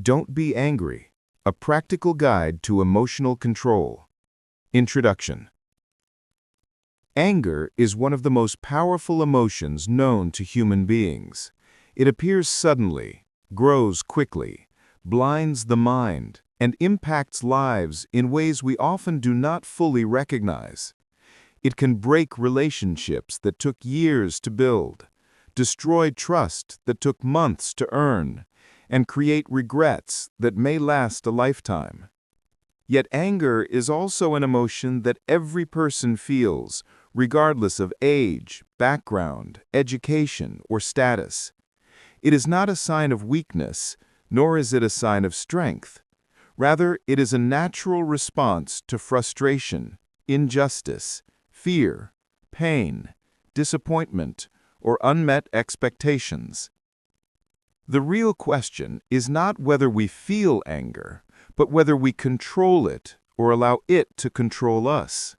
Don't be angry. A practical guide to emotional control. Introduction. Anger is one of the most powerful emotions known to human beings. It appears suddenly, grows quickly, blinds the mind, and impacts lives in ways we often do not fully recognize. It can break relationships that took years to build, destroy trust that took months to earn, and create regrets that may last a lifetime. Yet anger is also an emotion that every person feels, regardless of age, background, education, or status. It is not a sign of weakness, nor is it a sign of strength. Rather, it is a natural response to frustration, injustice, fear, pain, disappointment, or unmet expectations. The real question is not whether we feel anger, but whether we control it or allow it to control us.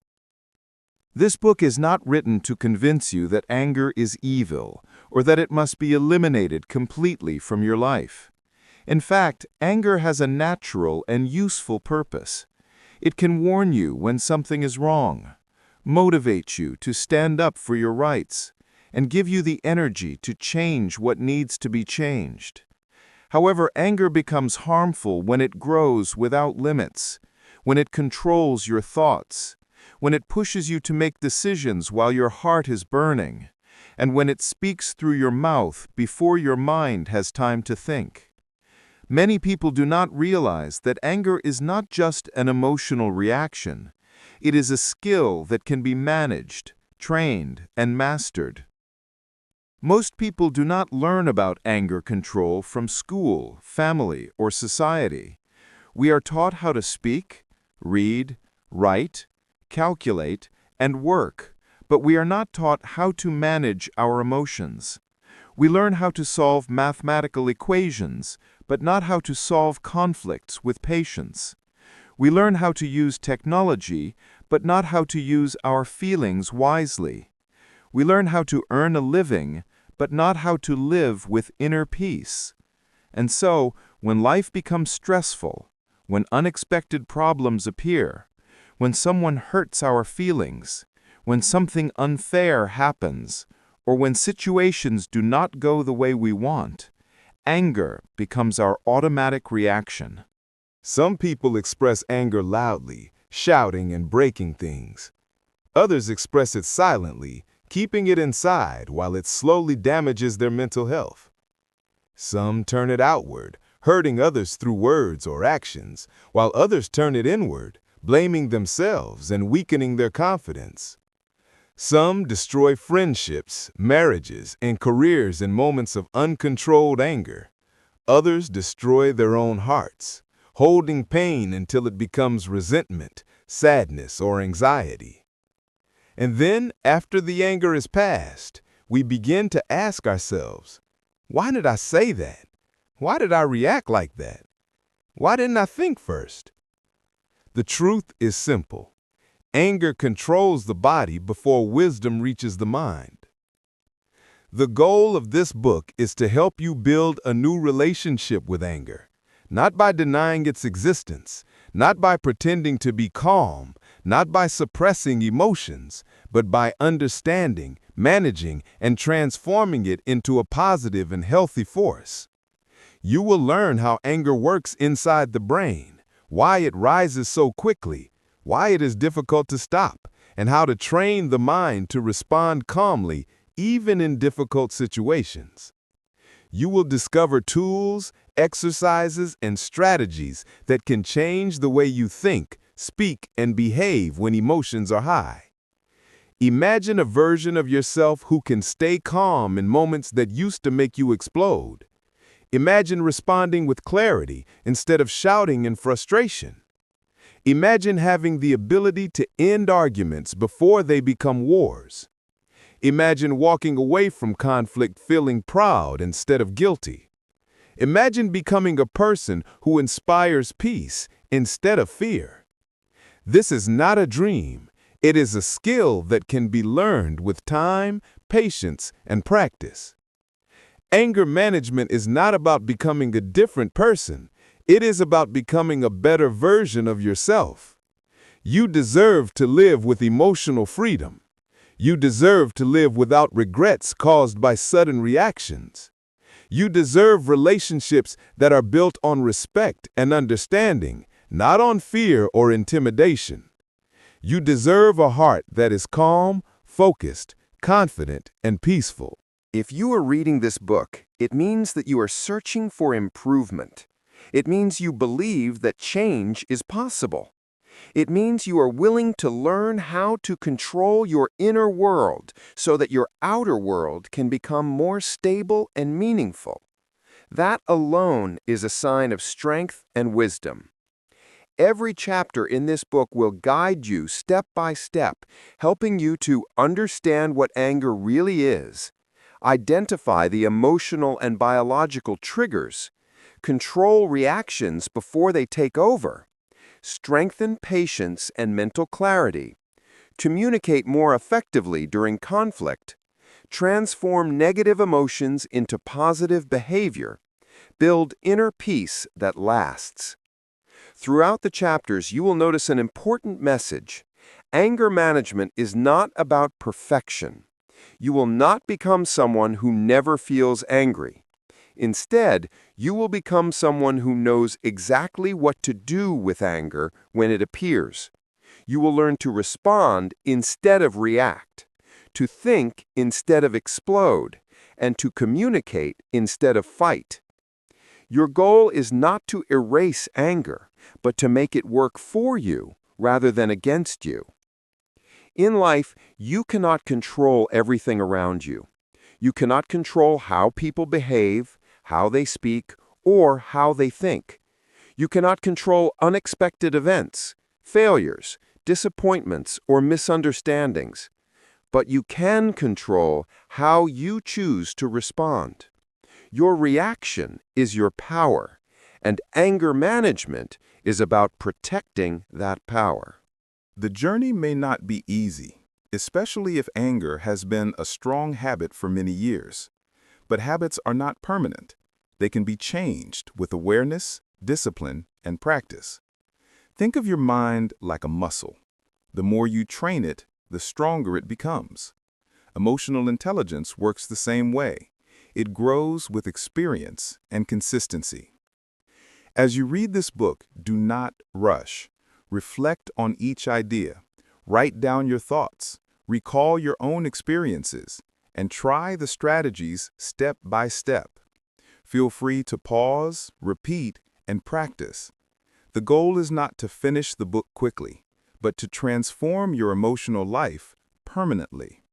This book is not written to convince you that anger is evil or that it must be eliminated completely from your life. In fact, anger has a natural and useful purpose. It can warn you when something is wrong, motivate you to stand up for your rights, and give you the energy to change what needs to be changed. However, anger becomes harmful when it grows without limits, when it controls your thoughts, when it pushes you to make decisions while your heart is burning, and when it speaks through your mouth before your mind has time to think. Many people do not realize that anger is not just an emotional reaction. It is a skill that can be managed, trained, and mastered. Most people do not learn about anger control from school, family, or society. We are taught how to speak, read, write, calculate, and work, but we are not taught how to manage our emotions. We learn how to solve mathematical equations, but not how to solve conflicts with patience. We learn how to use technology, but not how to use our feelings wisely. We learn how to earn a living, but not how to live with inner peace. And so, when life becomes stressful, when unexpected problems appear, when someone hurts our feelings, when something unfair happens, or when situations do not go the way we want, anger becomes our automatic reaction. Some people express anger loudly, shouting and breaking things. Others express it silently, keeping it inside while it slowly damages their mental health. Some turn it outward, hurting others through words or actions, while others turn it inward, blaming themselves and weakening their confidence. Some destroy friendships, marriages, and careers in moments of uncontrolled anger. Others destroy their own hearts, holding pain until it becomes resentment, sadness, or anxiety. And then, after the anger is past, we begin to ask ourselves, why did I say that? Why did I react like that? Why didn't I think first? The truth is simple. Anger controls the body before wisdom reaches the mind. The goal of this book is to help you build a new relationship with anger, not by denying its existence, not by pretending to be calm, not by suppressing emotions, but by understanding, managing, and transforming it into a positive and healthy force. You will learn how anger works inside the brain, why it rises so quickly, why it is difficult to stop, and how to train the mind to respond calmly even in difficult situations. You will discover tools, exercises, and strategies that can change the way you think, speak, and behave when emotions are high. Imagine a version of yourself who can stay calm in moments that used to make you explode. Imagine responding with clarity instead of shouting in frustration. Imagine having the ability to end arguments before they become wars. Imagine walking away from conflict feeling proud instead of guilty. Imagine becoming a person who inspires peace instead of fear. This is not a dream. It is a skill that can be learned with time, patience, and practice. Anger management is not about becoming a different person. It is about becoming a better version of yourself. You deserve to live with emotional freedom. You deserve to live without regrets caused by sudden reactions. You deserve relationships that are built on respect and understanding, not on fear or intimidation. You deserve a heart that is calm, focused, confident, and peaceful. If you are reading this book, it means that you are searching for improvement. It means you believe that change is possible. It means you are willing to learn how to control your inner world so that your outer world can become more stable and meaningful. That alone is a sign of strength and wisdom. Every chapter in this book will guide you step by step, helping you to understand what anger really is, identify the emotional and biological triggers, control reactions before they take over, strengthen patience and mental clarity, communicate more effectively during conflict, transform negative emotions into positive behavior, build inner peace that lasts. Throughout the chapters, you will notice an important message. Anger management is not about perfection. You will not become someone who never feels angry. Instead, you will become someone who knows exactly what to do with anger when it appears. You will learn to respond instead of react, to think instead of explode, and to communicate instead of fight. Your goal is not to erase anger, but to make it work for you rather than against you. In life, you cannot control everything around you. You cannot control how people behave, how they speak, or how they think. You cannot control unexpected events, failures, disappointments, or misunderstandings. But you can control how you choose to respond. Your reaction is your power, and anger management is about protecting that power. The journey may not be easy, especially if anger has been a strong habit for many years. But habits are not permanent. They can be changed with awareness, discipline, and practice. Think of your mind like a muscle. The more you train it, the stronger it becomes. Emotional intelligence works the same way. It grows with experience and consistency. As you read this book, do not rush. Reflect on each idea. Write down your thoughts. Recall your own experiences, and try the strategies step by step. Feel free to pause, repeat, and practice. The goal is not to finish the book quickly, but to transform your emotional life permanently.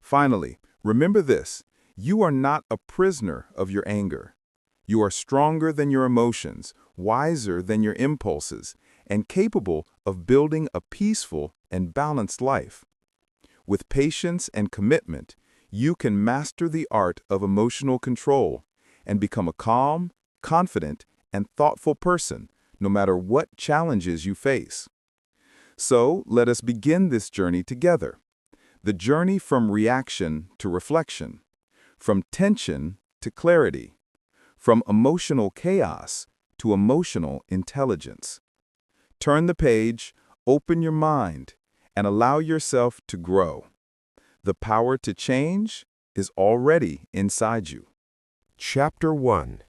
Finally, remember this: you are not a prisoner of your anger. You are stronger than your emotions, wiser than your impulses, and capable of building a peaceful and balanced life. With patience and commitment, you can master the art of emotional control and become a calm, confident, and thoughtful person, no matter what challenges you face. So, let us begin this journey together. The journey from reaction to reflection, from tension to clarity, from emotional chaos to emotional intelligence. Turn the page, open your mind, and allow yourself to grow. The power to change is already inside you. Chapter 1.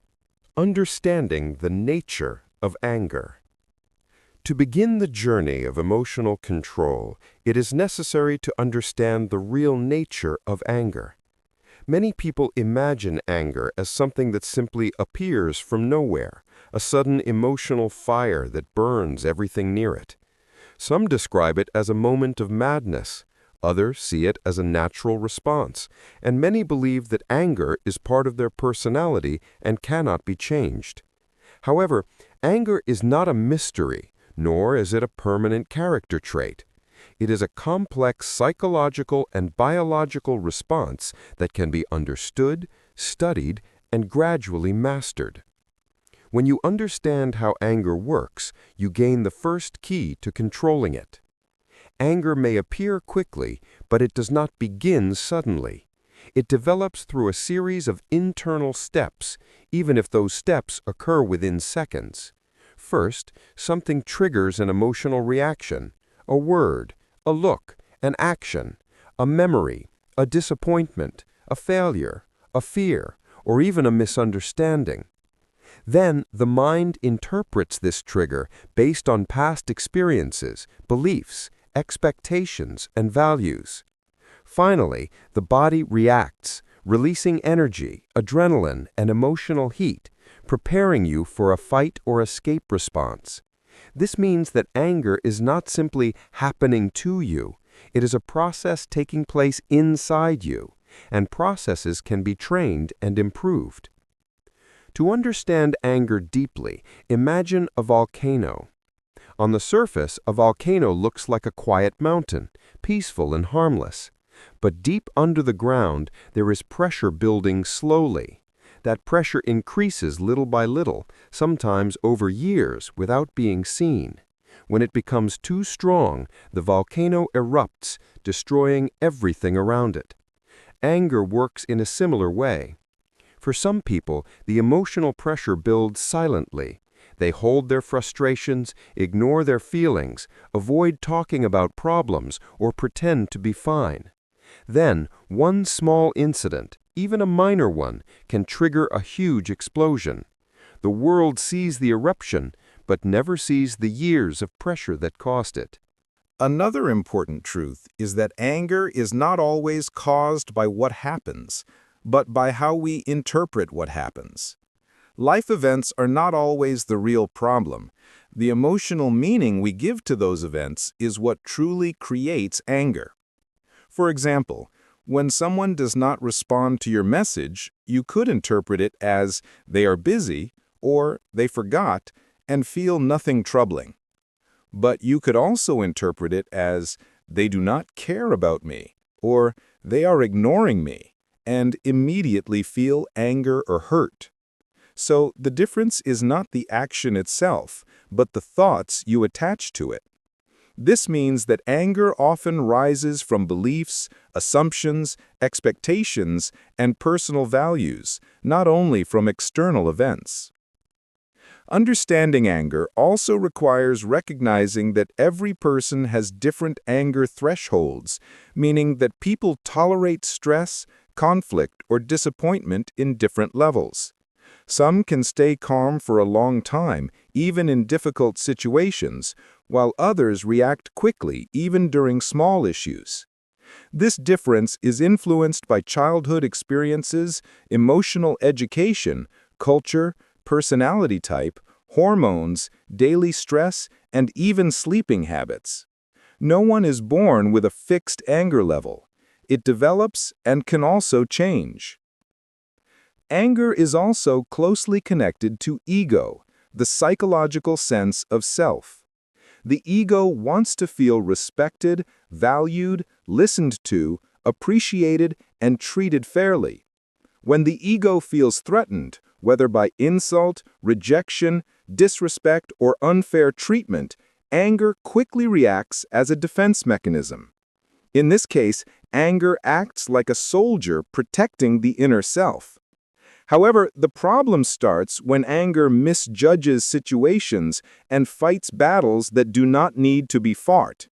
Understanding the nature of anger. To begin the journey of emotional control, it is necessary to understand the real nature of anger. Many people imagine anger as something that simply appears from nowhere, a sudden emotional fire that burns everything near it. Some describe it as a moment of madness. Others see it as a natural response, and many believe that anger is part of their personality and cannot be changed. However, anger is not a mystery, nor is it a permanent character trait. It is a complex psychological and biological response that can be understood, studied, and gradually mastered. When you understand how anger works, you gain the first key to controlling it. Anger may appear quickly, but it does not begin suddenly. It develops through a series of internal steps, even if those steps occur within seconds. First, something triggers an emotional reaction, a word, a look, an action, a memory, a disappointment, a failure, a fear, or even a misunderstanding. Then the mind interprets this trigger based on past experiences, beliefs, expectations, and values. Finally, the body reacts, releasing energy, adrenaline, and emotional heat, preparing you for a fight or escape response. This means that anger is not simply happening to you. It is a process taking place inside you, and processes can be trained and improved. To understand anger deeply, imagine a volcano. On the surface, a volcano looks like a quiet mountain, peaceful and harmless. But deep under the ground, there is pressure building slowly. That pressure increases little by little, sometimes over years, without being seen. When it becomes too strong, the volcano erupts, destroying everything around it. Anger works in a similar way. For some people, the emotional pressure builds silently. They hold their frustrations, ignore their feelings, avoid talking about problems, or pretend to be fine. Then, one small incident, even a minor one, can trigger a huge explosion. The world sees the eruption, but never sees the years of pressure that caused it. Another important truth is that anger is not always caused by what happens, but by how we interpret what happens. Life events are not always the real problem. The emotional meaning we give to those events is what truly creates anger. For example, when someone does not respond to your message, you could interpret it as they are busy or they forgot and feel nothing troubling. But you could also interpret it as they do not care about me or they are ignoring me and immediately feel anger or hurt. So the difference is not the action itself, but the thoughts you attach to it. This means that anger often rises from beliefs, assumptions, expectations, and personal values, not only from external events. Understanding anger also requires recognizing that every person has different anger thresholds, meaning that people tolerate stress, conflict, or disappointment in different levels. Some can stay calm for a long time, even in difficult situations, while others react quickly, even during small issues. This difference is influenced by childhood experiences, emotional education, culture, personality type, hormones, daily stress, and even sleeping habits. No one is born with a fixed anger level. It develops and can also change. Anger is also closely connected to ego, the psychological sense of self. The ego wants to feel respected, valued, listened to, appreciated, and treated fairly. When the ego feels threatened, whether by insult, rejection, disrespect, or unfair treatment, anger quickly reacts as a defense mechanism. In this case, anger acts like a soldier protecting the inner self. However, the problem starts when anger misjudges situations and fights battles that do not need to be fought.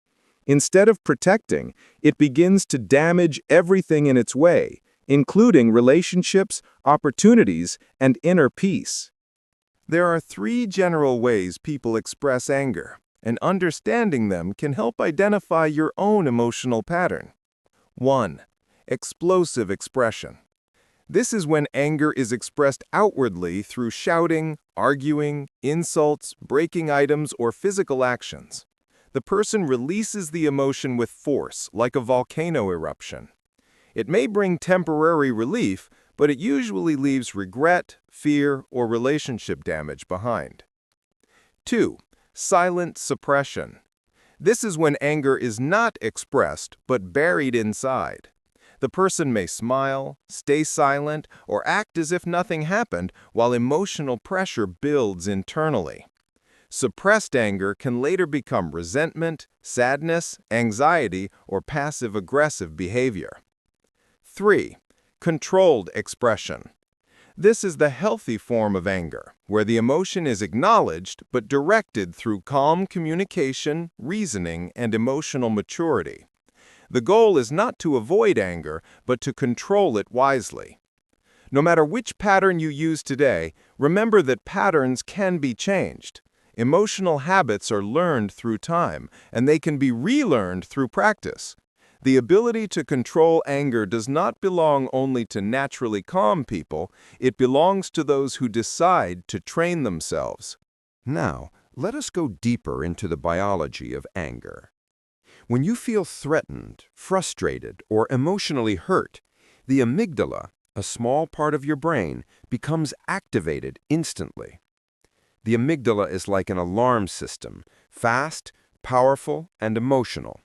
Instead of protecting, it begins to damage everything in its way, including relationships, opportunities, and inner peace. There are 3 general ways people express anger, and understanding them can help identify your own emotional pattern. 1. Explosive expression. This is when anger is expressed outwardly through shouting, arguing, insults, breaking items, or physical actions. The person releases the emotion with force, like a volcano eruption. It may bring temporary relief, but it usually leaves regret, fear, or relationship damage behind. 2. Silent suppression. This is when anger is not expressed, but buried inside. The person may smile, stay silent, or act as if nothing happened while emotional pressure builds internally. Suppressed anger can later become resentment, sadness, anxiety, or passive-aggressive behavior. 3. controlled expression. This is the healthy form of anger, where the emotion is acknowledged but directed through calm communication, reasoning, and emotional maturity. The goal is not to avoid anger, but to control it wisely. No matter which pattern you use today, remember that patterns can be changed. Emotional habits are learned through time, and they can be relearned through practice. The ability to control anger does not belong only to naturally calm people, it belongs to those who decide to train themselves. Now, let us go deeper into the biology of anger. When you feel threatened, frustrated, or emotionally hurt, the amygdala, a small part of your brain, becomes activated instantly. The amygdala is like an alarm system, fast, powerful, and emotional.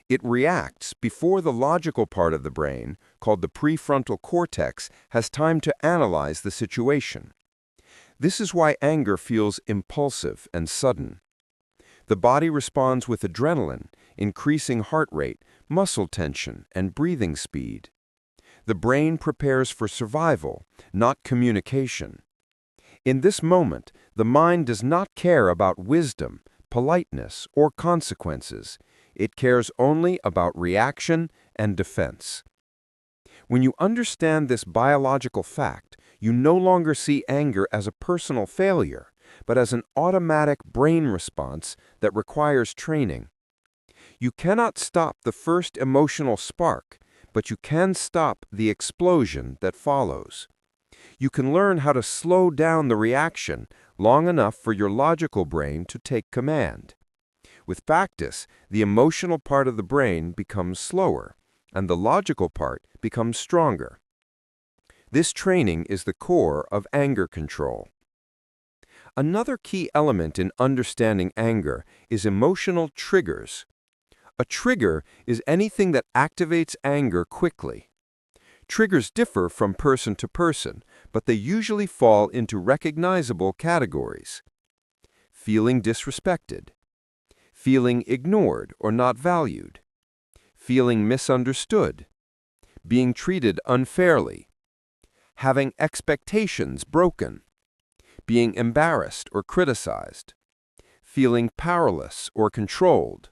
It reacts before the logical part of the brain, called the prefrontal cortex, has time to analyze the situation. This is why anger feels impulsive and sudden. The body responds with adrenaline, increasing heart rate, muscle tension, and breathing speed. The brain prepares for survival, not communication. In this moment, the mind does not care about wisdom, politeness, or consequences. It cares only about reaction and defense. When you understand this biological fact, you no longer see anger as a personal failure, but as an automatic brain response that requires training. You cannot stop the first emotional spark, but you can stop the explosion that follows. You can learn how to slow down the reaction long enough for your logical brain to take command. With practice, the emotional part of the brain becomes slower, and the logical part becomes stronger. This training is the core of anger control. Another key element in understanding anger is emotional triggers. A trigger is anything that activates anger quickly. Triggers differ from person to person, but they usually fall into recognizable categories. Feeling disrespected, feeling ignored or not valued, feeling misunderstood, being treated unfairly, having expectations broken, being embarrassed or criticized, feeling powerless or controlled,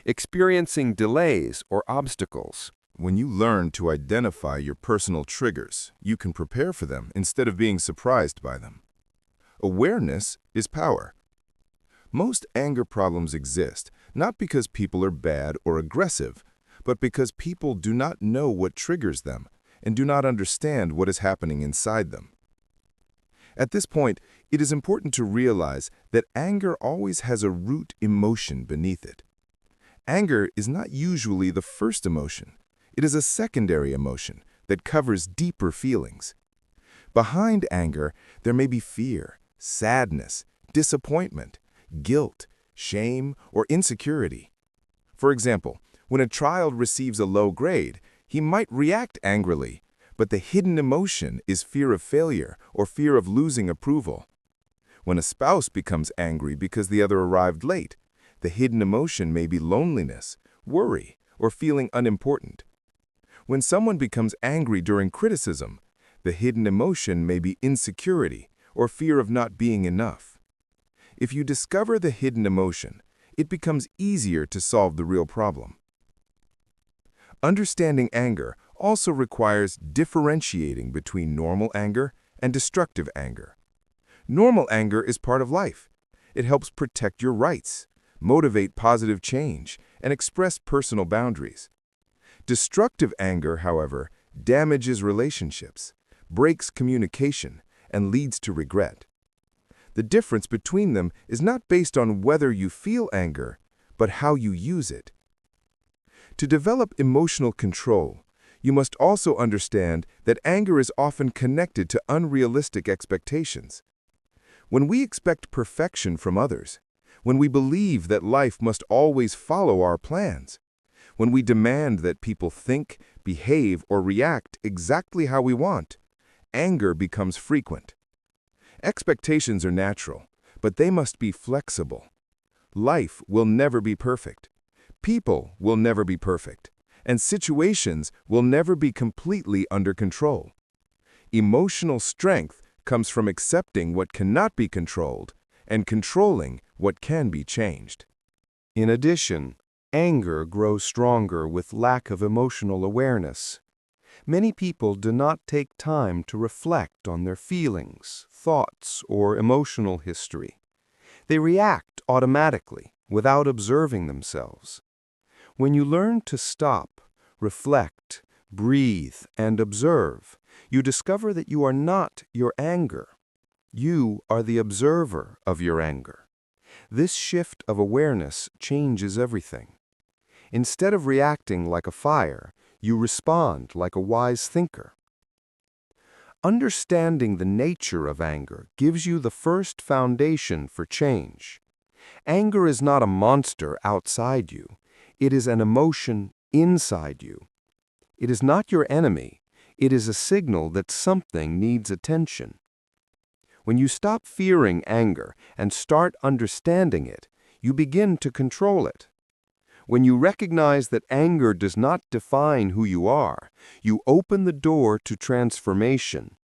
experiencing delays or obstacles. When you learn to identify your personal triggers, you can prepare for them instead of being surprised by them. Awareness is power. Most anger problems exist not because people are bad or aggressive, but because people do not know what triggers them and do not understand what is happening inside them. At this point, it is important to realize that anger always has a root emotion beneath it. Anger is not usually the first emotion. It is a secondary emotion that covers deeper feelings. Behind anger, there may be fear, sadness, disappointment, guilt, shame, or insecurity. For example, when a child receives a low grade, he might react angrily, but the hidden emotion is fear of failure or fear of losing approval. When a spouse becomes angry because the other arrived late, the hidden emotion may be loneliness, worry, or feeling unimportant. When someone becomes angry during criticism, the hidden emotion may be insecurity or fear of not being enough. If you discover the hidden emotion, it becomes easier to solve the real problem. Understanding anger also requires differentiating between normal anger and destructive anger. Normal anger is part of life. It helps protect your rights, motivate positive change, and express personal boundaries. Destructive anger, however, damages relationships, breaks communication, and leads to regret. The difference between them is not based on whether you feel anger, but how you use it. To develop emotional control, you must also understand that anger is often connected to unrealistic expectations. When we expect perfection from others, when we believe that life must always follow our plans, when we demand that people think, behave, or react exactly how we want, anger becomes frequent. Expectations are natural, but they must be flexible. Life will never be perfect. People will never be perfect. and situations will never be completely under control. Emotional strength comes from accepting what cannot be controlled and controlling what can be changed. In addition, anger grows stronger with lack of emotional awareness. Many people do not take time to reflect on their feelings, thoughts, or emotional history. They react automatically without observing themselves. When you learn to stop, reflect, breathe, and observe, you discover that you are not your anger. You are the observer of your anger. This shift of awareness changes everything. Instead of reacting like a fire, you respond like a wise thinker. Understanding the nature of anger gives you the first foundation for change. Anger is not a monster outside you. It is an emotion inside you. It is not your enemy. It is a signal that something needs attention. When you stop fearing anger and start understanding it, you begin to control it. When you recognize that anger does not define who you are, you open the door to transformation.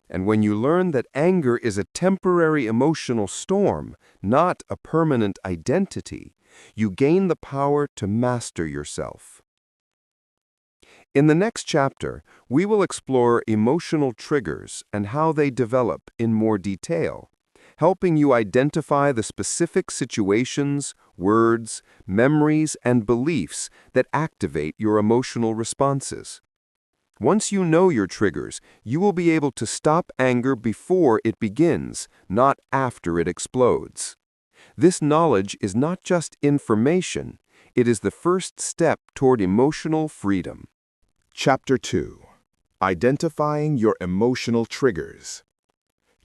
And when you learn that anger is a temporary emotional storm, not a permanent identity, you gain the power to master yourself. In the next chapter, we will explore emotional triggers and how they develop in more detail, helping you identify the specific situations, words, memories, and beliefs that activate your emotional responses. Once you know your triggers, you will be able to stop anger before it begins, not after it explodes. This knowledge is not just information, it is the first step toward emotional freedom. Chapter 2. Identifying your emotional triggers.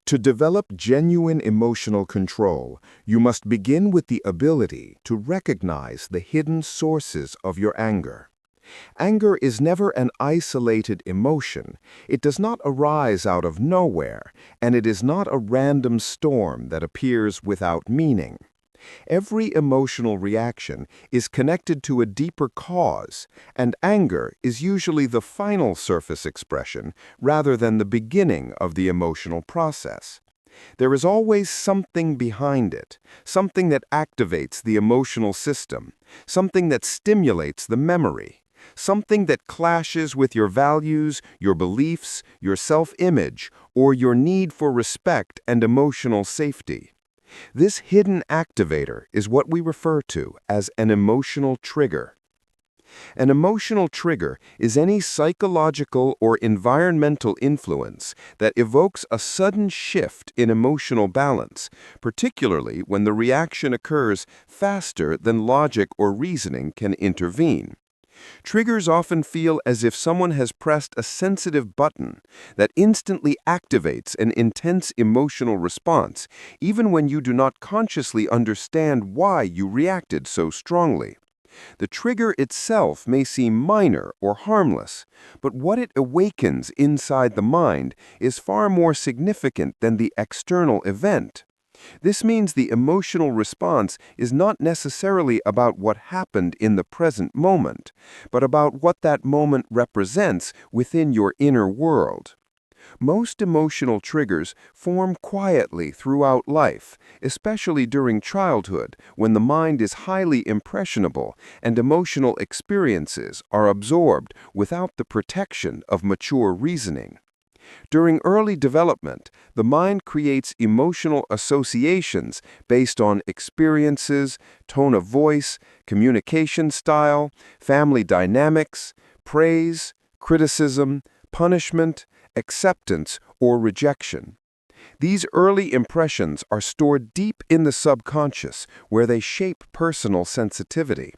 To develop genuine emotional control, you must begin with the ability to recognize the hidden sources of your anger. Anger is never an isolated emotion. It does not arise out of nowhere, and it is not a random storm that appears without meaning. Every emotional reaction is connected to a deeper cause, and anger is usually the final surface expression rather than the beginning of the emotional process. There is always something behind it, something that activates the emotional system, something that stimulates the memory, something that clashes with your values, your beliefs, your self-image, or your need for respect and emotional safety. This hidden activator is what we refer to as an emotional trigger. An emotional trigger is any psychological or environmental influence that evokes a sudden shift in emotional balance, particularly when the reaction occurs faster than logic or reasoning can intervene. Triggers often feel as if someone has pressed a sensitive button that instantly activates an intense emotional response, even when you do not consciously understand why you reacted so strongly. The trigger itself may seem minor or harmless, but what it awakens inside the mind is far more significant than the external event. This means the emotional response is not necessarily about what happened in the present moment, but about what that moment represents within your inner world. Most emotional triggers form quietly throughout life, especially during childhood, when the mind is highly impressionable and emotional experiences are absorbed without the protection of mature reasoning. During early development, the mind creates emotional associations based on experiences, tone of voice, communication style, family dynamics, praise, criticism, punishment, acceptance, or rejection. These early impressions are stored deep in the subconscious, where they shape personal sensitivity.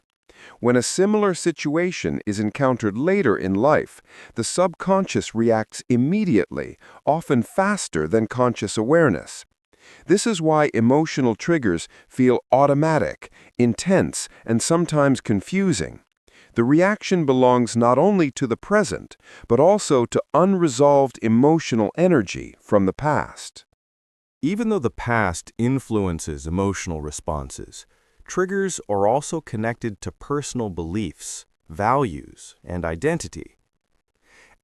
When a similar situation is encountered later in life, the subconscious reacts immediately, often faster than conscious awareness. This is why emotional triggers feel automatic, intense, and sometimes confusing. The reaction belongs not only to the present, but also to unresolved emotional energy from the past. Even though the past influences emotional responses, triggers are also connected to personal beliefs, values, and identity.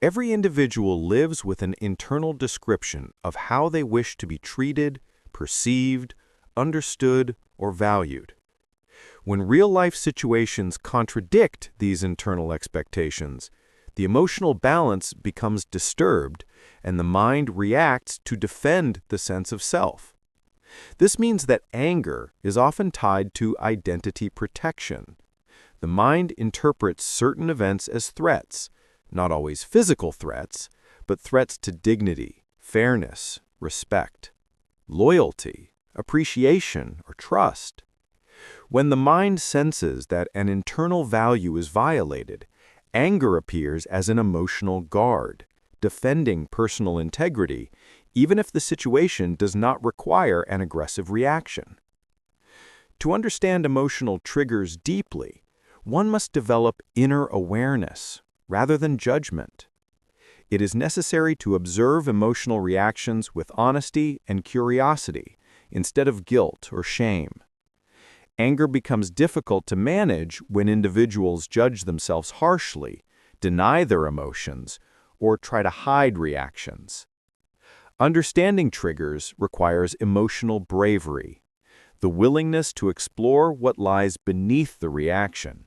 Every individual lives with an internal description of how they wish to be treated, perceived, understood, or valued. When real-life situations contradict these internal expectations, the emotional balance becomes disturbed, and the mind reacts to defend the sense of self. This means that anger is often tied to identity protection. The mind interprets certain events as threats, not always physical threats, but threats to dignity, fairness, respect, loyalty, appreciation, or trust. When the mind senses that an internal value is violated, anger appears as an emotional guard, defending personal integrity, even if the situation does not require an aggressive reaction. To understand emotional triggers deeply, one must develop inner awareness rather than judgment. It is necessary to observe emotional reactions with honesty and curiosity instead of guilt or shame. Anger becomes difficult to manage when individuals judge themselves harshly, deny their emotions, or try to hide reactions. Understanding triggers requires emotional bravery, the willingness to explore what lies beneath the reaction.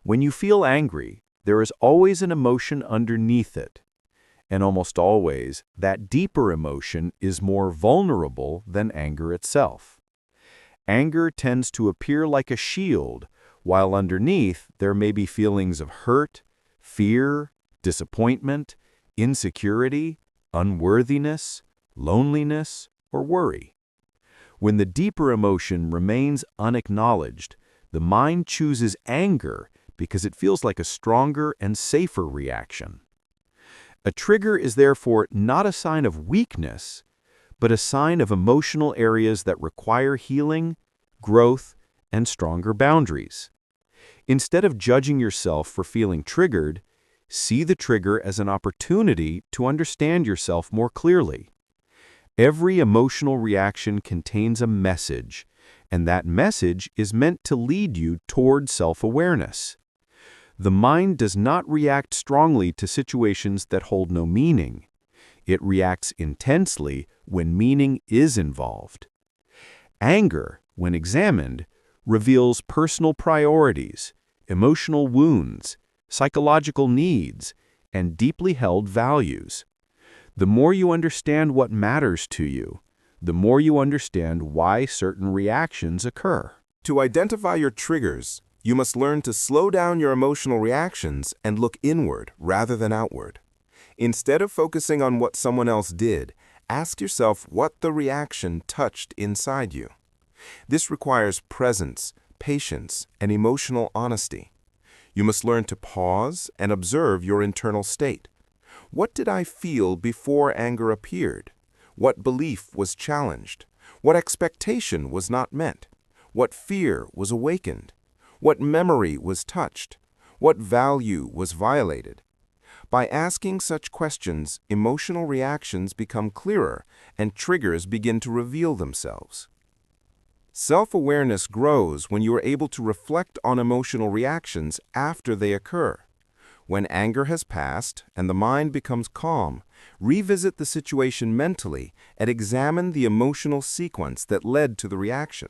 When you feel angry, there is always an emotion underneath it, and almost always that deeper emotion is more vulnerable than anger itself. Anger tends to appear like a shield, while underneath there may be feelings of hurt, fear, disappointment, insecurity, unworthiness, loneliness, or worry. When the deeper emotion remains unacknowledged, the mind chooses anger because it feels like a stronger and safer reaction. A trigger is therefore not a sign of weakness, but a sign of emotional areas that require healing, growth, and stronger boundaries. Instead of judging yourself for feeling triggered, see the trigger as an opportunity to understand yourself more clearly. Every emotional reaction contains a message, and that message is meant to lead you toward self-awareness. The mind does not react strongly to situations that hold no meaning. It reacts intensely when meaning is involved. Anger, when examined, reveals personal priorities, emotional wounds, psychological needs, and deeply held values. The more you understand what matters to you, the more you understand why certain reactions occur. To identify your triggers, you must learn to slow down your emotional reactions and look inward rather than outward. Instead of focusing on what someone else did, ask yourself what the reaction touched inside you. This requires presence, patience, and emotional honesty. You must learn to pause and observe your internal state. What did I feel before anger appeared? What belief was challenged? What expectation was not met? What fear was awakened? What memory was touched? What value was violated? By asking such questions, emotional reactions become clearer and triggers begin to reveal themselves. Self-awareness grows when you are able to reflect on emotional reactions after they occur. When anger has passed and the mind becomes calm, revisit the situation mentally and examine the emotional sequence that led to the reaction.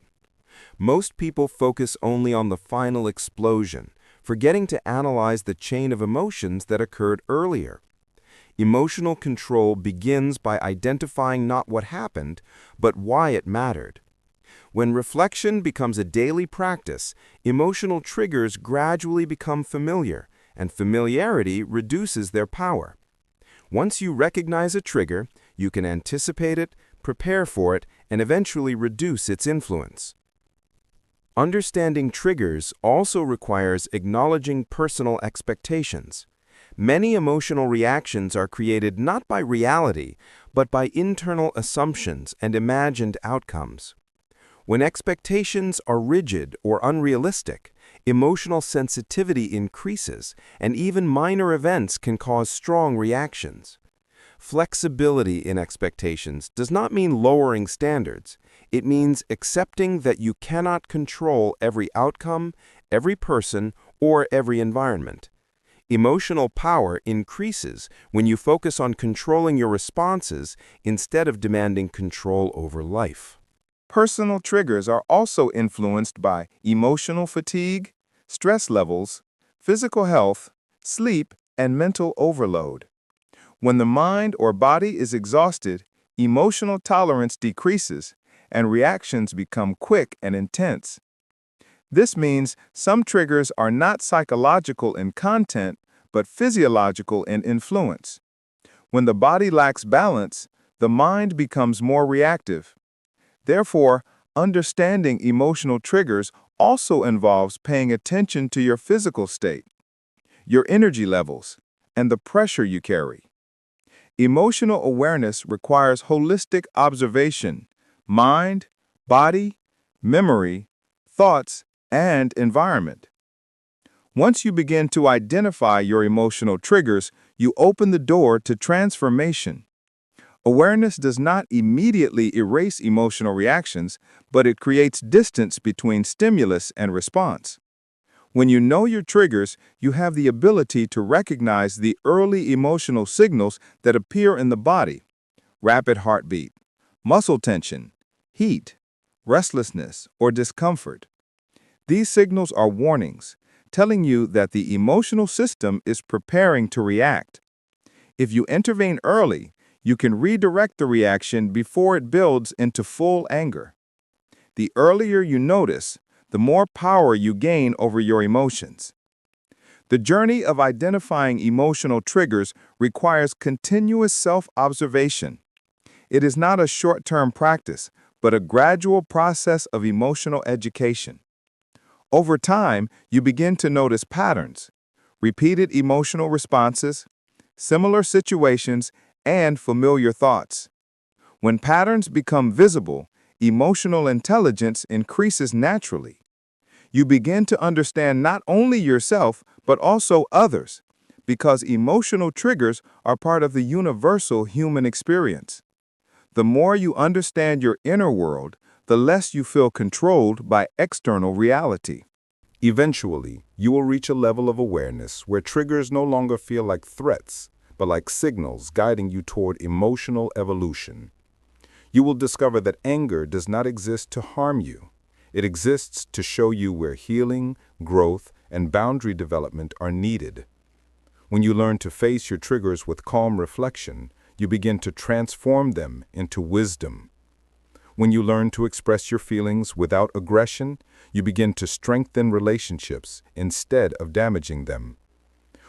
Most people focus only on the final explosion, forgetting to analyze the chain of emotions that occurred earlier. Emotional control begins by identifying not what happened, but why it mattered. When reflection becomes a daily practice, emotional triggers gradually become familiar, and familiarity reduces their power. Once you recognize a trigger, you can anticipate it, prepare for it, and eventually reduce its influence. Understanding triggers also requires acknowledging personal expectations. Many emotional reactions are created not by reality, but by internal assumptions and imagined outcomes. When expectations are rigid or unrealistic, emotional sensitivity increases, and even minor events can cause strong reactions. Flexibility in expectations does not mean lowering standards. It means accepting that you cannot control every outcome, every person, or every environment. Emotional power increases when you focus on controlling your responses instead of demanding control over life. Personal triggers are also influenced by emotional fatigue, stress levels, physical health, sleep, and mental overload. When the mind or body is exhausted, emotional tolerance decreases, and reactions become quick and intense. This means some triggers are not psychological in content, but physiological in influence. When the body lacks balance, the mind becomes more reactive. Therefore, understanding emotional triggers also involves paying attention to your physical state, your energy levels, and the pressure you carry. Emotional awareness requires holistic observation, mind, body, memory, thoughts, and environment. Once you begin to identify your emotional triggers, you open the door to transformation. Awareness does not immediately erase emotional reactions, but it creates distance between stimulus and response. When you know your triggers, you have the ability to recognize the early emotional signals that appear in the body: rapid heartbeat, muscle tension, heat, restlessness, or discomfort. These signals are warnings, telling you that the emotional system is preparing to react. If you intervene early, you can redirect the reaction before it builds into full anger. The earlier you notice, the more power you gain over your emotions. The journey of identifying emotional triggers requires continuous self-observation. It is not a short-term practice, but a gradual process of emotional education. Over time, you begin to notice patterns, repeated emotional responses, similar situations, and familiar thoughts. When patterns become visible, emotional intelligence increases naturally. You begin to understand not only yourself, but also others, because emotional triggers are part of the universal human experience. The more you understand your inner world, the less you feel controlled by external reality. Eventually, you will reach a level of awareness where triggers no longer feel like threats, but like signals guiding you toward emotional evolution. You will discover that anger does not exist to harm you. It exists to show you where healing, growth, and boundary development are needed. When you learn to face your triggers with calm reflection, you begin to transform them into wisdom. When you learn to express your feelings without aggression, you begin to strengthen relationships instead of damaging them.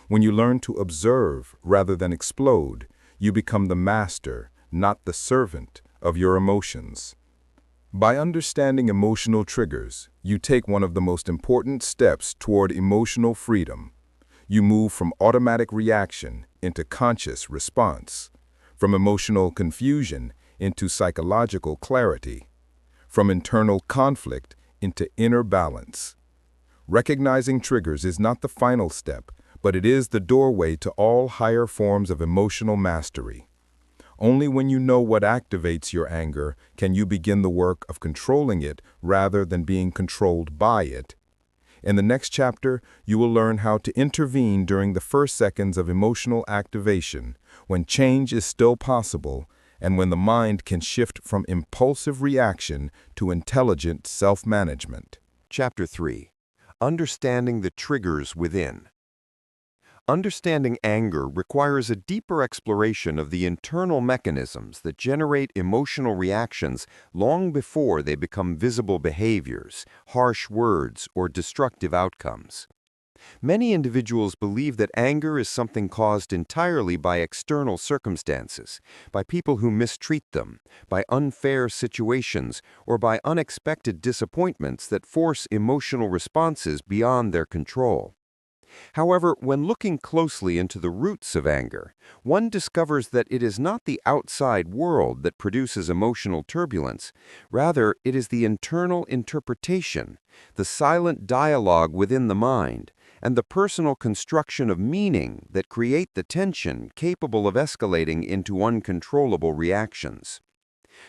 When you learn to observe rather than explode, you become the master, not the servant, of your emotions. By understanding emotional triggers, you take one of the most important steps toward emotional freedom. You move from automatic reaction into conscious response, from emotional confusion into psychological clarity, from internal conflict into inner balance. Recognizing triggers is not the final step, but it is the doorway to all higher forms of emotional mastery. Only when you know what activates your anger can you begin the work of controlling it rather than being controlled by it. In the next chapter, you will learn how to intervene during the first seconds of emotional activation, when change is still possible, and when the mind can shift from impulsive reaction to intelligent self-management. Chapter 3. Understanding the triggers within. Understanding anger requires a deeper exploration of the internal mechanisms that generate emotional reactions long before they become visible behaviors, harsh words, or destructive outcomes. Many individuals believe that anger is something caused entirely by external circumstances, by people who mistreat them, by unfair situations, or by unexpected disappointments that force emotional responses beyond their control. However, when looking closely into the roots of anger, one discovers that it is not the outside world that produces emotional turbulence. Rather, it is the internal interpretation, the silent dialogue within the mind, and the personal construction of meaning that create the tension capable of escalating into uncontrollable reactions.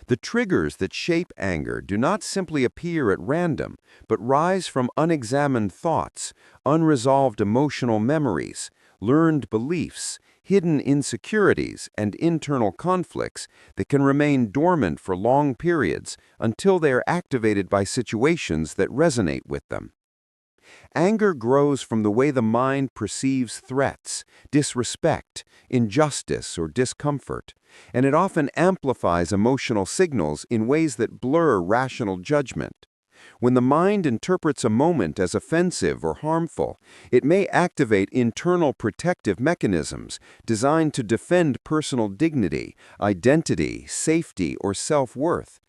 The triggers that shape anger do not simply appear at random, but rise from unexamined thoughts, unresolved emotional memories, learned beliefs, hidden insecurities, and internal conflicts that can remain dormant for long periods until they are activated by situations that resonate with them. Anger grows from the way the mind perceives threats, disrespect, injustice, or discomfort, and it often amplifies emotional signals in ways that blur rational judgment. When the mind interprets a moment as offensive or harmful, it may activate internal protective mechanisms designed to defend personal dignity, identity, safety, or self-worth.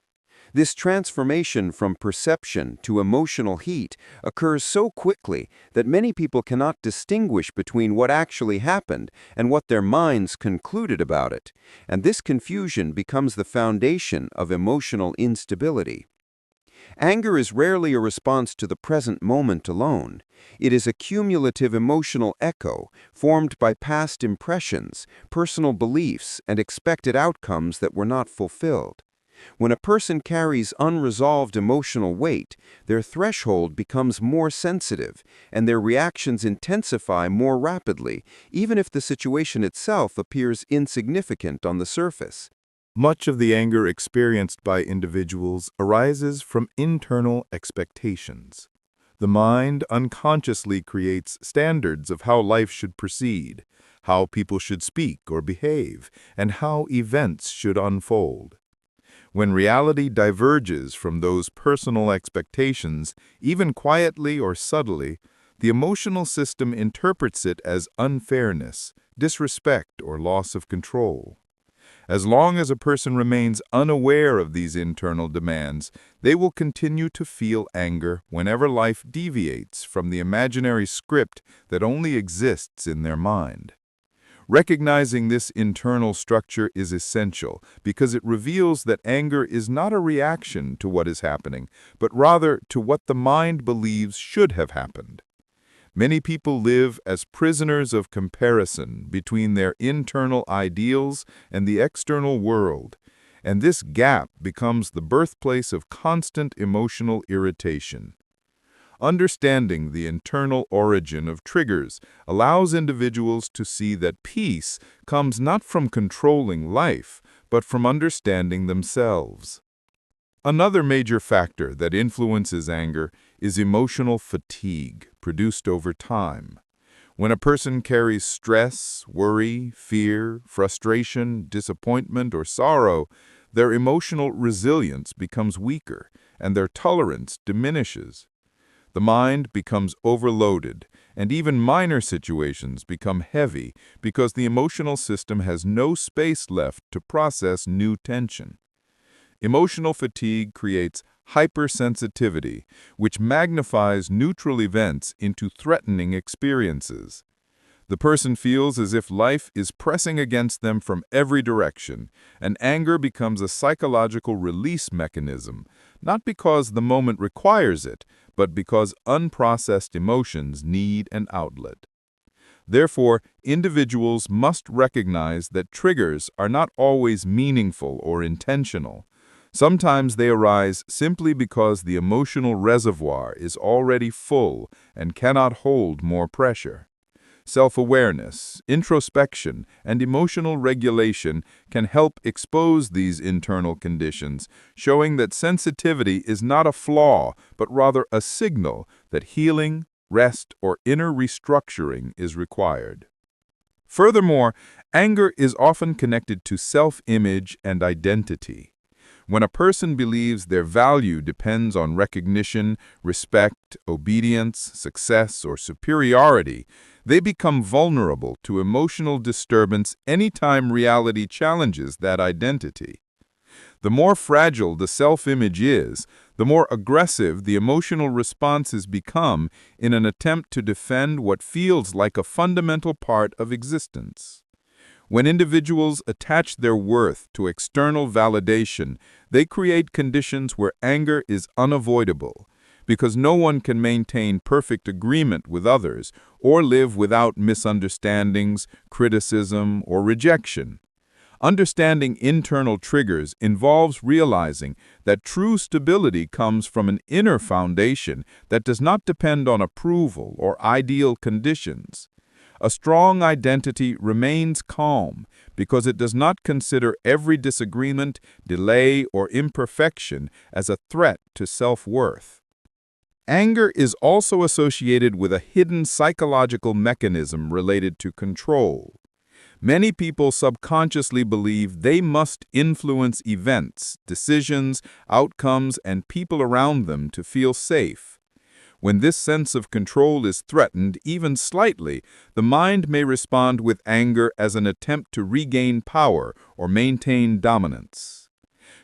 This transformation from perception to emotional heat occurs so quickly that many people cannot distinguish between what actually happened and what their minds concluded about it, and this confusion becomes the foundation of emotional instability. Anger is rarely a response to the present moment alone. It is a cumulative emotional echo formed by past impressions, personal beliefs, and expected outcomes that were not fulfilled. When a person carries unresolved emotional weight, their threshold becomes more sensitive, and their reactions intensify more rapidly, even if the situation itself appears insignificant on the surface. Much of the anger experienced by individuals arises from internal expectations. The mind unconsciously creates standards of how life should proceed, how people should speak or behave, and how events should unfold. When reality diverges from those personal expectations, even quietly or subtly, the emotional system interprets it as unfairness, disrespect, or loss of control. As long as a person remains unaware of these internal demands, they will continue to feel anger whenever life deviates from the imaginary script that only exists in their mind. Recognizing this internal structure is essential because it reveals that anger is not a reaction to what is happening, but rather to what the mind believes should have happened. Many people live as prisoners of comparison between their internal ideals and the external world, and this gap becomes the birthplace of constant emotional irritation. Understanding the internal origin of triggers allows individuals to see that peace comes not from controlling life, but from understanding themselves. Another major factor that influences anger is emotional fatigue, produced over time. When a person carries stress, worry, fear, frustration, disappointment, or sorrow, their emotional resilience becomes weaker, and their tolerance diminishes. The mind becomes overloaded, and even minor situations become heavy because the emotional system has no space left to process new tension. Emotional fatigue creates hypersensitivity, which magnifies neutral events into threatening experiences. The person feels as if life is pressing against them from every direction, and anger becomes a psychological release mechanism, not because the moment requires it, but because unprocessed emotions need an outlet. Therefore, individuals must recognize that triggers are not always meaningful or intentional. Sometimes they arise simply because the emotional reservoir is already full and cannot hold more pressure. Self-awareness, introspection, and emotional regulation can help expose these internal conditions, showing that sensitivity is not a flaw, but rather a signal that healing, rest, or inner restructuring is required. Furthermore, anger is often connected to self-image and identity. When a person believes their value depends on recognition, respect, obedience, success, or superiority, they become vulnerable to emotional disturbance anytime reality challenges that identity. The more fragile the self-image is, the more aggressive the emotional responses become in an attempt to defend what feels like a fundamental part of existence. When individuals attach their worth to external validation, they create conditions where anger is unavoidable, because no one can maintain perfect agreement with others or live without misunderstandings, criticism, or rejection. Understanding internal triggers involves realizing that true stability comes from an inner foundation that does not depend on approval or ideal conditions. A strong identity remains calm because it does not consider every disagreement, delay, or imperfection as a threat to self-worth. Anger is also associated with a hidden psychological mechanism related to control. Many people subconsciously believe they must influence events, decisions, outcomes, and people around them to feel safe. When this sense of control is threatened, even slightly, the mind may respond with anger as an attempt to regain power or maintain dominance.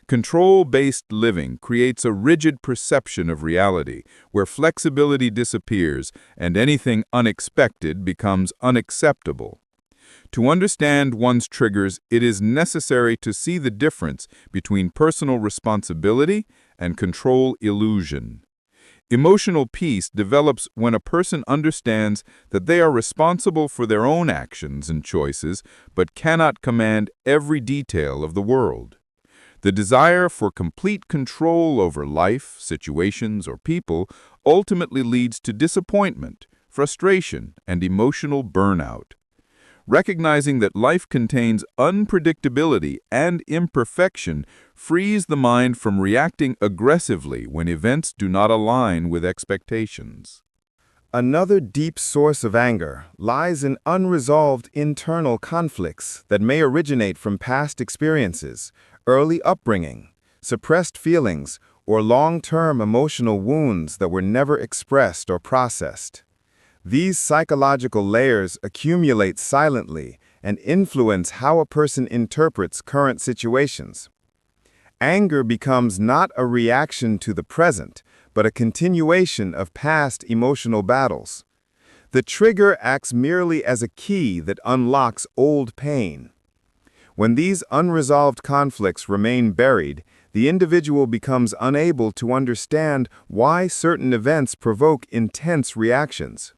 Control-based living creates a rigid perception of reality, where flexibility disappears and anything unexpected becomes unacceptable. To understand one's triggers, it is necessary to see the difference between personal responsibility and control illusion. Emotional peace develops when a person understands that they are responsible for their own actions and choices, but cannot command every detail of the world. The desire for complete control over life, situations, or people ultimately leads to disappointment, frustration, and emotional burnout. Recognizing that life contains unpredictability and imperfection frees the mind from reacting aggressively when events do not align with expectations. Another deep source of anger lies in unresolved internal conflicts that may originate from past experiences, early upbringing, suppressed feelings, or long-term emotional wounds that were never expressed or processed. These psychological layers accumulate silently and influence how a person interprets current situations. Anger becomes not a reaction to the present, but a continuation of past emotional battles. The trigger acts merely as a key that unlocks old pain. When these unresolved conflicts remain buried, the individual becomes unable to understand why certain events provoke intense reactions.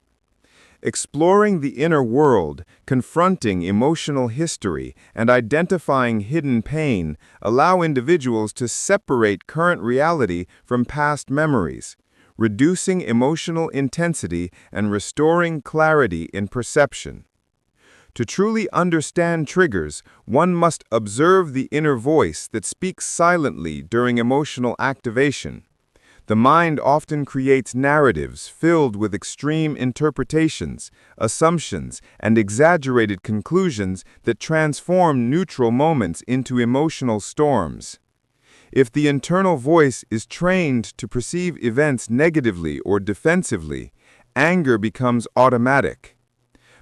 Exploring the inner world, confronting emotional history, and identifying hidden pain allow individuals to separate current reality from past memories, reducing emotional intensity and restoring clarity in perception. To truly understand triggers, one must observe the inner voice that speaks silently during emotional activation. The mind often creates narratives filled with extreme interpretations, assumptions, and exaggerated conclusions that transform neutral moments into emotional storms. If the internal voice is trained to perceive events negatively or defensively, anger becomes automatic.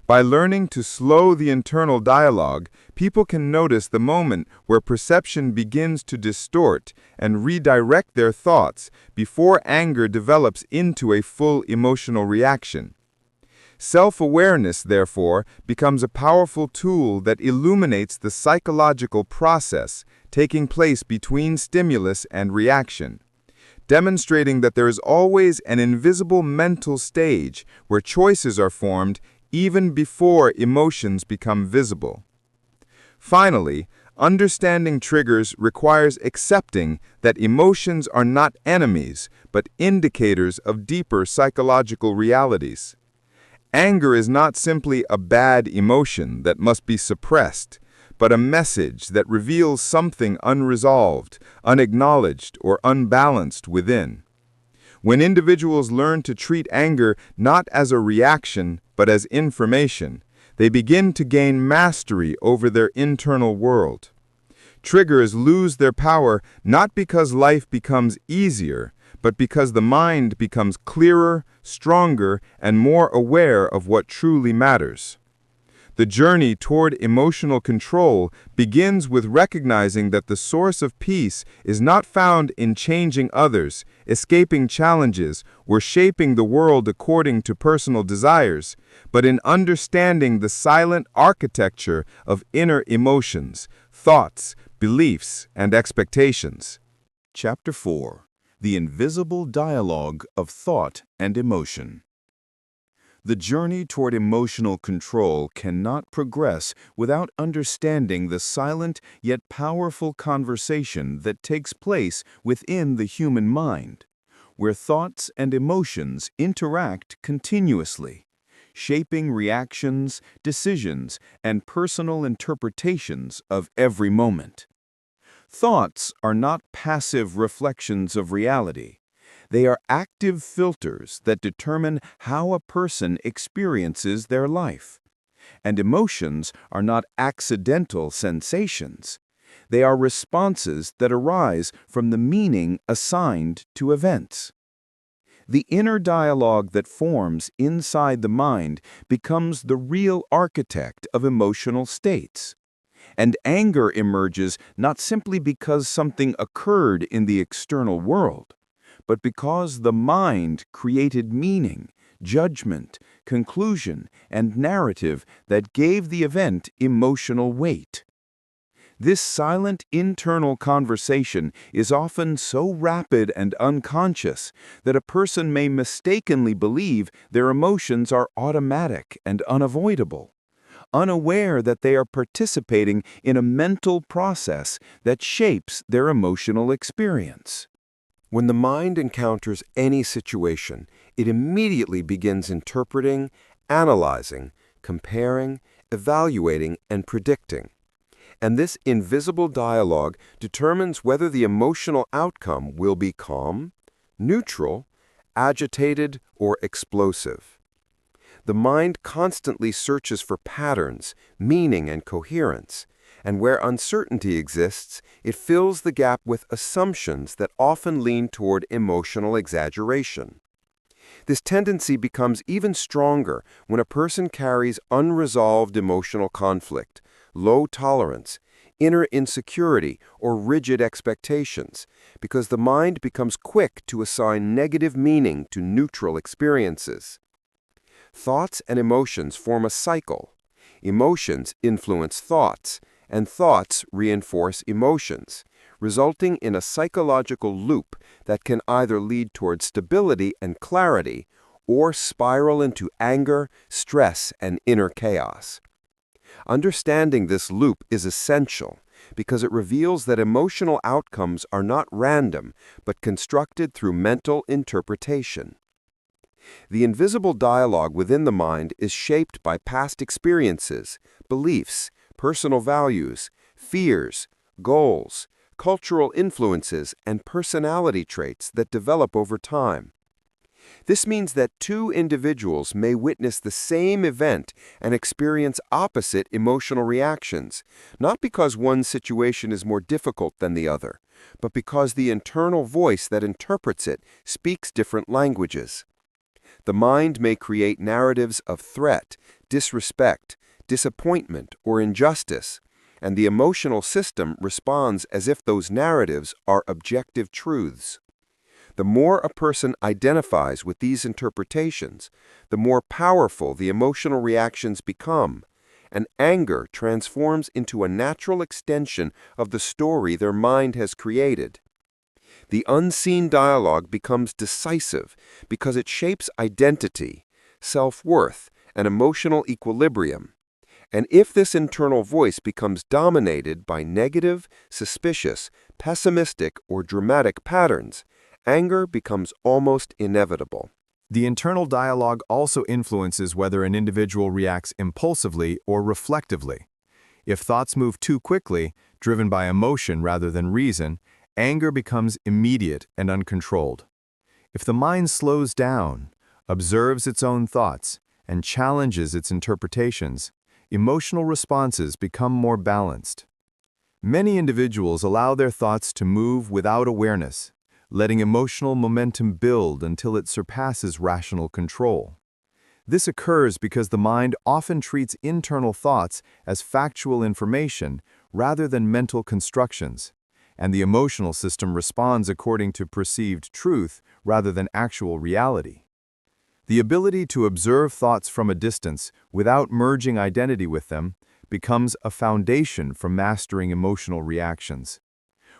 By learning to slow the internal dialogue, people can notice the moment where perception begins to distort and redirect their thoughts before anger develops into a full emotional reaction. Self-awareness, therefore, becomes a powerful tool that illuminates the psychological process taking place between stimulus and reaction, demonstrating that there is always an invisible mental stage where choices are formed even before emotions become visible. Finally, understanding triggers requires accepting that emotions are not enemies, but indicators of deeper psychological realities. Anger is not simply a bad emotion that must be suppressed, but a message that reveals something unresolved, unacknowledged, or unbalanced within. When individuals learn to treat anger not as a reaction, but as information, they begin to gain mastery over their internal world. Triggers lose their power not because life becomes easier, but because the mind becomes clearer, stronger, and more aware of what truly matters. The journey toward emotional control begins with recognizing that the source of peace is not found in changing others, escaping challenges, or shaping the world according to personal desires, but in understanding the silent architecture of inner emotions, thoughts, beliefs, and expectations. Chapter 4. The Invisible Dialogue of Thought and Emotion. The journey toward emotional control cannot progress without understanding the silent yet powerful conversation that takes place within the human mind, where thoughts and emotions interact continuously, shaping reactions, decisions, and personal interpretations of every moment. Thoughts are not passive reflections of reality. They are active filters that determine how a person experiences their life. And emotions are not accidental sensations. They are responses that arise from the meaning assigned to events. The inner dialogue that forms inside the mind becomes the real architect of emotional states. And anger emerges not simply because something occurred in the external world, but because the mind created meaning, judgment, conclusion, and narrative that gave the event emotional weight. This silent internal conversation is often so rapid and unconscious that a person may mistakenly believe their emotions are automatic and unavoidable, unaware that they are participating in a mental process that shapes their emotional experience. When the mind encounters any situation, it immediately begins interpreting, analyzing, comparing, evaluating, and predicting. And this invisible dialogue determines whether the emotional outcome will be calm, neutral, agitated, or explosive. The mind constantly searches for patterns, meaning, and coherence, and where uncertainty exists, it fills the gap with assumptions that often lean toward emotional exaggeration. This tendency becomes even stronger when a person carries unresolved emotional conflict, low tolerance, inner insecurity, or rigid expectations, because the mind becomes quick to assign negative meaning to neutral experiences. Thoughts and emotions form a cycle. Emotions influence thoughts, and thoughts reinforce emotions, resulting in a psychological loop that can either lead toward stability and clarity or spiral into anger, stress, and inner chaos. Understanding this loop is essential because it reveals that emotional outcomes are not random but constructed through mental interpretation. The invisible dialogue within the mind is shaped by past experiences, beliefs, personal values, fears, goals, cultural influences, and personality traits that develop over time. This means that two individuals may witness the same event and experience opposite emotional reactions, not because one situation is more difficult than the other, but because the internal voice that interprets it speaks different languages. The mind may create narratives of threat, disrespect, disappointment, or injustice, and the emotional system responds as if those narratives are objective truths. The more a person identifies with these interpretations, the more powerful the emotional reactions become, and anger transforms into a natural extension of the story their mind has created. The unseen dialogue becomes decisive because it shapes identity, self-worth, and emotional equilibrium. And if this internal voice becomes dominated by negative, suspicious, pessimistic, or dramatic patterns, anger becomes almost inevitable. The internal dialogue also influences whether an individual reacts impulsively or reflectively. If thoughts move too quickly, driven by emotion rather than reason, anger becomes immediate and uncontrolled. If the mind slows down, observes its own thoughts, and challenges its interpretations, emotional responses become more balanced. Many individuals allow their thoughts to move without awareness, letting emotional momentum build until it surpasses rational control. This occurs because the mind often treats internal thoughts as factual information rather than mental constructions, and the emotional system responds according to perceived truth rather than actual reality. The ability to observe thoughts from a distance without merging identity with them becomes a foundation for mastering emotional reactions.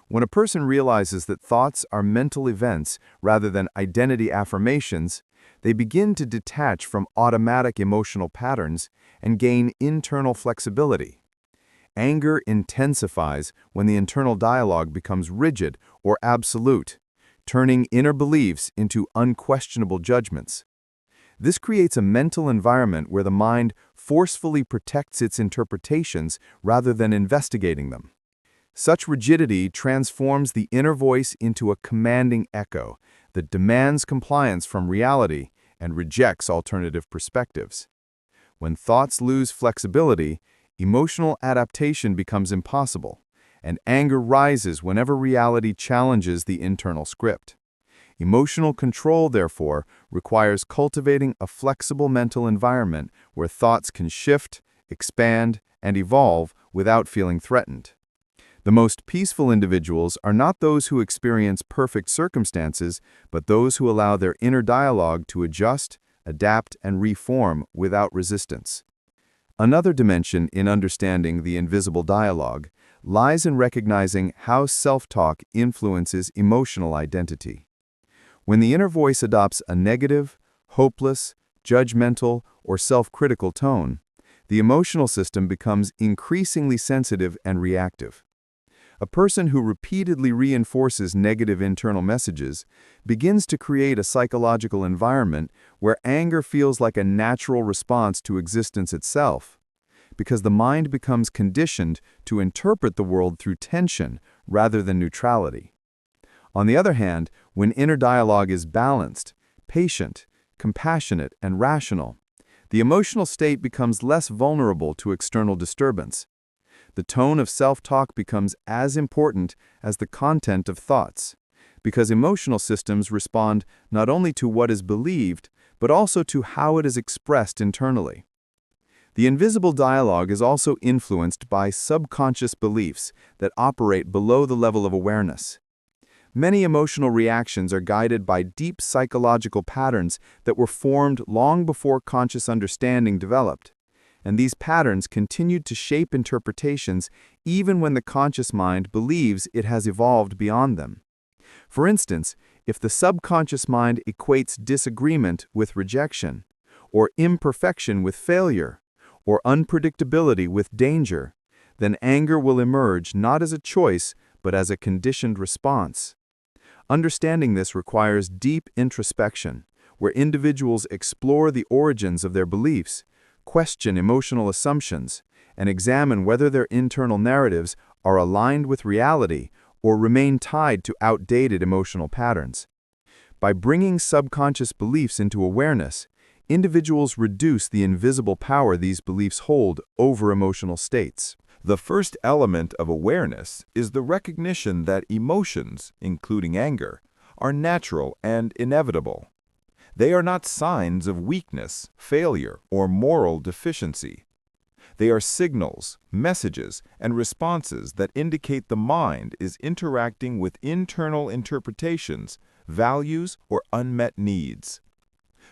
When a person realizes that thoughts are mental events rather than identity affirmations, they begin to detach from automatic emotional patterns and gain internal flexibility. Anger intensifies when the internal dialogue becomes rigid or absolute, turning inner beliefs into unquestionable judgments. This creates a mental environment where the mind forcefully protects its interpretations rather than investigating them. Such rigidity transforms the inner voice into a commanding echo that demands compliance from reality and rejects alternative perspectives. When thoughts lose flexibility, emotional adaptation becomes impossible, and anger rises whenever reality challenges the internal script. Emotional control, therefore, requires cultivating a flexible mental environment where thoughts can shift, expand, and evolve without feeling threatened. The most peaceful individuals are not those who experience perfect circumstances, but those who allow their inner dialogue to adjust, adapt, and reform without resistance. Another dimension in understanding the invisible dialogue lies in recognizing how self-talk influences emotional identity. When the inner voice adopts a negative, hopeless, judgmental, or self-critical tone, the emotional system becomes increasingly sensitive and reactive. A person who repeatedly reinforces negative internal messages begins to create a psychological environment where anger feels like a natural response to existence itself, because the mind becomes conditioned to interpret the world through tension rather than neutrality. On the other hand, when inner dialogue is balanced, patient, compassionate, and rational, the emotional state becomes less vulnerable to external disturbance. The tone of self-talk becomes as important as the content of thoughts, because emotional systems respond not only to what is believed, but also to how it is expressed internally. The invisible dialogue is also influenced by subconscious beliefs that operate below the level of awareness. Many emotional reactions are guided by deep psychological patterns that were formed long before conscious understanding developed. And these patterns continued to shape interpretations even when the conscious mind believes it has evolved beyond them. For instance, if the subconscious mind equates disagreement with rejection, or imperfection with failure, or unpredictability with danger, then anger will emerge not as a choice but as a conditioned response. Understanding this requires deep introspection, where individuals explore the origins of their beliefs, question emotional assumptions, and examine whether their internal narratives are aligned with reality or remain tied to outdated emotional patterns. By bringing subconscious beliefs into awareness, individuals reduce the invisible power these beliefs hold over emotional states. The first element of awareness is the recognition that emotions, including anger, are natural and inevitable. They are not signs of weakness, failure, or moral deficiency. They are signals, messages, and responses that indicate the mind is interacting with internal interpretations, values, or unmet needs.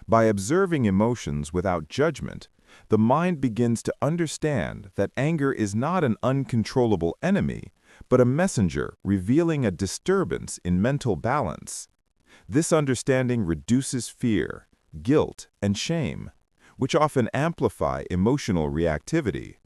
By observing emotions without judgment, the mind begins to understand that anger is not an uncontrollable enemy, but a messenger revealing a disturbance in mental balance. This understanding reduces fear, guilt, and shame, which often amplify emotional reactivity.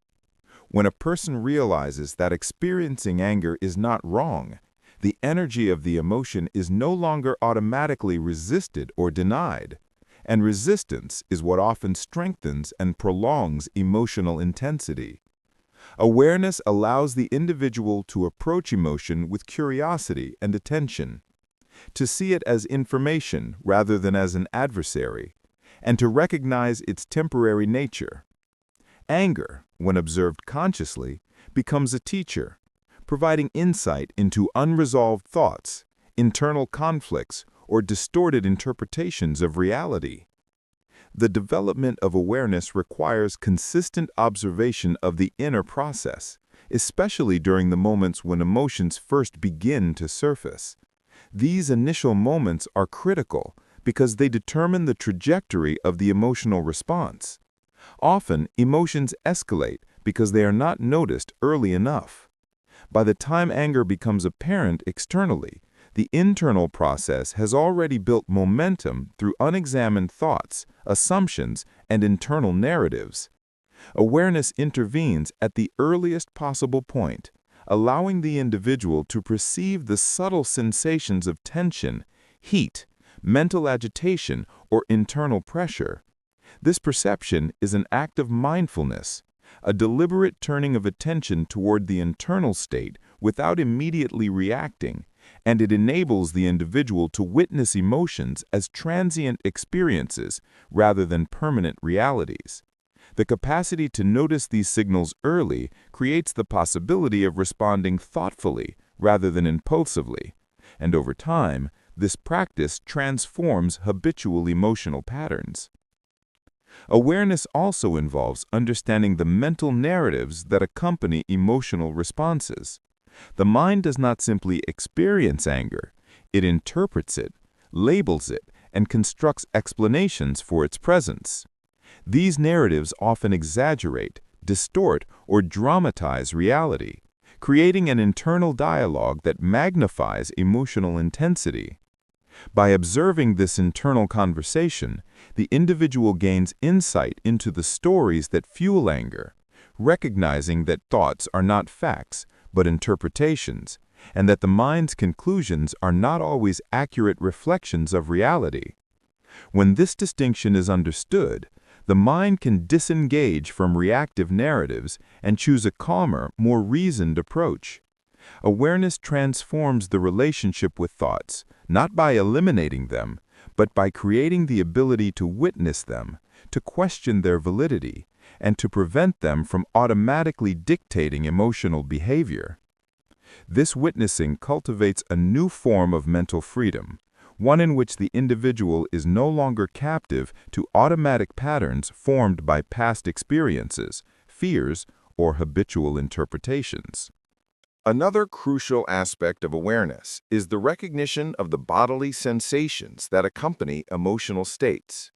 When a person realizes that experiencing anger is not wrong, the energy of the emotion is no longer automatically resisted or denied, and resistance is what often strengthens and prolongs emotional intensity. Awareness allows the individual to approach emotion with curiosity and attention, to see it as information rather than as an adversary, and to recognize its temporary nature. Anger, when observed consciously, becomes a teacher, providing insight into unresolved thoughts, internal conflicts, or distorted interpretations of reality. The development of awareness requires consistent observation of the inner process, especially during the moments when emotions first begin to surface. These initial moments are critical because they determine the trajectory of the emotional response. Often, emotions escalate because they are not noticed early enough. By the time anger becomes apparent externally, the internal process has already built momentum through unexamined thoughts, assumptions, and internal narratives. Awareness intervenes at the earliest possible point, allowing the individual to perceive the subtle sensations of tension, heat, mental agitation, or internal pressure. This perception is an act of mindfulness, a deliberate turning of attention toward the internal state without immediately reacting, and it enables the individual to witness emotions as transient experiences rather than permanent realities. The capacity to notice these signals early creates the possibility of responding thoughtfully rather than impulsively, and over time, this practice transforms habitual emotional patterns. Awareness also involves understanding the mental narratives that accompany emotional responses. The mind does not simply experience anger, it interprets it, labels it, and constructs explanations for its presence. These narratives often exaggerate, distort, or dramatize reality, creating an internal dialogue that magnifies emotional intensity. By observing this internal conversation, the individual gains insight into the stories that fuel anger, recognizing that thoughts are not facts, but interpretations, and that the mind's conclusions are not always accurate reflections of reality. When this distinction is understood, the mind can disengage from reactive narratives and choose a calmer, more reasoned approach. Awareness transforms the relationship with thoughts, not by eliminating them, but by creating the ability to witness them, to question their validity, and to prevent them from automatically dictating emotional behavior. This witnessing cultivates a new form of mental freedom, one in which the individual is no longer captive to automatic patterns formed by past experiences, fears, or habitual interpretations. Another crucial aspect of awareness is the recognition of the bodily sensations that accompany emotional states.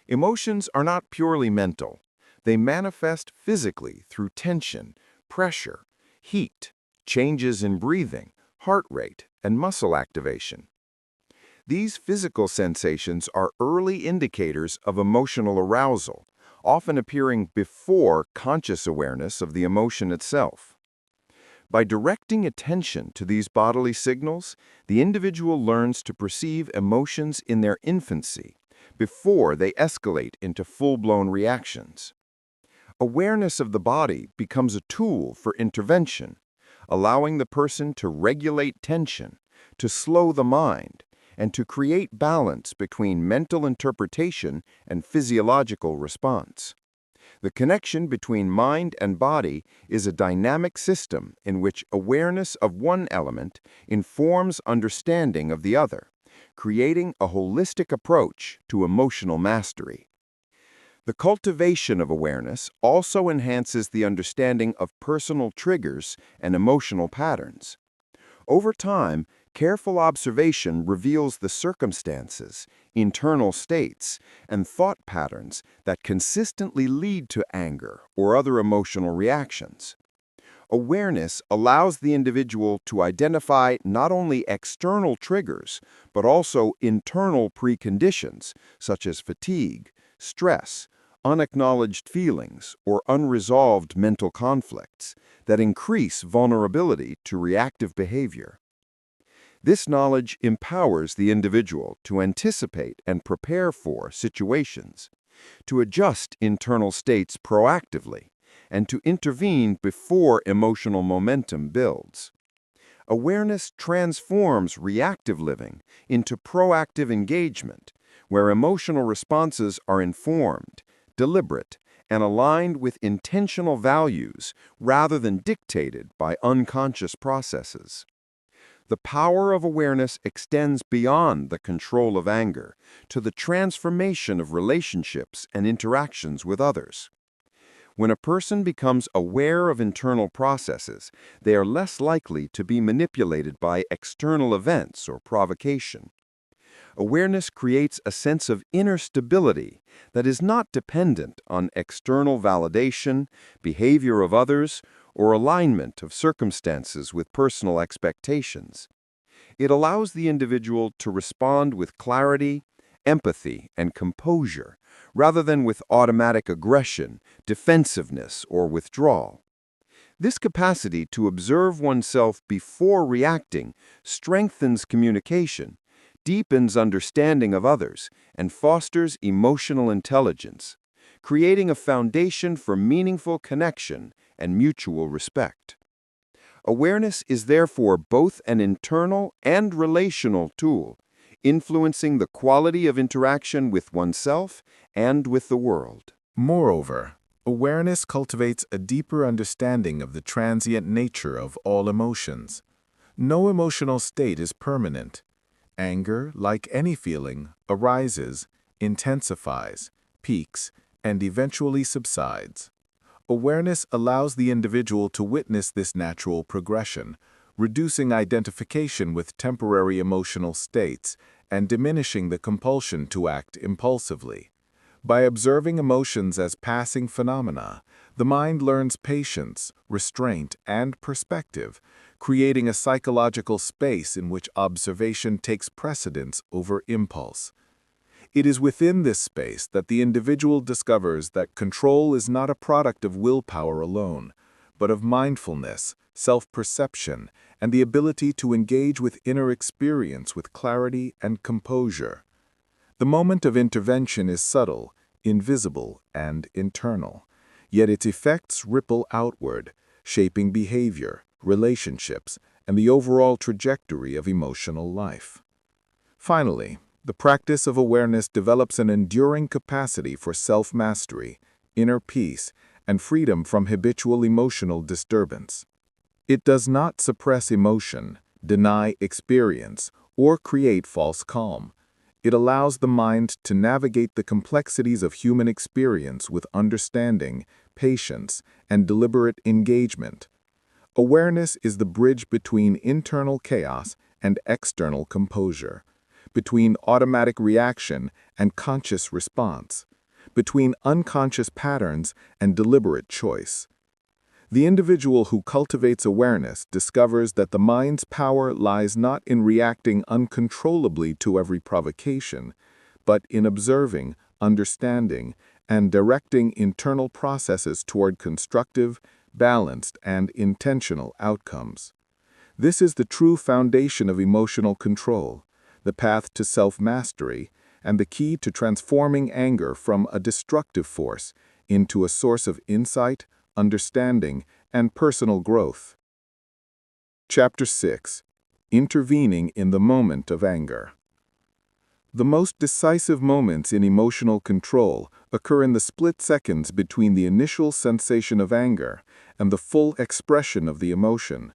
Emotions are not purely mental. They manifest physically through tension, pressure, heat, changes in breathing, heart rate, and muscle activation. These physical sensations are early indicators of emotional arousal, often appearing before conscious awareness of the emotion itself. By directing attention to these bodily signals, the individual learns to perceive emotions in their infancy, before they escalate into full-blown reactions. Awareness of the body becomes a tool for intervention, allowing the person to regulate tension, to slow the mind, and to create balance between mental interpretation and physiological response. The connection between mind and body is a dynamic system in which awareness of one element informs understanding of the other, creating a holistic approach to emotional mastery. The cultivation of awareness also enhances the understanding of personal triggers and emotional patterns. Over time, careful observation reveals the circumstances, internal states, and thought patterns that consistently lead to anger or other emotional reactions. Awareness allows the individual to identify not only external triggers, but also internal preconditions, such as fatigue, stress, unacknowledged feelings, or unresolved mental conflicts that increase vulnerability to reactive behavior. This knowledge empowers the individual to anticipate and prepare for situations, to adjust internal states proactively, and to intervene before emotional momentum builds. Awareness transforms reactive living into proactive engagement, where emotional responses are informed, deliberate, and aligned with intentional values rather than dictated by unconscious processes. The power of awareness extends beyond the control of anger to the transformation of relationships and interactions with others. When a person becomes aware of internal processes, they are less likely to be manipulated by external events or provocation. Awareness creates a sense of inner stability that is not dependent on external validation, behavior of others, or alignment of circumstances with personal expectations. It allows the individual to respond with clarity, empathy, and composure, rather than with automatic aggression, defensiveness, or withdrawal. This capacity to observe oneself before reacting strengthens communication, deepens understanding of others, and fosters emotional intelligence, creating a foundation for meaningful connection and mutual respect. Awareness is therefore both an internal and relational tool, influencing the quality of interaction with oneself and with the world. Moreover, awareness cultivates a deeper understanding of the transient nature of all emotions. No emotional state is permanent. Anger, like any feeling, arises, intensifies, peaks, and eventually subsides. Awareness allows the individual to witness this natural progression, reducing identification with temporary emotional states and diminishing the compulsion to act impulsively. By observing emotions as passing phenomena, the mind learns patience, restraint, and perspective, creating a psychological space in which observation takes precedence over impulse. It is within this space that the individual discovers that control is not a product of willpower alone, but of mindfulness, self-perception, and the ability to engage with inner experience with clarity and composure. The moment of intervention is subtle, invisible, and internal, yet its effects ripple outward, shaping behavior, relationships, and the overall trajectory of emotional life. Finally, the practice of awareness develops an enduring capacity for self-mastery, inner peace, and freedom from habitual emotional disturbance. It does not suppress emotion, deny experience, or create false calm. It allows the mind to navigate the complexities of human experience with understanding, patience, and deliberate engagement. Awareness is the bridge between internal chaos and external composure, between automatic reaction and conscious response, between unconscious patterns and deliberate choice. The individual who cultivates awareness discovers that the mind's power lies not in reacting uncontrollably to every provocation, but in observing, understanding, and directing internal processes toward constructive, balanced, and intentional outcomes. This is the true foundation of emotional control, the path to self-mastery, and the key to transforming anger from a destructive force into a source of insight, understanding, and personal growth. Chapter 6. Intervening in the moment of anger. The most decisive moments in emotional control occur in the split seconds between the initial sensation of anger and the full expression of the emotion.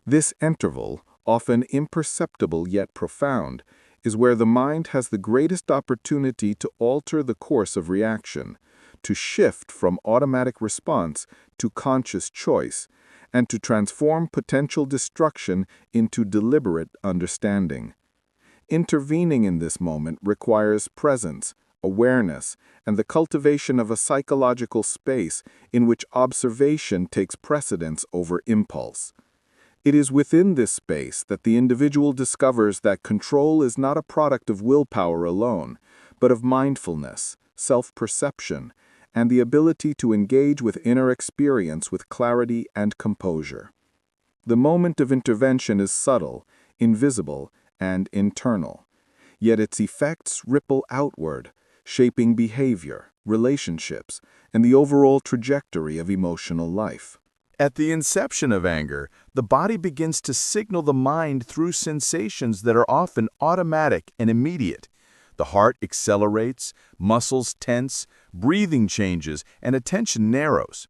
This interval, often imperceptible yet profound, is where the mind has the greatest opportunity to alter the course of reaction, to shift from automatic response to conscious choice, and to transform potential destruction into deliberate understanding. Intervening in this moment requires presence, awareness, and the cultivation of a psychological space in which observation takes precedence over impulse. It is within this space that the individual discovers that control is not a product of willpower alone, but of mindfulness, self-perception, and the ability to engage with inner experience with clarity and composure. The moment of intervention is subtle, invisible, and internal, yet its effects ripple outward, shaping behavior, relationships, and the overall trajectory of emotional life. At the inception of anger, the body begins to signal the mind through sensations that are often automatic and immediate. The heart accelerates, muscles tense, breathing changes, and attention narrows.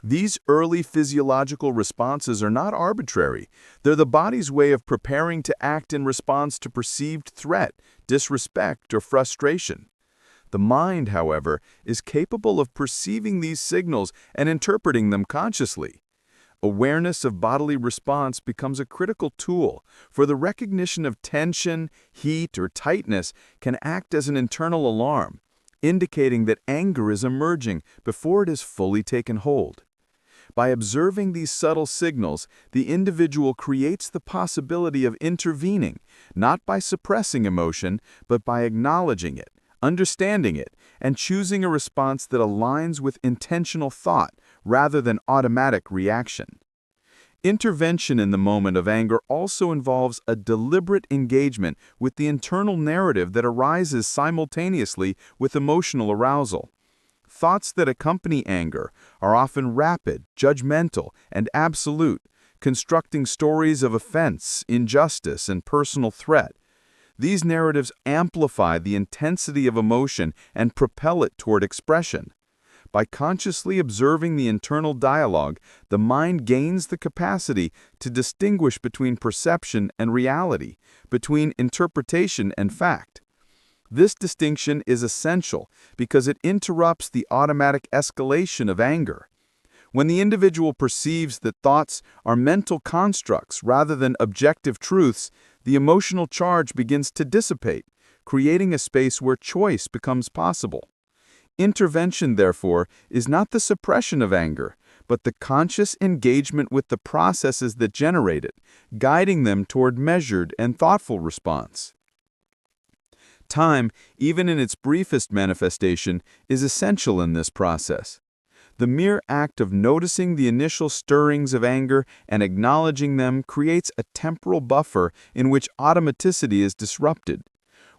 These early physiological responses are not arbitrary. They're the body's way of preparing to act in response to perceived threat, disrespect, or frustration. The mind, however, is capable of perceiving these signals and interpreting them consciously. Awareness of bodily response becomes a critical tool, for the recognition of tension, heat, or tightness can act as an internal alarm, indicating that anger is emerging before it has fully taken hold. By observing these subtle signals, the individual creates the possibility of intervening, not by suppressing emotion, but by acknowledging it, understanding it, and choosing a response that aligns with intentional thought rather than automatic reaction. Intervention in the moment of anger also involves a deliberate engagement with the internal narrative that arises simultaneously with emotional arousal. Thoughts that accompany anger are often rapid, judgmental, and absolute, constructing stories of offense, injustice, and personal threat. These narratives amplify the intensity of emotion and propel it toward expression. By consciously observing the internal dialogue, the mind gains the capacity to distinguish between perception and reality, between interpretation and fact. This distinction is essential because it interrupts the automatic escalation of anger. When the individual perceives that thoughts are mental constructs rather than objective truths, the emotional charge begins to dissipate, creating a space where choice becomes possible. Intervention, therefore, is not the suppression of anger, but the conscious engagement with the processes that generate it, guiding them toward measured and thoughtful response. Time, even in its briefest manifestation, is essential in this process. The mere act of noticing the initial stirrings of anger and acknowledging them creates a temporal buffer in which automaticity is disrupted.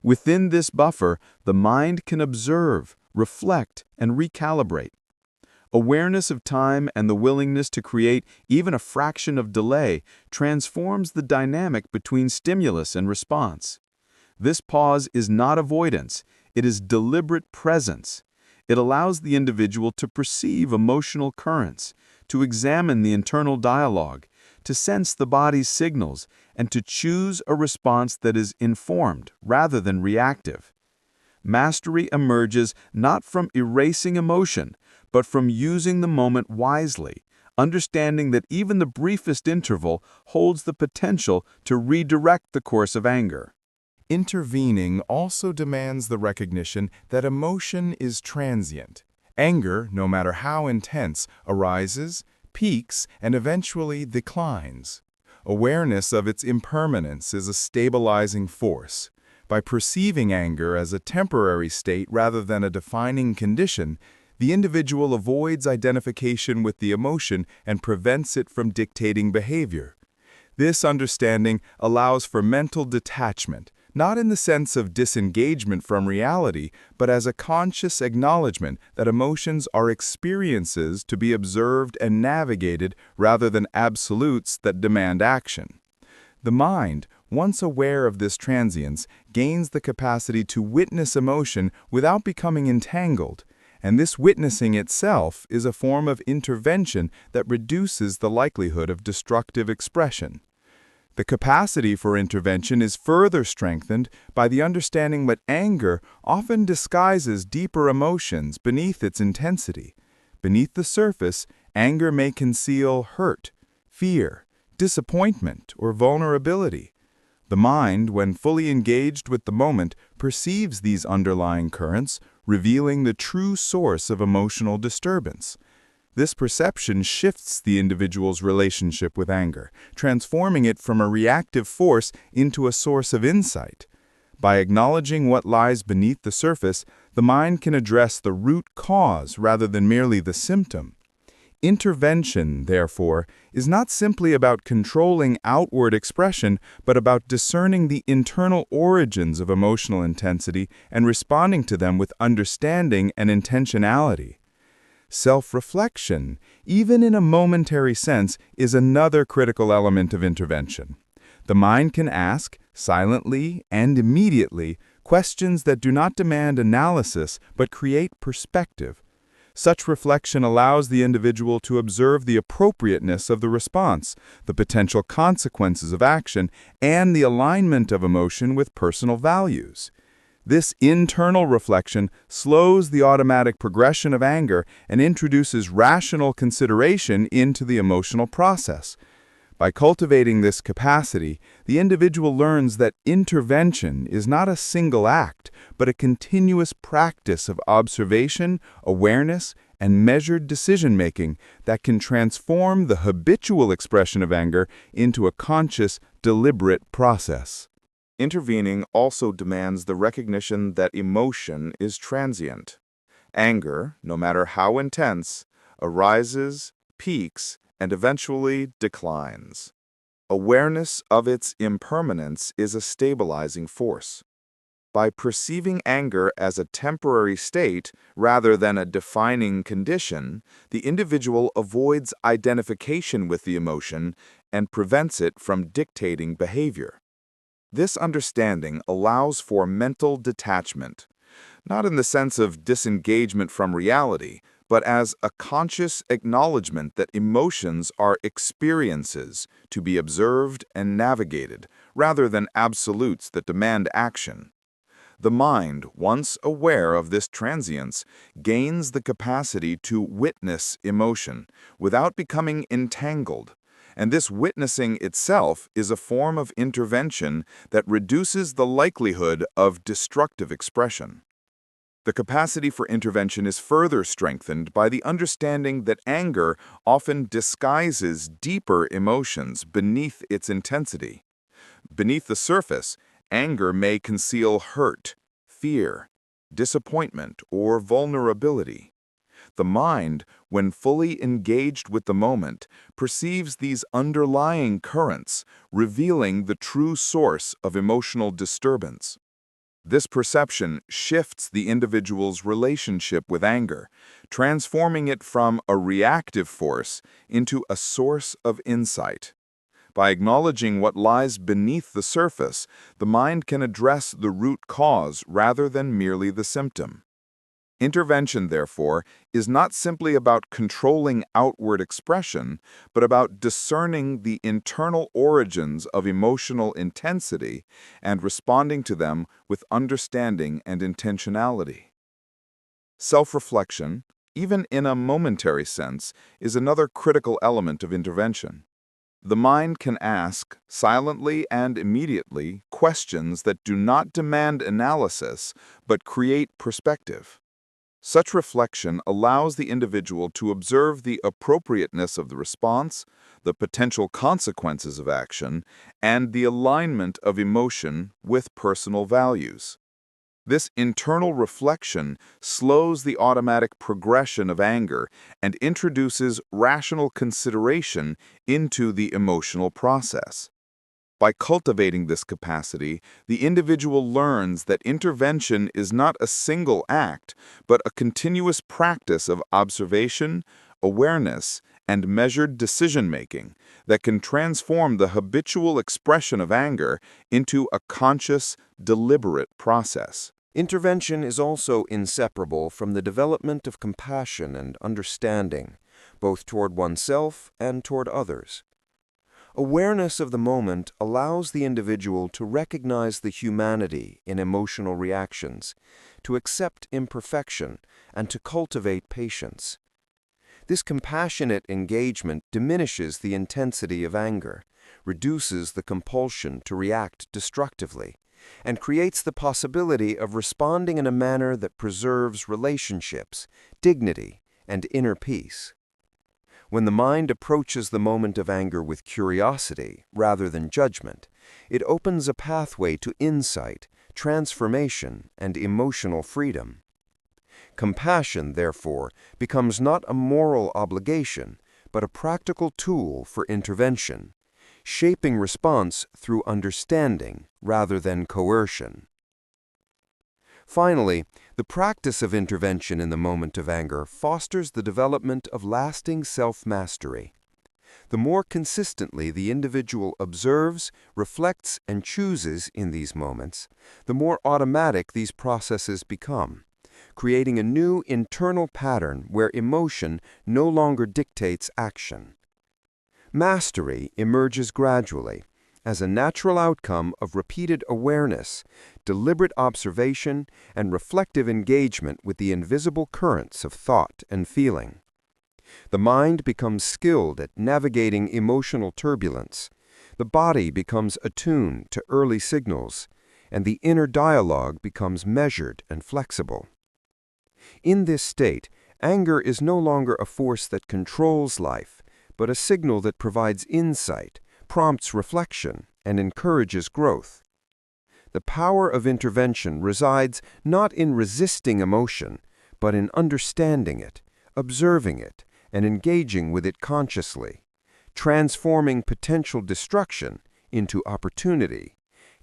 Within this buffer, the mind can observe, reflect, and recalibrate. Awareness of time and the willingness to create even a fraction of delay transforms the dynamic between stimulus and response. This pause is not avoidance, it is deliberate presence. It allows the individual to perceive emotional currents, to examine the internal dialogue, to sense the body's signals, and to choose a response that is informed rather than reactive. Mastery emerges not from erasing emotion, but from using the moment wisely, understanding that even the briefest interval holds the potential to redirect the course of anger. Intervening also demands the recognition that emotion is transient. Anger, no matter how intense, arises, peaks, and eventually declines. Awareness of its impermanence is a stabilizing force. By perceiving anger as a temporary state rather than a defining condition, the individual avoids identification with the emotion and prevents it from dictating behavior. This understanding allows for mental detachment, not in the sense of disengagement from reality, but as a conscious acknowledgement that emotions are experiences to be observed and navigated rather than absolutes that demand action. The mind, once aware of this transience, gains the capacity to witness emotion without becoming entangled, and this witnessing itself is a form of intervention that reduces the likelihood of destructive expression. The capacity for intervention is further strengthened by the understanding that anger often disguises deeper emotions beneath its intensity. Beneath the surface, anger may conceal hurt, fear, disappointment, or vulnerability. The mind, when fully engaged with the moment, perceives these underlying currents, revealing the true source of emotional disturbance. This perception shifts the individual's relationship with anger, transforming it from a reactive force into a source of insight. By acknowledging what lies beneath the surface, the mind can address the root cause rather than merely the symptom. Intervention, therefore, is not simply about controlling outward expression, but about discerning the internal origins of emotional intensity and responding to them with understanding and intentionality. Self-reflection, even in a momentary sense, is another critical element of intervention. The mind can ask, silently and immediately, questions that do not demand analysis but create perspective. Such reflection allows the individual to observe the appropriateness of the response, the potential consequences of action, and the alignment of emotion with personal values. This internal reflection slows the automatic progression of anger and introduces rational consideration into the emotional process. By cultivating this capacity, the individual learns that intervention is not a single act, but a continuous practice of observation, awareness, and measured decision-making that can transform the habitual expression of anger into a conscious, deliberate process. Intervening also demands the recognition that emotion is transient. Anger, no matter how intense, arises, peaks, and eventually declines. Awareness of its impermanence is a stabilizing force. By perceiving anger as a temporary state rather than a defining condition, the individual avoids identification with the emotion and prevents it from dictating behavior. This understanding allows for mental detachment, not in the sense of disengagement from reality, but as a conscious acknowledgement that emotions are experiences to be observed and navigated, rather than absolutes that demand action. The mind, once aware of this transience, gains the capacity to witness emotion without becoming entangled. And this witnessing itself is a form of intervention that reduces the likelihood of destructive expression. The capacity for intervention is further strengthened by the understanding that anger often disguises deeper emotions beneath its intensity. Beneath the surface, anger may conceal hurt, fear, disappointment, or vulnerability. The mind, when fully engaged with the moment, perceives these underlying currents, revealing the true source of emotional disturbance. This perception shifts the individual's relationship with anger, transforming it from a reactive force into a source of insight. By acknowledging what lies beneath the surface, the mind can address the root cause rather than merely the symptom. Intervention, therefore, is not simply about controlling outward expression, but about discerning the internal origins of emotional intensity and responding to them with understanding and intentionality. Self-reflection, even in a momentary sense, is another critical element of intervention. The mind can ask, silently and immediately, questions that do not demand analysis, but create perspective. Such reflection allows the individual to observe the appropriateness of the response, the potential consequences of action, and the alignment of emotion with personal values. This internal reflection slows the automatic progression of anger and introduces rational consideration into the emotional process. By cultivating this capacity, the individual learns that intervention is not a single act, but a continuous practice of observation, awareness, and measured decision-making that can transform the habitual expression of anger into a conscious, deliberate process. Intervention is also inseparable from the development of compassion and understanding, both toward oneself and toward others. Awareness of the moment allows the individual to recognize the humanity in emotional reactions, to accept imperfection, and to cultivate patience. This compassionate engagement diminishes the intensity of anger, reduces the compulsion to react destructively, and creates the possibility of responding in a manner that preserves relationships, dignity, and inner peace. When the mind approaches the moment of anger with curiosity rather than judgment, it opens a pathway to insight, transformation, and emotional freedom. Compassion, therefore, becomes not a moral obligation, but a practical tool for intervention, shaping response through understanding rather than coercion. Finally, the practice of intervention in the moment of anger fosters the development of lasting self-mastery. The more consistently the individual observes, reflects, and chooses in these moments, the more automatic these processes become, creating a new internal pattern where emotion no longer dictates action. Mastery emerges gradually, as a natural outcome of repeated awareness, deliberate observation, and reflective engagement with the invisible currents of thought and feeling. The mind becomes skilled at navigating emotional turbulence, the body becomes attuned to early signals, and the inner dialogue becomes measured and flexible. In this state, Anger is no longer a force that controls life, but a signal that provides insight, prompts reflection, and encourages growth. The power of intervention resides not in resisting emotion, but in understanding it, observing it, and engaging with it consciously, transforming potential destruction into opportunity,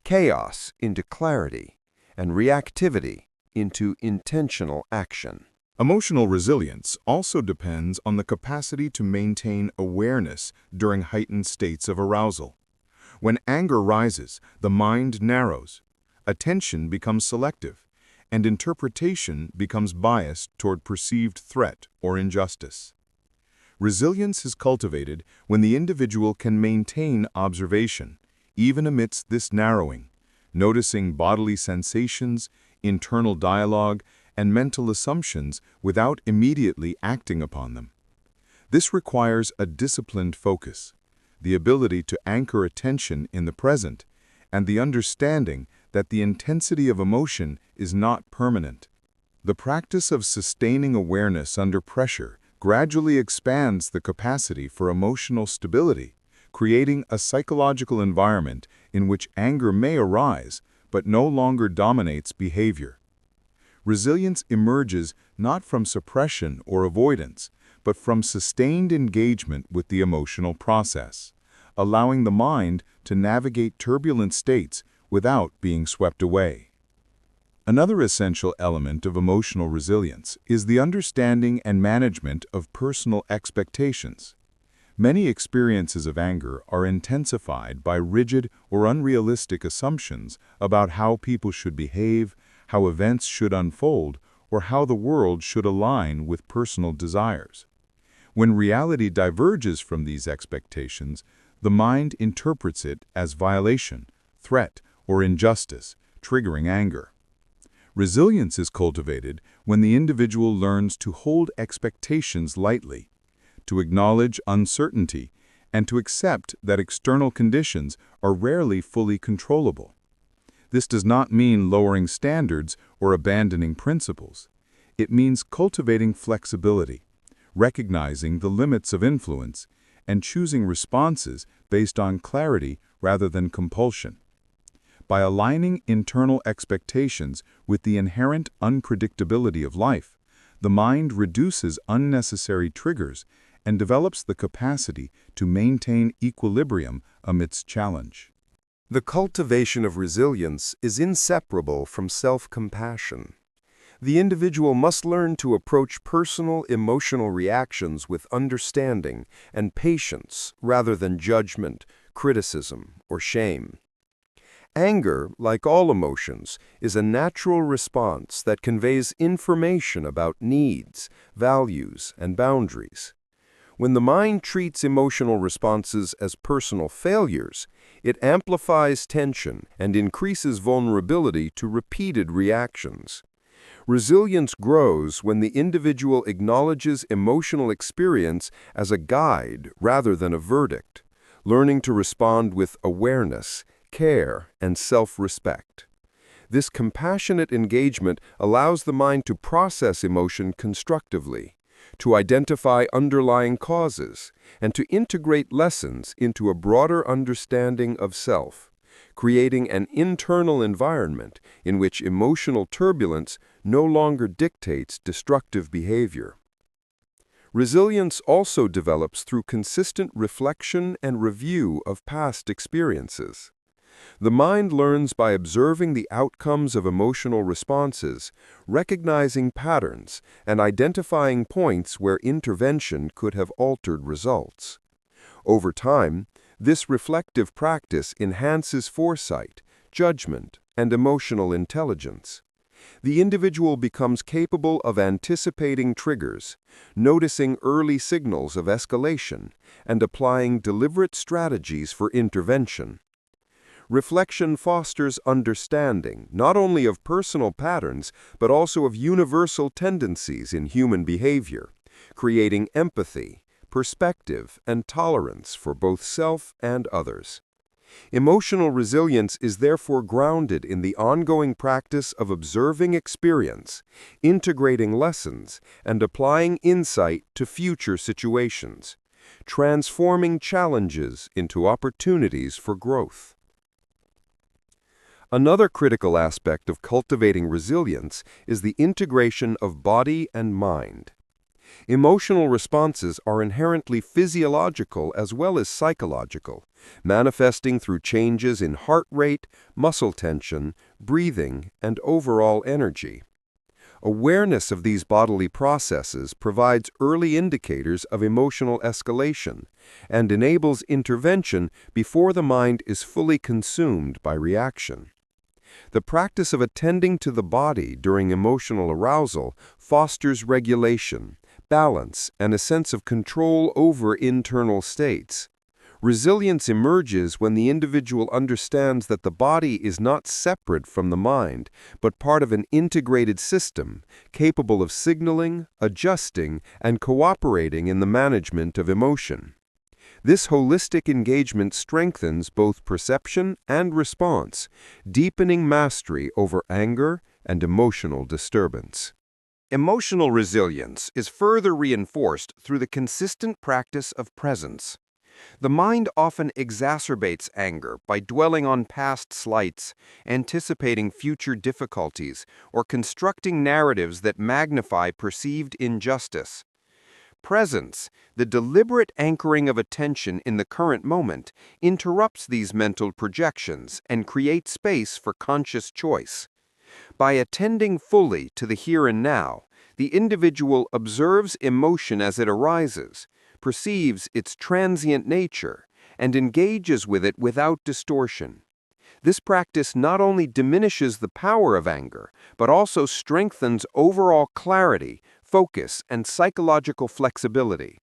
chaos into clarity, and reactivity into intentional action. Emotional resilience also depends on the capacity to maintain awareness during heightened states of arousal. When anger rises, the mind narrows, attention becomes selective, and interpretation becomes biased toward perceived threat or injustice. Resilience is cultivated when the individual can maintain observation, even amidst this narrowing, noticing bodily sensations, internal dialogue, and mental assumptions without immediately acting upon them. This requires a disciplined focus, the ability to anchor attention in the present, and the understanding that the intensity of emotion is not permanent. The practice of sustaining awareness under pressure gradually expands the capacity for emotional stability, creating a psychological environment in which anger may arise but no longer dominates behavior. Resilience emerges not from suppression or avoidance, but from sustained engagement with the emotional process, allowing the mind to navigate turbulent states without being swept away. Another essential element of emotional resilience is the understanding and management of personal expectations. Many experiences of anger are intensified by rigid or unrealistic assumptions about how people should behave, how events should unfold, or how the world should align with personal desires. When reality diverges from these expectations, the mind interprets it as violation, threat, or injustice, triggering anger. Resilience is cultivated when the individual learns to hold expectations lightly, to acknowledge uncertainty, and to accept that external conditions are rarely fully controllable. This does not mean lowering standards or abandoning principles. It means cultivating flexibility, recognizing the limits of influence, and choosing responses based on clarity rather than compulsion. By aligning internal expectations with the inherent unpredictability of life, the mind reduces unnecessary triggers and develops the capacity to maintain equilibrium amidst challenge. The cultivation of resilience is inseparable from self-compassion. The individual must learn to approach personal emotional reactions with understanding and patience rather than judgment, criticism, or shame. Anger, like all emotions, is a natural response that conveys information about needs, values, and boundaries. When the mind treats emotional responses as personal failures, it amplifies tension and increases vulnerability to repeated reactions. Resilience grows when the individual acknowledges emotional experience as a guide rather than a verdict, learning to respond with awareness, care, and self-respect. This compassionate engagement allows the mind to process emotion constructively, to identify underlying causes, and to integrate lessons into a broader understanding of self, creating an internal environment in which emotional turbulence no longer dictates destructive behavior. Resilience also develops through consistent reflection and review of past experiences. The mind learns by observing the outcomes of emotional responses, recognizing patterns, and identifying points where intervention could have altered results. Over time, this reflective practice enhances foresight, judgment, and emotional intelligence. The individual becomes capable of anticipating triggers, noticing early signals of escalation, and applying deliberate strategies for intervention. Reflection fosters understanding not only of personal patterns, but also of universal tendencies in human behavior, creating empathy, perspective, and tolerance for both self and others. Emotional resilience is therefore grounded in the ongoing practice of observing experience, integrating lessons, and applying insight to future situations, transforming challenges into opportunities for growth. Another critical aspect of cultivating resilience is the integration of body and mind. Emotional responses are inherently physiological as well as psychological, manifesting through changes in heart rate, muscle tension, breathing, and overall energy. Awareness of these bodily processes provides early indicators of emotional escalation and enables intervention before the mind is fully consumed by reaction. The practice of attending to the body during emotional arousal fosters regulation, balance, and a sense of control over internal states. Resilience emerges when the individual understands that the body is not separate from the mind, but part of an integrated system, capable of signaling, adjusting, and cooperating in the management of emotion. This holistic engagement strengthens both perception and response, deepening mastery over anger and emotional disturbance. Emotional resilience is further reinforced through the consistent practice of presence. The mind often exacerbates anger by dwelling on past slights, anticipating future difficulties, or constructing narratives that magnify perceived injustice. Presence, the deliberate anchoring of attention in the current moment, interrupts these mental projections and creates space for conscious choice. By attending fully to the here and now, the individual observes emotion as it arises, perceives its transient nature, and engages with it without distortion. This practice not only diminishes the power of anger, but also strengthens overall clarity, focus, and psychological flexibility.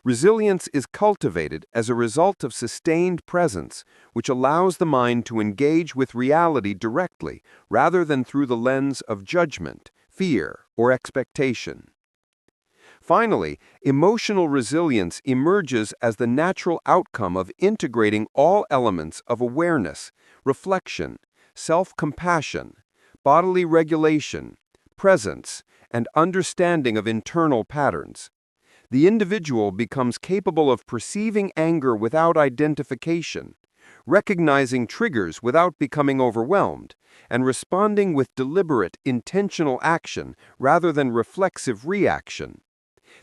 Resilience is cultivated as a result of sustained presence, which allows the mind to engage with reality directly rather than through the lens of judgment, fear, or expectation. Finally, emotional resilience emerges as the natural outcome of integrating all elements of awareness, reflection, self-compassion, bodily regulation, presence, and understanding of internal patterns. The individual becomes capable of perceiving anger without identification, recognizing triggers without becoming overwhelmed, and responding with deliberate, intentional action rather than reflexive reaction.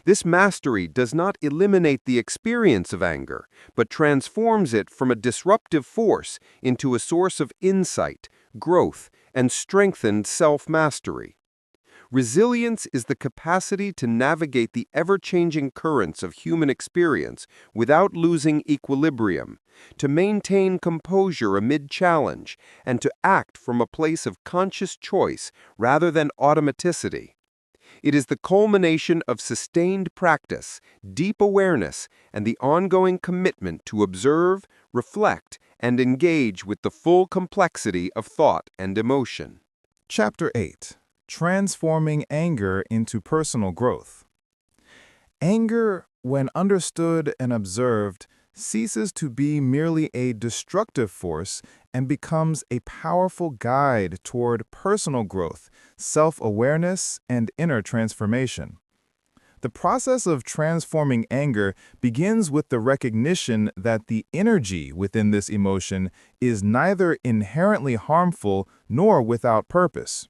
This mastery does not eliminate the experience of anger, but transforms it from a disruptive force into a source of insight, growth, and strengthened self-mastery. Resilience is the capacity to navigate the ever-changing currents of human experience without losing equilibrium, to maintain composure amid challenge, and to act from a place of conscious choice rather than automaticity. It is the culmination of sustained practice, deep awareness, and the ongoing commitment to observe, reflect, and engage with the full complexity of thought and emotion. Chapter 8. Transforming Anger into Personal Growth. Anger, when understood and observed, ceases to be merely a destructive force and becomes a powerful guide toward personal growth, self-awareness, and inner transformation. The process of transforming anger begins with the recognition that the energy within this emotion is neither inherently harmful nor without purpose.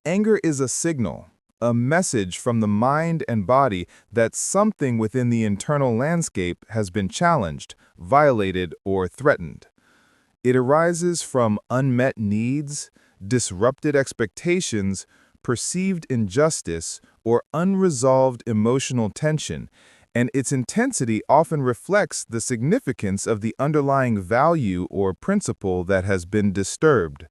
Anger is a signal, a message from the mind and body that something within the internal landscape has been challenged, violated, or threatened. It arises from unmet needs, disrupted expectations, perceived injustice, or unresolved emotional tension, and its intensity often reflects the significance of the underlying value or principle that has been disturbed.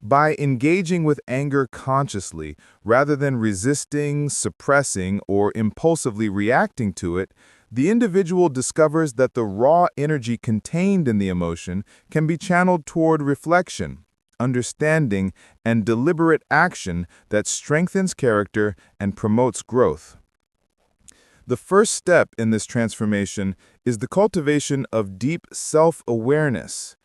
By engaging with anger consciously, rather than resisting, suppressing, or impulsively reacting to it, the individual discovers that the raw energy contained in the emotion can be channeled toward reflection, understanding, and deliberate action that strengthens character and promotes growth. The first step in this transformation is the cultivation of deep self-awareness.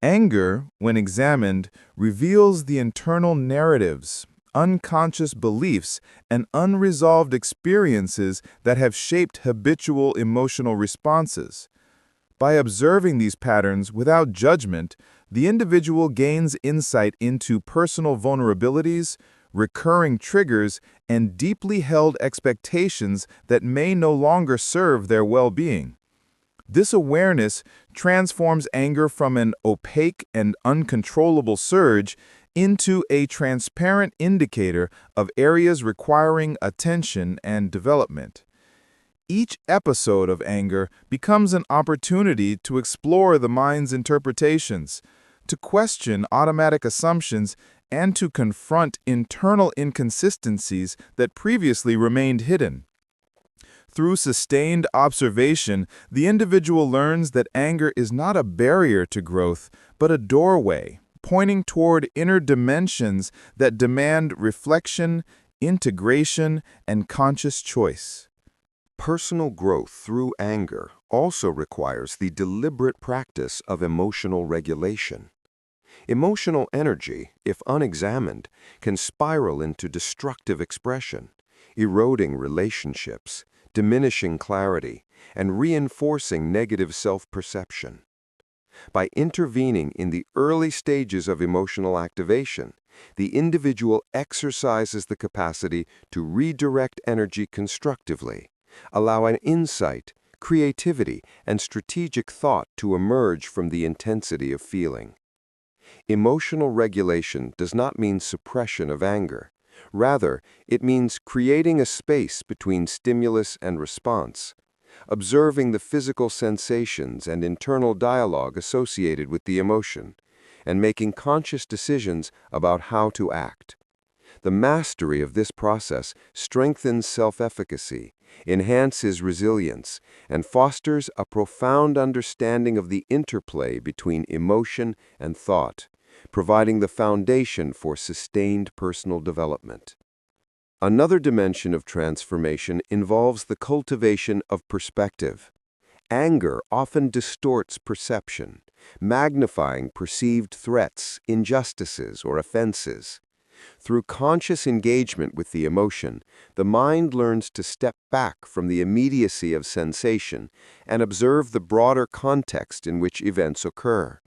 Anger, when examined, reveals the internal narratives, unconscious beliefs, and unresolved experiences that have shaped habitual emotional responses. By observing these patterns without judgment, the individual gains insight into personal vulnerabilities, recurring triggers, and deeply held expectations that may no longer serve their well-being. This awareness transforms anger from an opaque and uncontrollable surge into a transparent indicator of areas requiring attention and development. Each episode of anger becomes an opportunity to explore the mind's interpretations, to question automatic assumptions, and to confront internal inconsistencies that previously remained hidden. Through sustained observation, the individual learns that anger is not a barrier to growth, but a doorway, pointing toward inner dimensions that demand reflection, integration, and conscious choice. Personal growth through anger also requires the deliberate practice of emotional regulation. Emotional energy, if unexamined, can spiral into destructive expression, eroding relationships, diminishing clarity, and reinforcing negative self-perception. By intervening in the early stages of emotional activation, the individual exercises the capacity to redirect energy constructively, allowing insight, creativity, and strategic thought to emerge from the intensity of feeling. Emotional regulation does not mean suppression of anger. Rather, it means creating a space between stimulus and response, observing the physical sensations and internal dialogue associated with the emotion, and making conscious decisions about how to act. The mastery of this process strengthens self-efficacy, enhances resilience, and fosters a profound understanding of the interplay between emotion and thought, providing the foundation for sustained personal development. Another dimension of transformation involves the cultivation of perspective. Anger often distorts perception, magnifying perceived threats, injustices, or offenses. Through conscious engagement with the emotion, the mind learns to step back from the immediacy of sensation and observe the broader context in which events occur.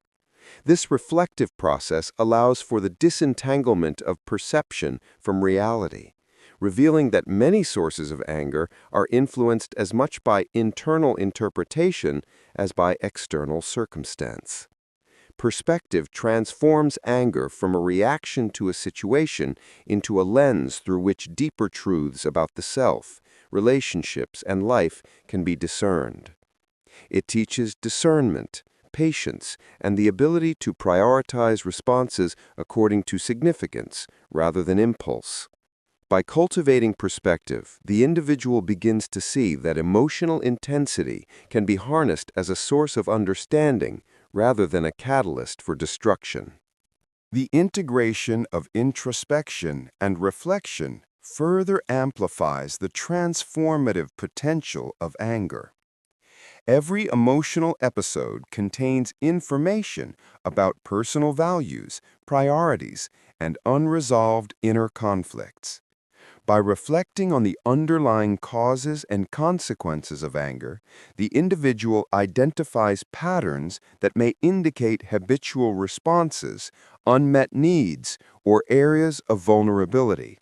This reflective process allows for the disentanglement of perception from reality, revealing that many sources of anger are influenced as much by internal interpretation as by external circumstance. Perspective transforms anger from a reaction to a situation into a lens through which deeper truths about the self, relationships, and life can be discerned. It teaches discernment, patience, and the ability to prioritize responses according to significance rather than impulse. By cultivating perspective, the individual begins to see that emotional intensity can be harnessed as a source of understanding rather than a catalyst for destruction. The integration of introspection and reflection further amplifies the transformative potential of anger. Every emotional episode contains information about personal values, priorities, and unresolved inner conflicts. By reflecting on the underlying causes and consequences of anger, the individual identifies patterns that may indicate habitual responses, unmet needs, or areas of vulnerability.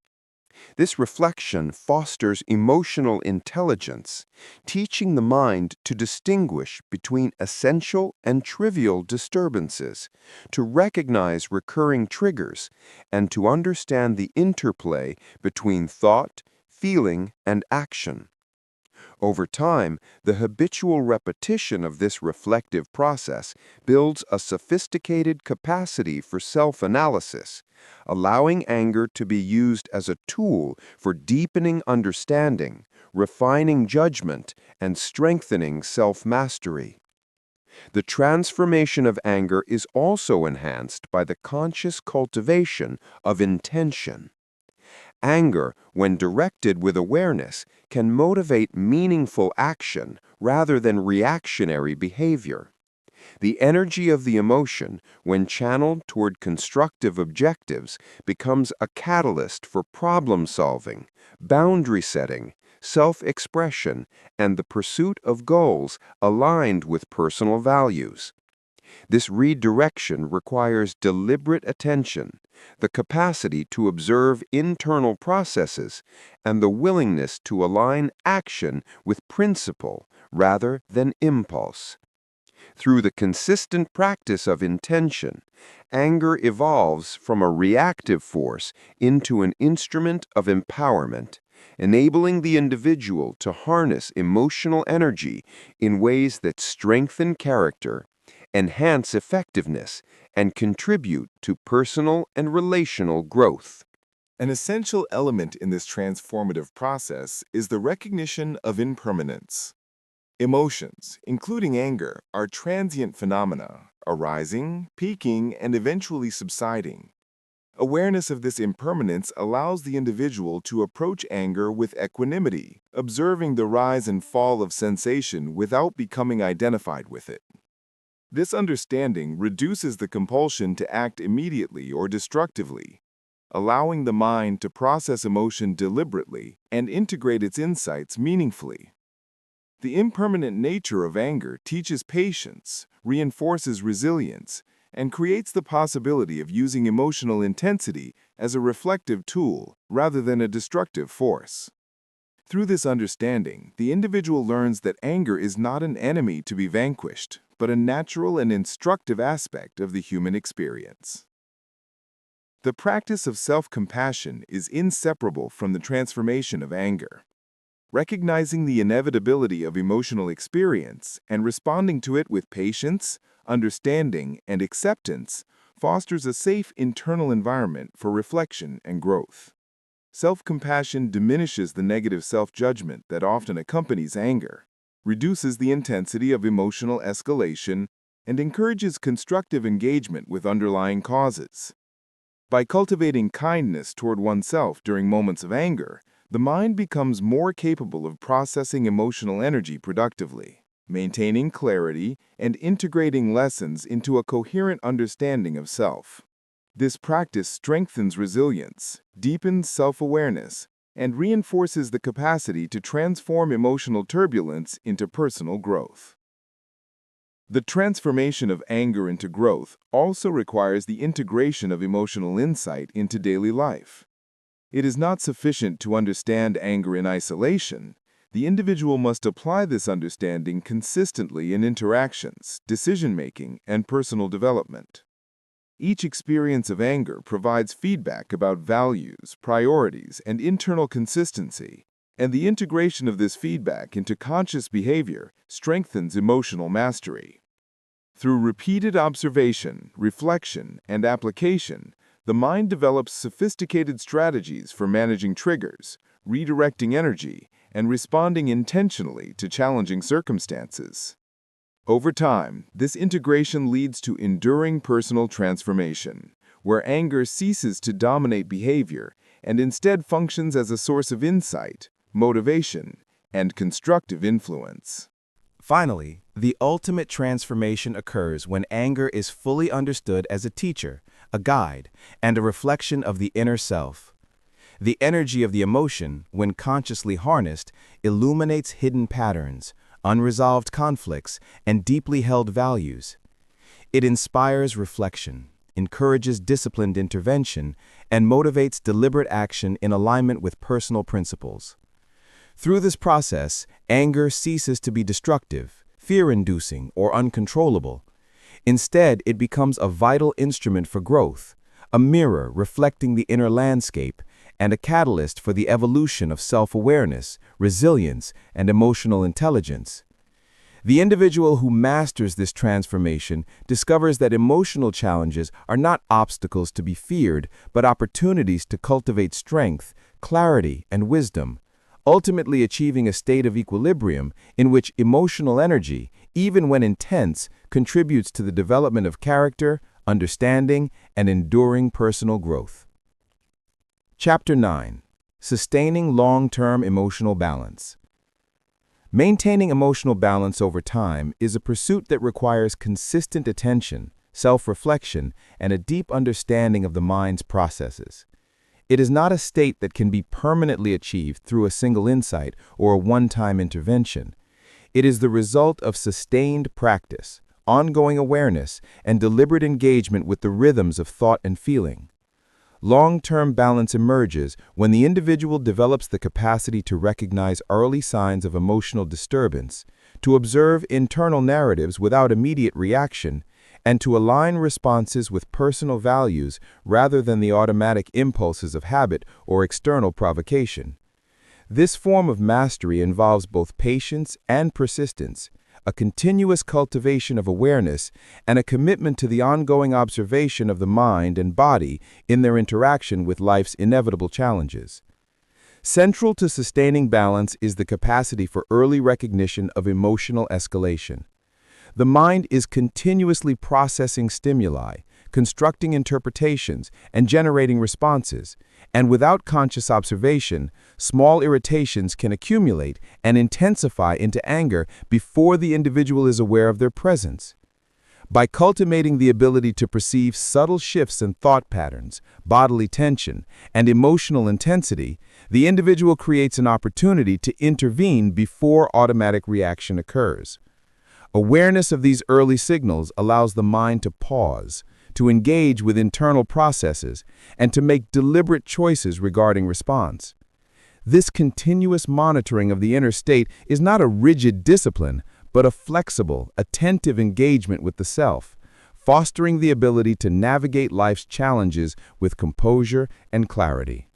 This reflection fosters emotional intelligence, teaching the mind to distinguish between essential and trivial disturbances, to recognize recurring triggers, and to understand the interplay between thought, feeling, and action. Over time, the habitual repetition of this reflective process builds a sophisticated capacity for self-analysis, allowing anger to be used as a tool for deepening understanding, refining judgment, and strengthening self-mastery. The transformation of anger is also enhanced by the conscious cultivation of intention. Anger, when directed with awareness, can motivate meaningful action rather than reactionary behavior. The energy of the emotion, when channeled toward constructive objectives, becomes a catalyst for problem solving, boundary setting, self-expression, and the pursuit of goals aligned with personal values. This redirection requires deliberate attention, the capacity to observe internal processes, and the willingness to align action with principle rather than impulse. Through the consistent practice of intention, anger evolves from a reactive force into an instrument of empowerment, enabling the individual to harness emotional energy in ways that strengthen character, enhance effectiveness, and contribute to personal and relational growth. An essential element in this transformative process is the recognition of impermanence. Emotions, including anger, are transient phenomena, arising, peaking, and eventually subsiding. Awareness of this impermanence allows the individual to approach anger with equanimity, observing the rise and fall of sensation without becoming identified with it. This understanding reduces the compulsion to act immediately or destructively, allowing the mind to process emotion deliberately and integrate its insights meaningfully. The impermanent nature of anger teaches patience, reinforces resilience, and creates the possibility of using emotional intensity as a reflective tool rather than a destructive force. Through this understanding, the individual learns that anger is not an enemy to be vanquished, but a natural and instructive aspect of the human experience. The practice of self-compassion is inseparable from the transformation of anger. Recognizing the inevitability of emotional experience and responding to it with patience, understanding, and acceptance fosters a safe internal environment for reflection and growth. Self-compassion diminishes the negative self-judgment that often accompanies anger, reduces the intensity of emotional escalation, and encourages constructive engagement with underlying causes. By cultivating kindness toward oneself during moments of anger, the mind becomes more capable of processing emotional energy productively, maintaining clarity, and integrating lessons into a coherent understanding of self. This practice strengthens resilience, deepens self-awareness, and reinforces the capacity to transform emotional turbulence into personal growth. The transformation of anger into growth also requires the integration of emotional insight into daily life. It is not sufficient to understand anger in isolation. The individual must apply this understanding consistently in interactions, decision-making, and personal development. Each experience of anger provides feedback about values, priorities, and internal consistency, and the integration of this feedback into conscious behavior strengthens emotional mastery. Through repeated observation, reflection, and application, the mind develops sophisticated strategies for managing triggers, redirecting energy, and responding intentionally to challenging circumstances. Over time, this integration leads to enduring personal transformation, where anger ceases to dominate behavior and instead functions as a source of insight, motivation, and constructive influence. Finally, the ultimate transformation occurs when anger is fully understood as a teacher, a guide, and a reflection of the inner self. The energy of the emotion, when consciously harnessed, illuminates hidden patterns, unresolved conflicts, and deeply held values. It inspires reflection, encourages disciplined intervention, and motivates deliberate action in alignment with personal principles. Through this process, anger ceases to be destructive, fear-inducing, or uncontrollable. Instead, it becomes a vital instrument for growth, a mirror reflecting the inner landscape, and a catalyst for the evolution of self-awareness, resilience, and emotional intelligence. The individual who masters this transformation discovers that emotional challenges are not obstacles to be feared, but opportunities to cultivate strength, clarity, and wisdom, ultimately achieving a state of equilibrium in which emotional energy, even when intense, contributes to the development of character, understanding, and enduring personal growth. Chapter 9. Sustaining long-term emotional balance. Maintaining emotional balance over time is a pursuit that requires consistent attention, self-reflection, and a deep understanding of the mind's processes. It is not a state that can be permanently achieved through a single insight or a one-time intervention. It is the result of sustained practice, ongoing awareness, and deliberate engagement with the rhythms of thought and feeling. Long-term balance emerges when the individual develops the capacity to recognize early signs of emotional disturbance, to observe internal narratives without immediate reaction, and to align responses with personal values rather than the automatic impulses of habit or external provocation. This form of mastery involves both patience and persistence, a continuous cultivation of awareness, and a commitment to the ongoing observation of the mind and body in their interaction with life's inevitable challenges. Central to sustaining balance is the capacity for early recognition of emotional escalation. The mind is continuously processing stimuli, constructing interpretations, and generating responses, and without conscious observation, small irritations can accumulate and intensify into anger before the individual is aware of their presence. By cultivating the ability to perceive subtle shifts in thought patterns, bodily tension, and emotional intensity, the individual creates an opportunity to intervene before automatic reaction occurs. Awareness of these early signals allows the mind to pause, to engage with internal processes, and to make deliberate choices regarding response. This continuous monitoring of the inner state is not a rigid discipline, but a flexible, attentive engagement with the self, fostering the ability to navigate life's challenges with composure and clarity.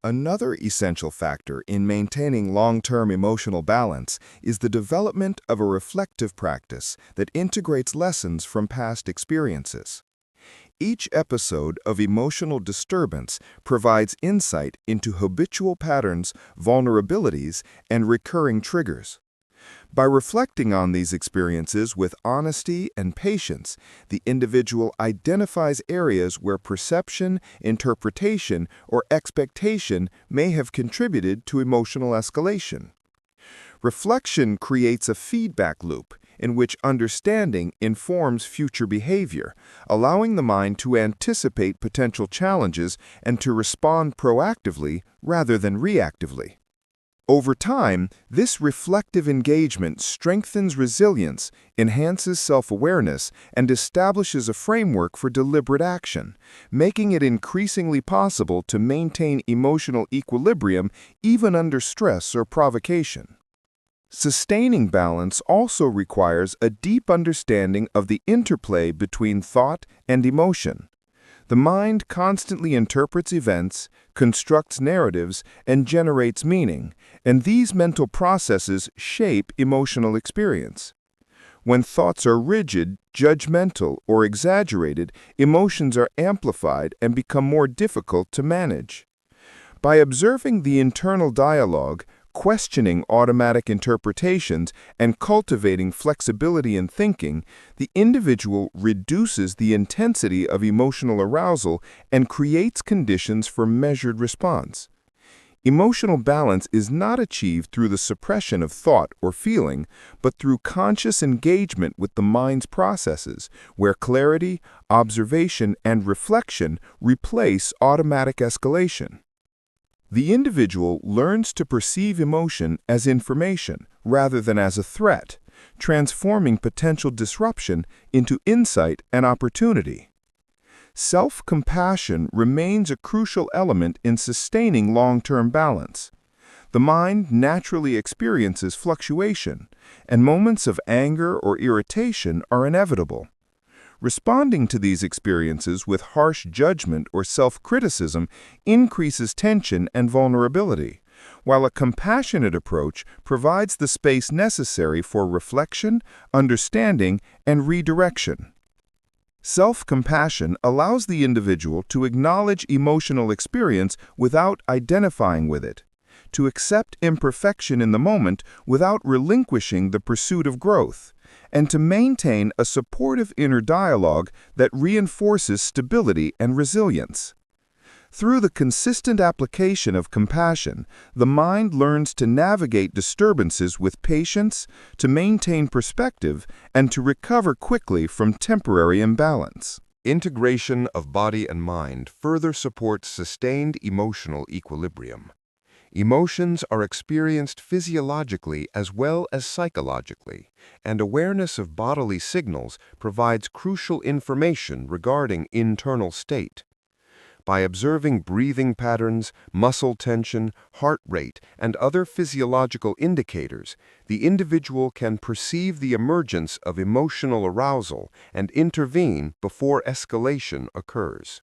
Another essential factor in maintaining long-term emotional balance is the development of a reflective practice that integrates lessons from past experiences. Each episode of emotional disturbance provides insight into habitual patterns, vulnerabilities, and recurring triggers. By reflecting on these experiences with honesty and patience, the individual identifies areas where perception, interpretation, or expectation may have contributed to emotional escalation. Reflection creates a feedback loop in which understanding informs future behavior, allowing the mind to anticipate potential challenges and to respond proactively rather than reactively. Over time, this reflective engagement strengthens resilience, enhances self-awareness, and establishes a framework for deliberate action, making it increasingly possible to maintain emotional equilibrium even under stress or provocation. Sustaining balance also requires a deep understanding of the interplay between thought and emotion. The mind constantly interprets events, constructs narratives, and generates meaning, and these mental processes shape emotional experience. When thoughts are rigid, judgmental, or exaggerated, emotions are amplified and become more difficult to manage. By observing the internal dialogue, questioning automatic interpretations, and cultivating flexibility in thinking, the individual reduces the intensity of emotional arousal and creates conditions for measured response. Emotional balance is not achieved through the suppression of thought or feeling, but through conscious engagement with the mind's processes, where clarity, observation, and reflection replace automatic escalation. The individual learns to perceive emotion as information rather than as a threat, transforming potential disruption into insight and opportunity. Self-compassion remains a crucial element in sustaining long-term balance. The mind naturally experiences fluctuation, and moments of anger or irritation are inevitable. Responding to these experiences with harsh judgment or self-criticism increases tension and vulnerability, while a compassionate approach provides the space necessary for reflection, understanding, and redirection. Self-compassion allows the individual to acknowledge emotional experience without identifying with it, to accept imperfection in the moment without relinquishing the pursuit of growth, and to maintain a supportive inner dialogue that reinforces stability and resilience. Through the consistent application of compassion, the mind learns to navigate disturbances with patience, to maintain perspective, and to recover quickly from temporary imbalance. Integration of body and mind further supports sustained emotional equilibrium. Emotions are experienced physiologically as well as psychologically, and awareness of bodily signals provides crucial information regarding internal state. By observing breathing patterns, muscle tension, heart rate, and other physiological indicators, the individual can perceive the emergence of emotional arousal and intervene before escalation occurs.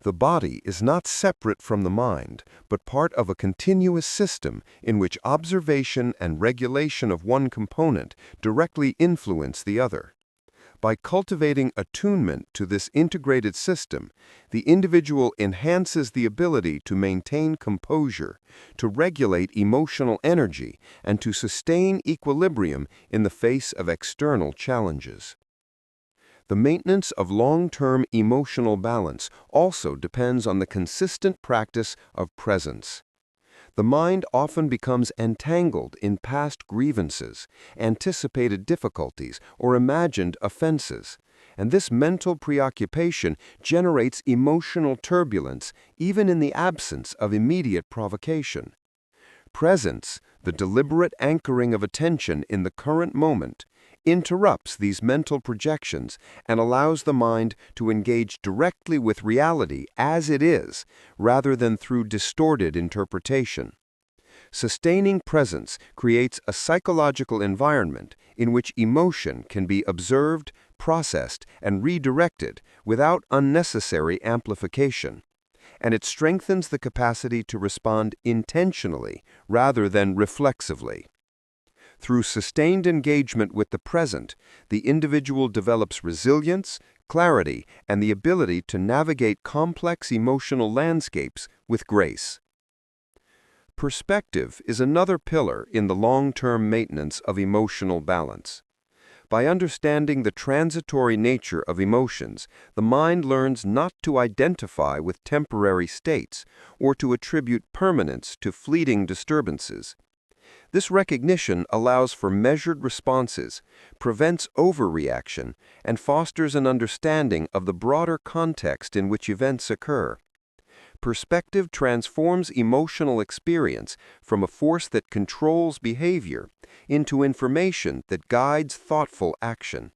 The body is not separate from the mind, but part of a continuous system in which observation and regulation of one component directly influence the other. By cultivating attunement to this integrated system, the individual enhances the ability to maintain composure, to regulate emotional energy, and to sustain equilibrium in the face of external challenges. The maintenance of long-term emotional balance also depends on the consistent practice of presence. The mind often becomes entangled in past grievances, anticipated difficulties, or imagined offenses, and this mental preoccupation generates emotional turbulence even in the absence of immediate provocation. Presence, the deliberate anchoring of attention in the current moment, interrupts these mental projections and allows the mind to engage directly with reality as it is, rather than through distorted interpretation. Sustaining presence creates a psychological environment in which emotion can be observed, processed, and redirected without unnecessary amplification, and it strengthens the capacity to respond intentionally rather than reflexively. Through sustained engagement with the present, the individual develops resilience, clarity, and the ability to navigate complex emotional landscapes with grace. Perspective is another pillar in the long-term maintenance of emotional balance. By understanding the transitory nature of emotions, the mind learns not to identify with temporary states or to attribute permanence to fleeting disturbances. This recognition allows for measured responses, prevents overreaction, and fosters an understanding of the broader context in which events occur. Perspective transforms emotional experience from a force that controls behavior into information that guides thoughtful action.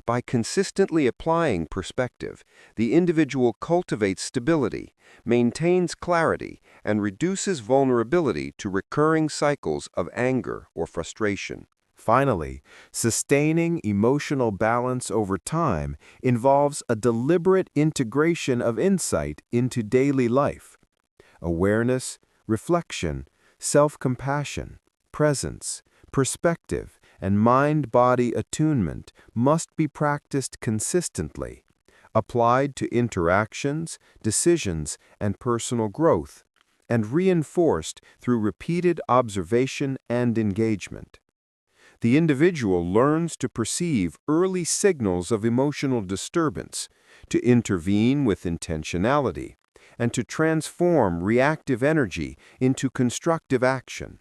By consistently applying perspective, the individual cultivates stability, maintains clarity, and reduces vulnerability to recurring cycles of anger or frustration. Finally, sustaining emotional balance over time involves a deliberate integration of insight into daily life. Awareness, reflection, self-compassion, presence, perspective, and mind-body attunement must be practiced consistently, applied to interactions, decisions, and personal growth, and reinforced through repeated observation and engagement. The individual learns to perceive early signals of emotional disturbance, to intervene with intentionality, and to transform reactive energy into constructive action.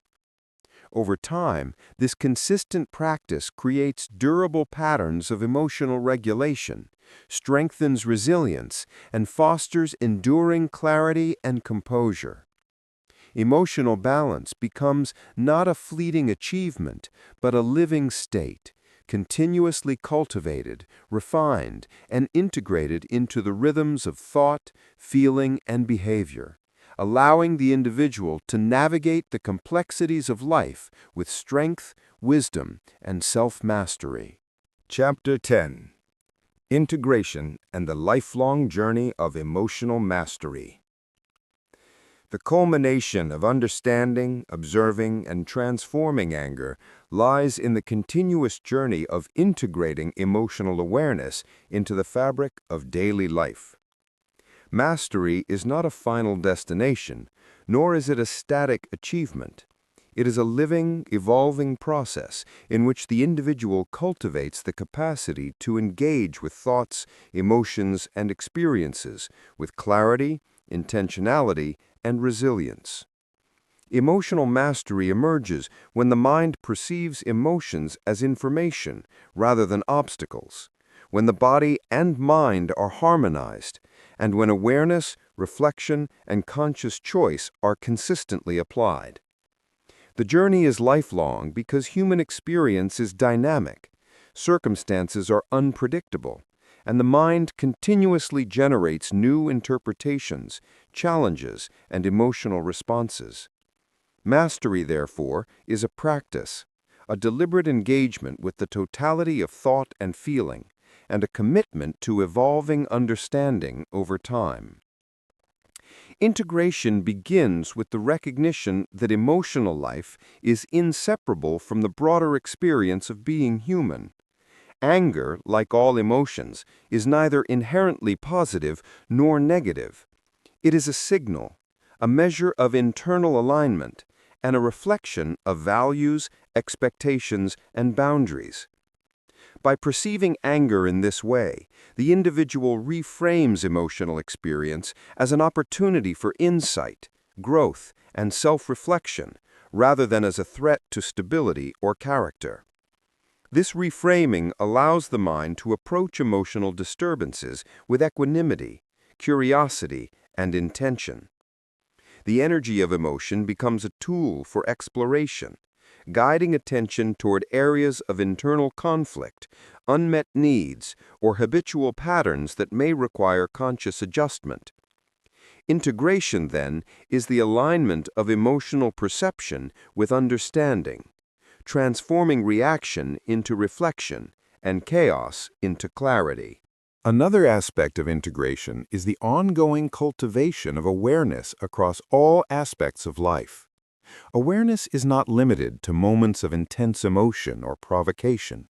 Over time, this consistent practice creates durable patterns of emotional regulation, strengthens resilience, and fosters enduring clarity and composure. Emotional balance becomes not a fleeting achievement, but a living state, continuously cultivated, refined, and integrated into the rhythms of thought, feeling, and behavior, allowing the individual to navigate the complexities of life with strength, wisdom, and self-mastery. Chapter 10. Integration and the Lifelong Journey of Emotional Mastery. The culmination of understanding, observing, and transforming anger lies in the continuous journey of integrating emotional awareness into the fabric of daily life. Mastery is not a final destination, nor is it a static achievement. It is a living, evolving process in which the individual cultivates the capacity to engage with thoughts, emotions, and experiences with clarity, intentionality, and resilience. Emotional mastery emerges when the mind perceives emotions as information rather than obstacles, when the body and mind are harmonized, and when awareness, reflection, and conscious choice are consistently applied. The journey is lifelong because human experience is dynamic, circumstances are unpredictable, and the mind continuously generates new interpretations, challenges, and emotional responses. Mastery, therefore, is a practice, a deliberate engagement with the totality of thought and feeling, and a commitment to evolving understanding over time. Integration begins with the recognition that emotional life is inseparable from the broader experience of being human. Anger, like all emotions, is neither inherently positive nor negative. It is a signal, a measure of internal alignment, and a reflection of values, expectations, and boundaries. By perceiving anger in this way, the individual reframes emotional experience as an opportunity for insight, growth, and self-reflection, rather than as a threat to stability or character. This reframing allows the mind to approach emotional disturbances with equanimity, curiosity, and intention. The energy of emotion becomes a tool for exploration, guiding attention toward areas of internal conflict, unmet needs, or habitual patterns that may require conscious adjustment. Integration, then, is the alignment of emotional perception with understanding, transforming reaction into reflection and chaos into clarity. Another aspect of integration is the ongoing cultivation of awareness across all aspects of life. Awareness is not limited to moments of intense emotion or provocation.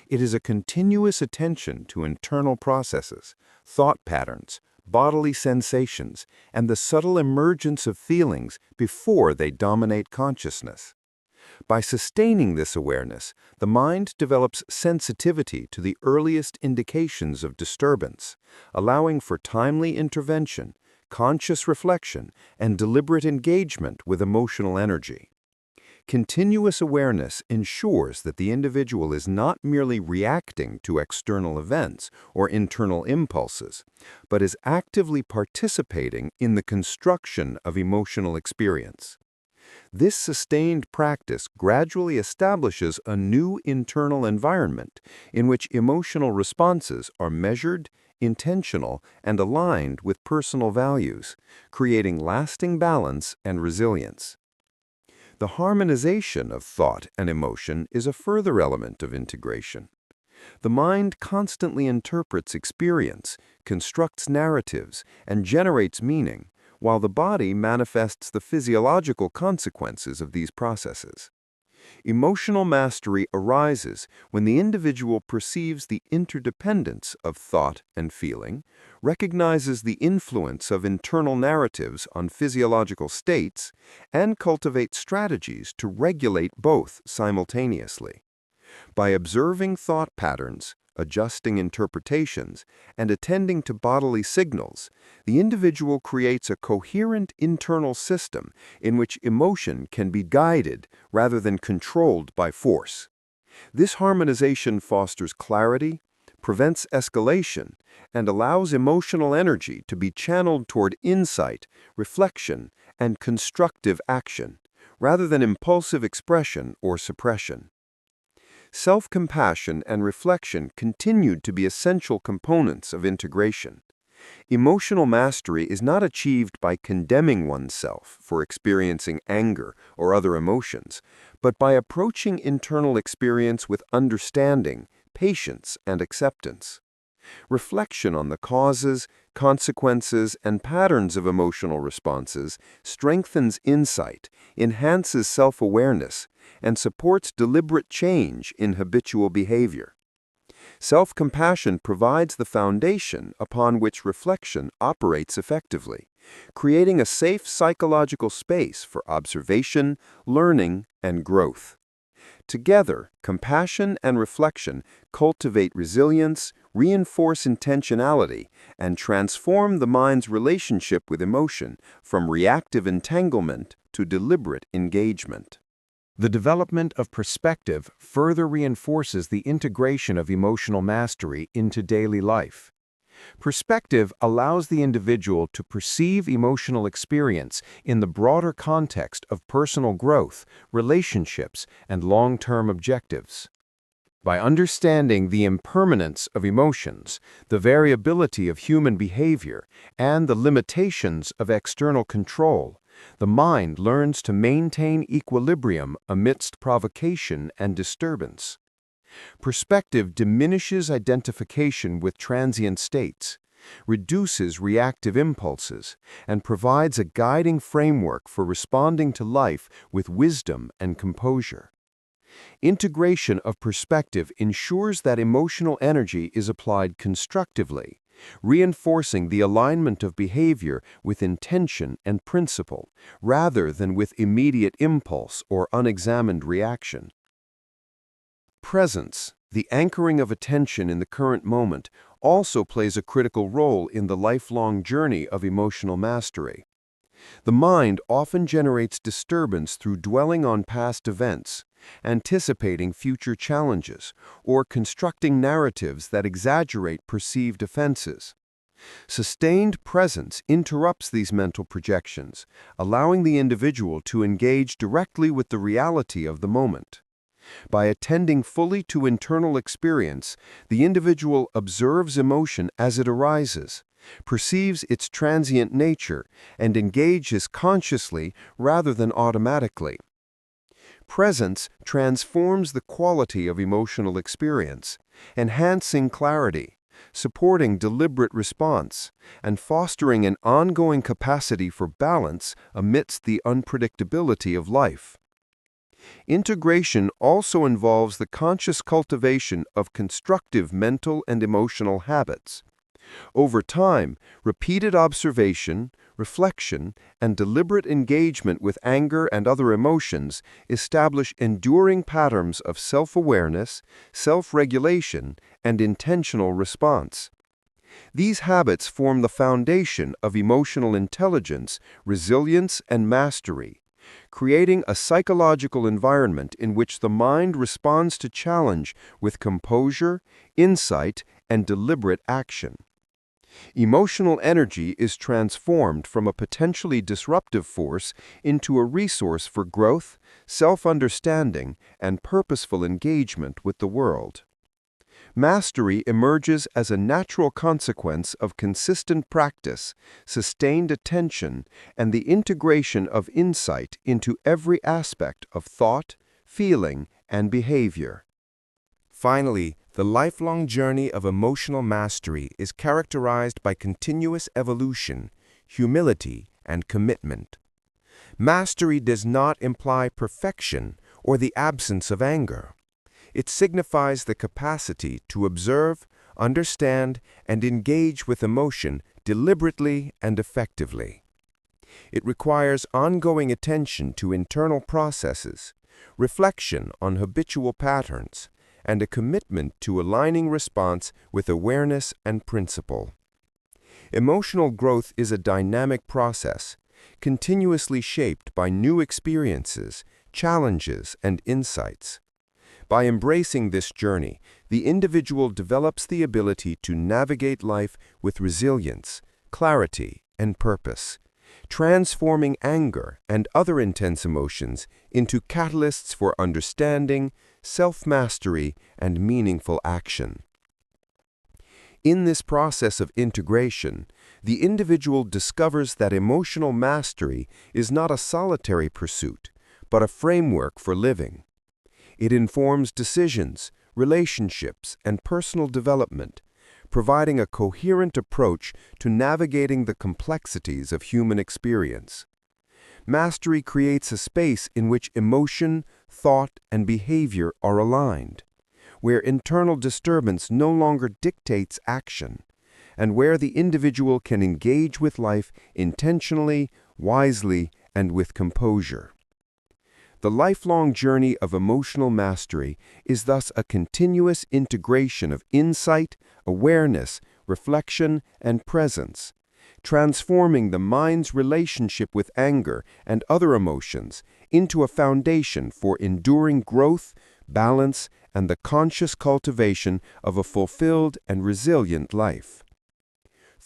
It is a continuous attention to internal processes, thought patterns, bodily sensations, and the subtle emergence of feelings before they dominate consciousness. By sustaining this awareness, the mind develops sensitivity to the earliest indications of disturbance, allowing for timely intervention, conscious reflection, and deliberate engagement with emotional energy. Continuous awareness ensures that the individual is not merely reacting to external events or internal impulses, but is actively participating in the construction of emotional experience. This sustained practice gradually establishes a new internal environment in which emotional responses are measured, intentional, and aligned with personal values, creating lasting balance and resilience. The harmonization of thought and emotion is a further element of integration. The mind constantly interprets experience, constructs narratives, and generates meaning, while the body manifests the physiological consequences of these processes. Emotional mastery arises when the individual perceives the interdependence of thought and feeling, recognizes the influence of internal narratives on physiological states, and cultivates strategies to regulate both simultaneously. By observing thought patterns, adjusting interpretations, and attending to bodily signals, the individual creates a coherent internal system in which emotion can be guided rather than controlled by force. This harmonization fosters clarity, prevents escalation, and allows emotional energy to be channeled toward insight, reflection, and constructive action, rather than impulsive expression or suppression. Self-compassion and reflection continued to be essential components of integration. Emotional mastery is not achieved by condemning oneself for experiencing anger or other emotions, but by approaching internal experience with understanding, patience, and acceptance. Reflection on the causes, consequences, and patterns of emotional responses strengthens insight, enhances self-awareness, and supports deliberate change in habitual behavior. Self-compassion provides the foundation upon which reflection operates effectively, creating a safe psychological space for observation, learning, and growth. Together, compassion and reflection cultivate resilience, reinforce intentionality, and transform the mind's relationship with emotion from reactive entanglement to deliberate engagement. The development of perspective further reinforces the integration of emotional mastery into daily life. Perspective allows the individual to perceive emotional experience in the broader context of personal growth, relationships, and long-term objectives. By understanding the impermanence of emotions, the variability of human behavior, and the limitations of external control, the mind learns to maintain equilibrium amidst provocation and disturbance. Perspective diminishes identification with transient states, reduces reactive impulses, and provides a guiding framework for responding to life with wisdom and composure. Integration of perspective ensures that emotional energy is applied constructively, reinforcing the alignment of behavior with intention and principle, rather than with immediate impulse or unexamined reaction. Presence, the anchoring of attention in the current moment, also plays a critical role in the lifelong journey of emotional mastery. The mind often generates disturbance through dwelling on past events, anticipating future challenges, or constructing narratives that exaggerate perceived offenses. Sustained presence interrupts these mental projections, allowing the individual to engage directly with the reality of the moment. By attending fully to internal experience, the individual observes emotion as it arises, perceives its transient nature, and engages consciously rather than automatically. Presence transforms the quality of emotional experience, enhancing clarity, supporting deliberate response, and fostering an ongoing capacity for balance amidst the unpredictability of life. Integration also involves the conscious cultivation of constructive mental and emotional habits. Over time, repeated observation, reflection, and deliberate engagement with anger and other emotions establish enduring patterns of self-awareness, self-regulation, and intentional response. These habits form the foundation of emotional intelligence, resilience, and mastery, creating a psychological environment in which the mind responds to challenge with composure, insight, and deliberate action. Emotional energy is transformed from a potentially disruptive force into a resource for growth, self-understanding, and purposeful engagement with the world. Mastery emerges as a natural consequence of consistent practice, sustained attention, and the integration of insight into every aspect of thought, feeling, and behavior. Finally, the lifelong journey of emotional mastery is characterized by continuous evolution, humility, and commitment. Mastery does not imply perfection or the absence of anger. It signifies the capacity to observe, understand, and engage with emotion deliberately and effectively. It requires ongoing attention to internal processes, reflection on habitual patterns, and a commitment to aligning response with awareness and principle. Emotional growth is a dynamic process, continuously shaped by new experiences, challenges, and insights. By embracing this journey, the individual develops the ability to navigate life with resilience, clarity, and purpose, transforming anger and other intense emotions into catalysts for understanding, self-mastery, and meaningful action. In this process of integration, the individual discovers that emotional mastery is not a solitary pursuit, but a framework for living. It informs decisions, relationships, and personal development, providing a coherent approach to navigating the complexities of human experience. Mastery creates a space in which emotion, thought, and behavior are aligned, where internal disturbance no longer dictates action, and where the individual can engage with life intentionally, wisely, and with composure. The lifelong journey of emotional mastery is thus a continuous integration of insight, awareness, reflection, and presence, transforming the mind's relationship with anger and other emotions into a foundation for enduring growth, balance, and the conscious cultivation of a fulfilled and resilient life.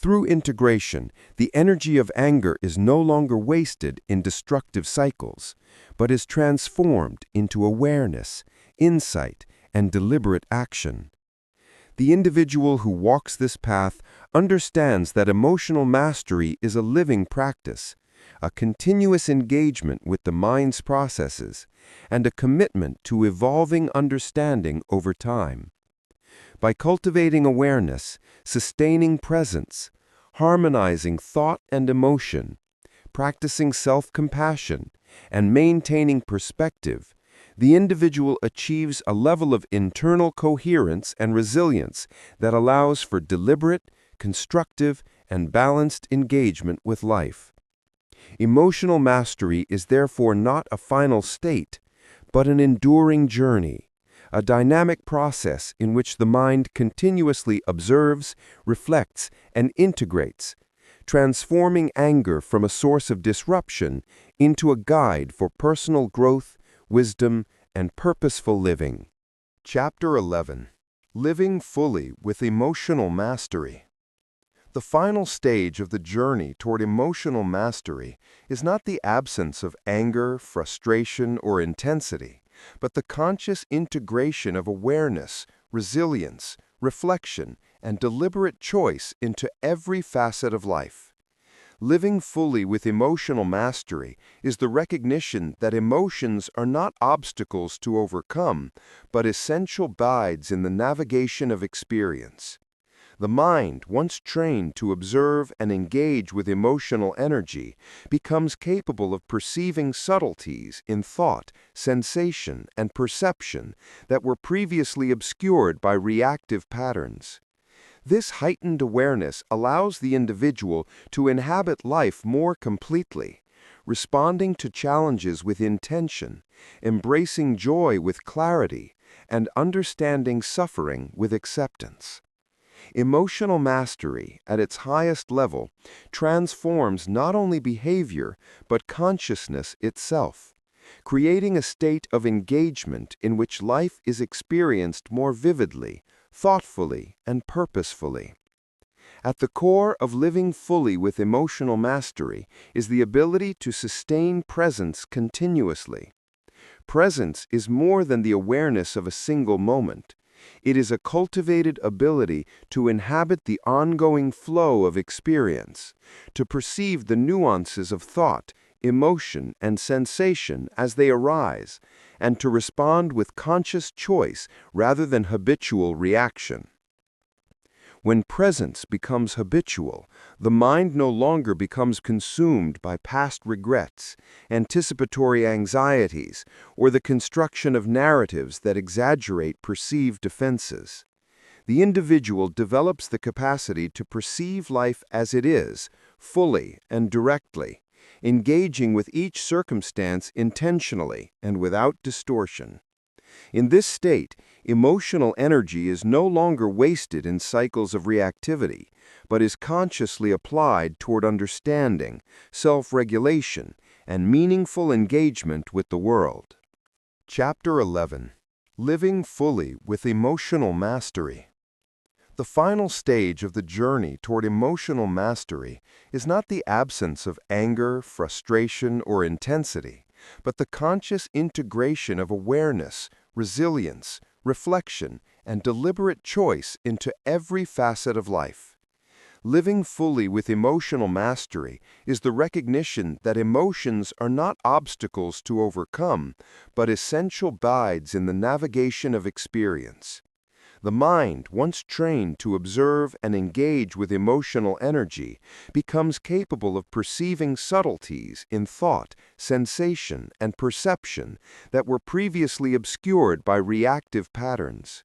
Through integration, the energy of anger is no longer wasted in destructive cycles, but is transformed into awareness, insight, and deliberate action. The individual who walks this path understands that emotional mastery is a living practice, a continuous engagement with the mind's processes, and a commitment to evolving understanding over time. By cultivating awareness, sustaining presence, harmonizing thought and emotion, practicing self-compassion, and maintaining perspective, the individual achieves a level of internal coherence and resilience that allows for deliberate, constructive, and balanced engagement with life. Emotional mastery is therefore not a final state, but an enduring journey, a dynamic process in which the mind continuously observes, reflects, and integrates, transforming anger from a source of disruption into a guide for personal growth, wisdom, and purposeful living. Chapter 11. Living Fully with Emotional Mastery. The final stage of the journey toward emotional mastery is not the absence of anger, frustration, or intensity, but the conscious integration of awareness, resilience, reflection, and deliberate choice into every facet of life. Living fully with emotional mastery is the recognition that emotions are not obstacles to overcome, but essential guides in the navigation of experience. The mind, once trained to observe and engage with emotional energy, becomes capable of perceiving subtleties in thought, sensation, and perception that were previously obscured by reactive patterns. This heightened awareness allows the individual to inhabit life more completely, responding to challenges with intention, embracing joy with clarity, and understanding suffering with acceptance. Emotional mastery, at its highest level, transforms not only behavior, but consciousness itself, creating a state of engagement in which life is experienced more vividly, thoughtfully, and purposefully. At the core of living fully with emotional mastery is the ability to sustain presence continuously. Presence is more than the awareness of a single moment. It is a cultivated ability to inhabit the ongoing flow of experience, to perceive the nuances of thought, emotion, and sensation as they arise, and to respond with conscious choice rather than habitual reaction. When presence becomes habitual, the mind no longer becomes consumed by past regrets, anticipatory anxieties, or the construction of narratives that exaggerate perceived offenses. The individual develops the capacity to perceive life as it is, fully and directly, engaging with each circumstance intentionally and without distortion. In this state, emotional energy is no longer wasted in cycles of reactivity, but is consciously applied toward understanding, self-regulation, and meaningful engagement with the world. Chapter 11. Living Fully with Emotional Mastery. The final stage of the journey toward emotional mastery is not the absence of anger, frustration, or intensity, but the conscious integration of awareness, resilience, reflection, and deliberate choice into every facet of life. Living fully with emotional mastery is the recognition that emotions are not obstacles to overcome, but essential guides in the navigation of experience. The mind, once trained to observe and engage with emotional energy, becomes capable of perceiving subtleties in thought, sensation, and perception that were previously obscured by reactive patterns.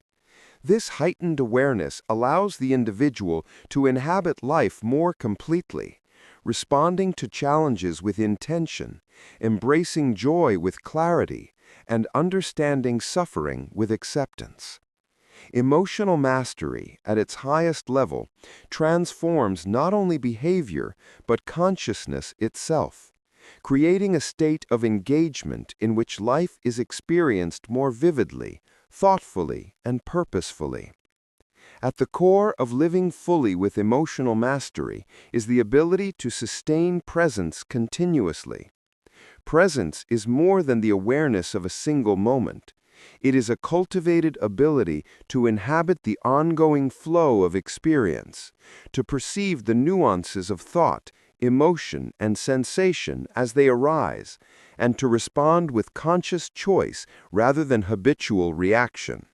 This heightened awareness allows the individual to inhabit life more completely, responding to challenges with intention, embracing joy with clarity, and understanding suffering with acceptance. Emotional mastery, at its highest level, transforms not only behavior but consciousness itself, creating a state of engagement in which life is experienced more vividly, thoughtfully, and purposefully. At the core of living fully with emotional mastery is the ability to sustain presence continuously. Presence is more than the awareness of a single moment. It is a cultivated ability to inhabit the ongoing flow of experience, to perceive the nuances of thought, emotion, and sensation as they arise, and to respond with conscious choice rather than habitual reaction.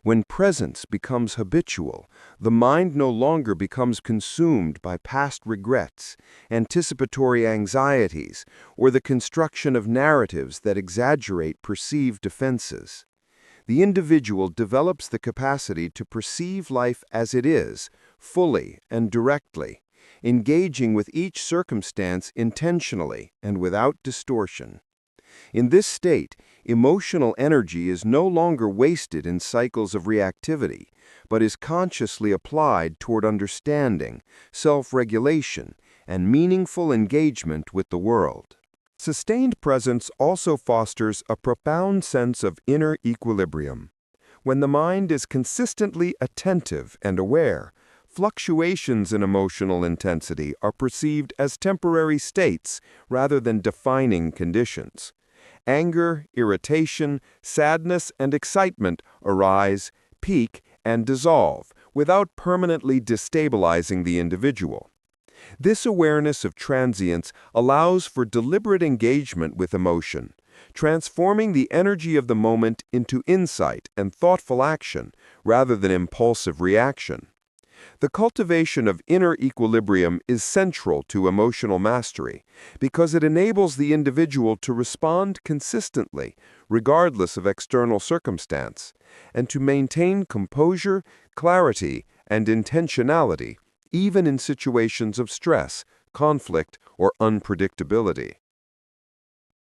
When presence becomes habitual, the mind no longer becomes consumed by past regrets, anticipatory anxieties, or the construction of narratives that exaggerate perceived offenses. The individual develops the capacity to perceive life as it is, fully and directly, engaging with each circumstance intentionally and without distortion. In this state, emotional energy is no longer wasted in cycles of reactivity, but is consciously applied toward understanding, self-regulation, and meaningful engagement with the world. Sustained presence also fosters a profound sense of inner equilibrium. When the mind is consistently attentive and aware, fluctuations in emotional intensity are perceived as temporary states rather than defining conditions. Anger, irritation, sadness, and excitement arise, peak, and dissolve without permanently destabilizing the individual. This awareness of transience allows for deliberate engagement with emotion, transforming the energy of the moment into insight and thoughtful action rather than impulsive reaction. The cultivation of inner equilibrium is central to emotional mastery because it enables the individual to respond consistently, regardless of external circumstance, and to maintain composure, clarity, and intentionality, even in situations of stress, conflict, or unpredictability.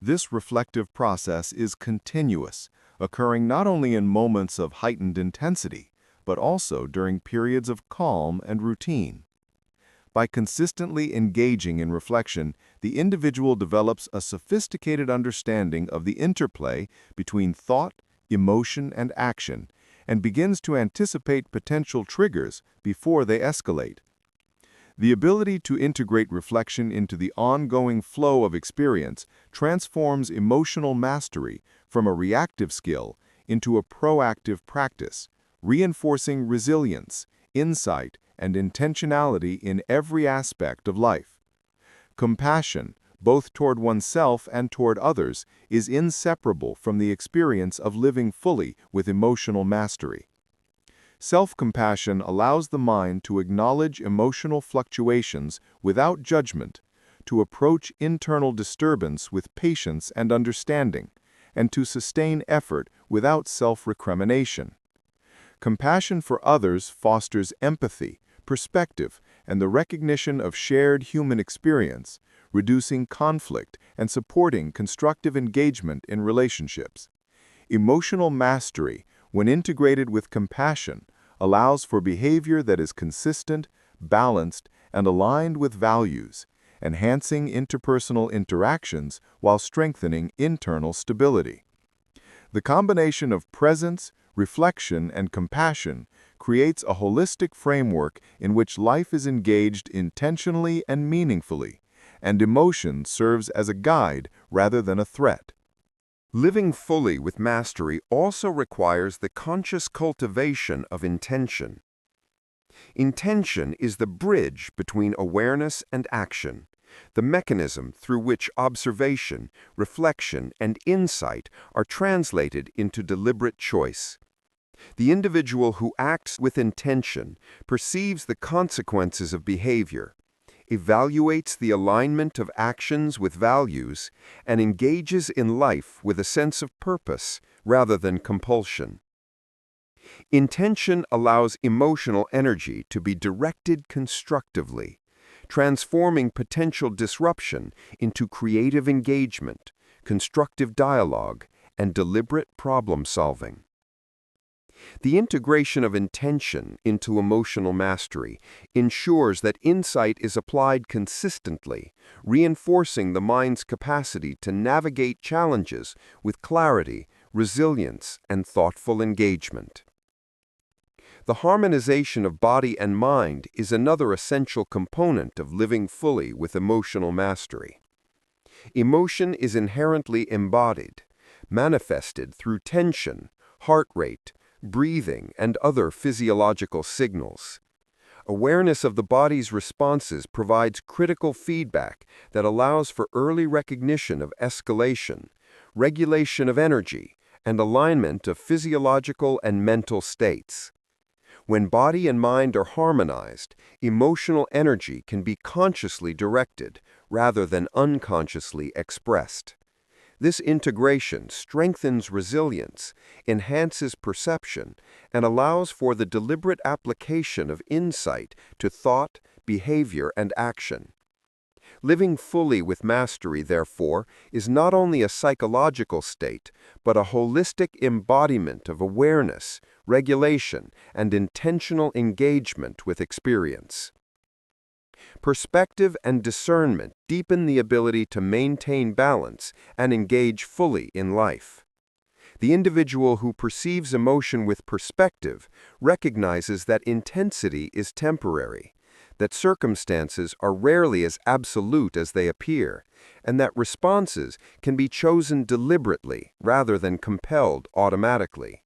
This reflective process is continuous, occurring not only in moments of heightened intensity, but also during periods of calm and routine. By consistently engaging in reflection, the individual develops a sophisticated understanding of the interplay between thought, emotion, and action, and begins to anticipate potential triggers before they escalate. The ability to integrate reflection into the ongoing flow of experience transforms emotional mastery from a reactive skill into a proactive practice, reinforcing resilience, insight, and intentionality in every aspect of life. Compassion, both toward oneself and toward others, is inseparable from the experience of living fully with emotional mastery. Self-compassion allows the mind to acknowledge emotional fluctuations without judgment, to approach internal disturbance with patience and understanding, and to sustain effort without self-recrimination. Compassion for others fosters empathy, perspective, and the recognition of shared human experience, reducing conflict and supporting constructive engagement in relationships. Emotional mastery, when integrated with compassion, allows for behavior that is consistent, balanced, and aligned with values, enhancing interpersonal interactions while strengthening internal stability. The combination of presence, reflection, and compassion creates a holistic framework in which life is engaged intentionally and meaningfully, and emotion serves as a guide rather than a threat. Living fully with mastery also requires the conscious cultivation of intention. Intention is the bridge between awareness and action, the mechanism through which observation, reflection, and insight are translated into deliberate choice. The individual who acts with intention perceives the consequences of behavior, evaluates the alignment of actions with values, and engages in life with a sense of purpose rather than compulsion. Intention allows emotional energy to be directed constructively, transforming potential disruption into creative engagement, constructive dialogue, and deliberate problem-solving. The integration of intention into emotional mastery ensures that insight is applied consistently, reinforcing the mind's capacity to navigate challenges with clarity, resilience, and thoughtful engagement. The harmonization of body and mind is another essential component of living fully with emotional mastery. Emotion is inherently embodied, manifested through tension, heart rate, breathing, and other physiological signals. Awareness of the body's responses provides critical feedback that allows for early recognition of escalation, regulation of energy, and alignment of physiological and mental states. When body and mind are harmonized, emotional energy can be consciously directed rather than unconsciously expressed. This integration strengthens resilience, enhances perception, and allows for the deliberate application of insight to thought, behavior, and action. Living fully with mastery, therefore, is not only a psychological state, but a holistic embodiment of awareness, regulation, and intentional engagement with experience. Perspective and discernment deepen the ability to maintain balance and engage fully in life. The individual who perceives emotion with perspective recognizes that intensity is temporary, that circumstances are rarely as absolute as they appear, and that responses can be chosen deliberately rather than compelled automatically.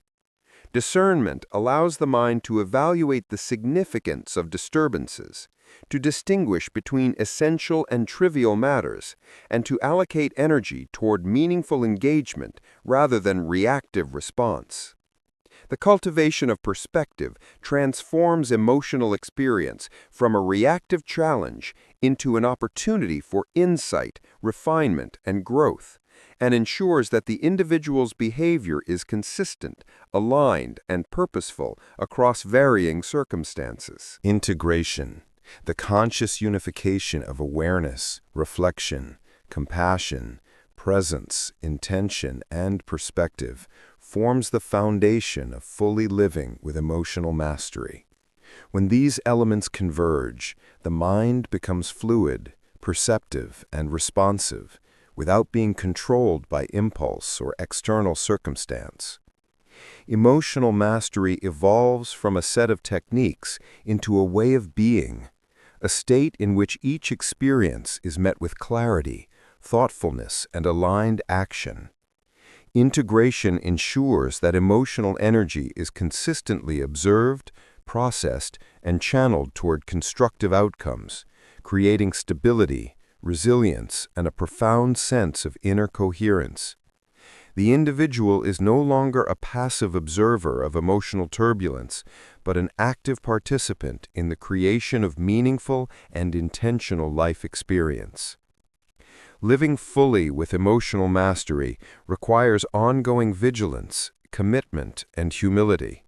Discernment allows the mind to evaluate the significance of disturbances, to distinguish between essential and trivial matters, and to allocate energy toward meaningful engagement rather than reactive response. The cultivation of perspective transforms emotional experience from a reactive challenge into an opportunity for insight, refinement, and growth, and ensures that the individual's behavior is consistent, aligned, and purposeful across varying circumstances. Integration, the conscious unification of awareness, reflection, compassion, presence, intention, and perspective, forms the foundation of fully living with emotional mastery. When these elements converge, the mind becomes fluid, perceptive, and responsive, without being controlled by impulse or external circumstance. Emotional mastery evolves from a set of techniques into a way of being, a state in which each experience is met with clarity, thoughtfulness, and aligned action. Integration ensures that emotional energy is consistently observed, processed, and channeled toward constructive outcomes, creating stability, resilience, and a profound sense of inner coherence. The individual is no longer a passive observer of emotional turbulence, but an active participant in the creation of meaningful and intentional life experience. Living fully with emotional mastery requires ongoing vigilance, commitment, and humility.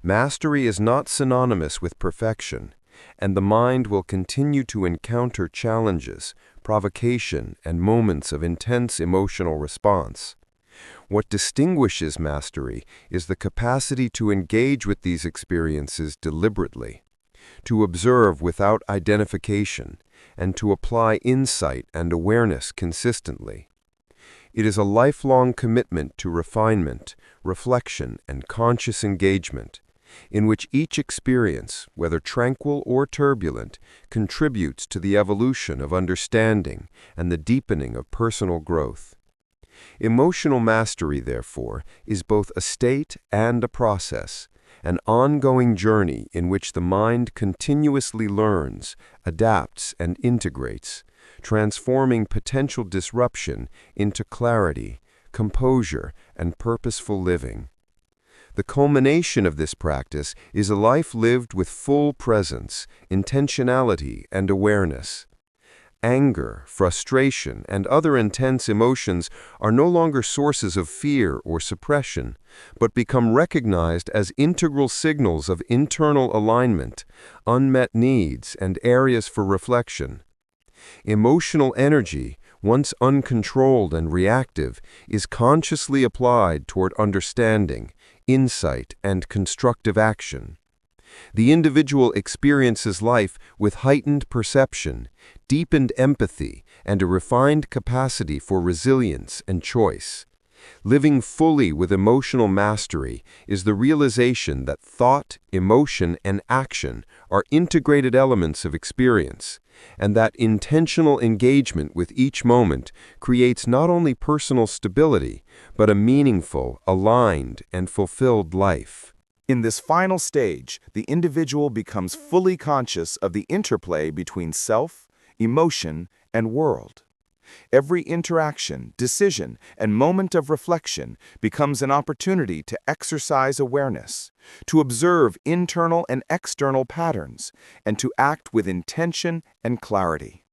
Mastery is not synonymous with perfection, and the mind will continue to encounter challenges, provocation, and moments of intense emotional response. What distinguishes mastery is the capacity to engage with these experiences deliberately, to observe without identification, and to apply insight and awareness consistently. It is a lifelong commitment to refinement, reflection, and conscious engagement, in which each experience, whether tranquil or turbulent, contributes to the evolution of understanding and the deepening of personal growth. Emotional mastery, therefore, is both a state and a process, an ongoing journey in which the mind continuously learns, adapts, and integrates, transforming potential disruption into clarity, composure, and purposeful living. The culmination of this practice is a life lived with full presence, intentionality, and awareness. Anger, frustration, and other intense emotions are no longer sources of fear or suppression, but become recognized as integral signals of internal alignment, unmet needs, and areas for reflection. Emotional energy, once uncontrolled and reactive, is consciously applied toward understanding, insight, and constructive action. The individual experiences life with heightened perception, deepened empathy, and a refined capacity for resilience and choice. Living fully with emotional mastery is the realization that thought, emotion, and action are integrated elements of experience, and that intentional engagement with each moment creates not only personal stability, but a meaningful, aligned, and fulfilled life. In this final stage, the individual becomes fully conscious of the interplay between self, emotion, and world. Every interaction, decision, and moment of reflection becomes an opportunity to exercise awareness, to observe internal and external patterns, and to act with intention and clarity.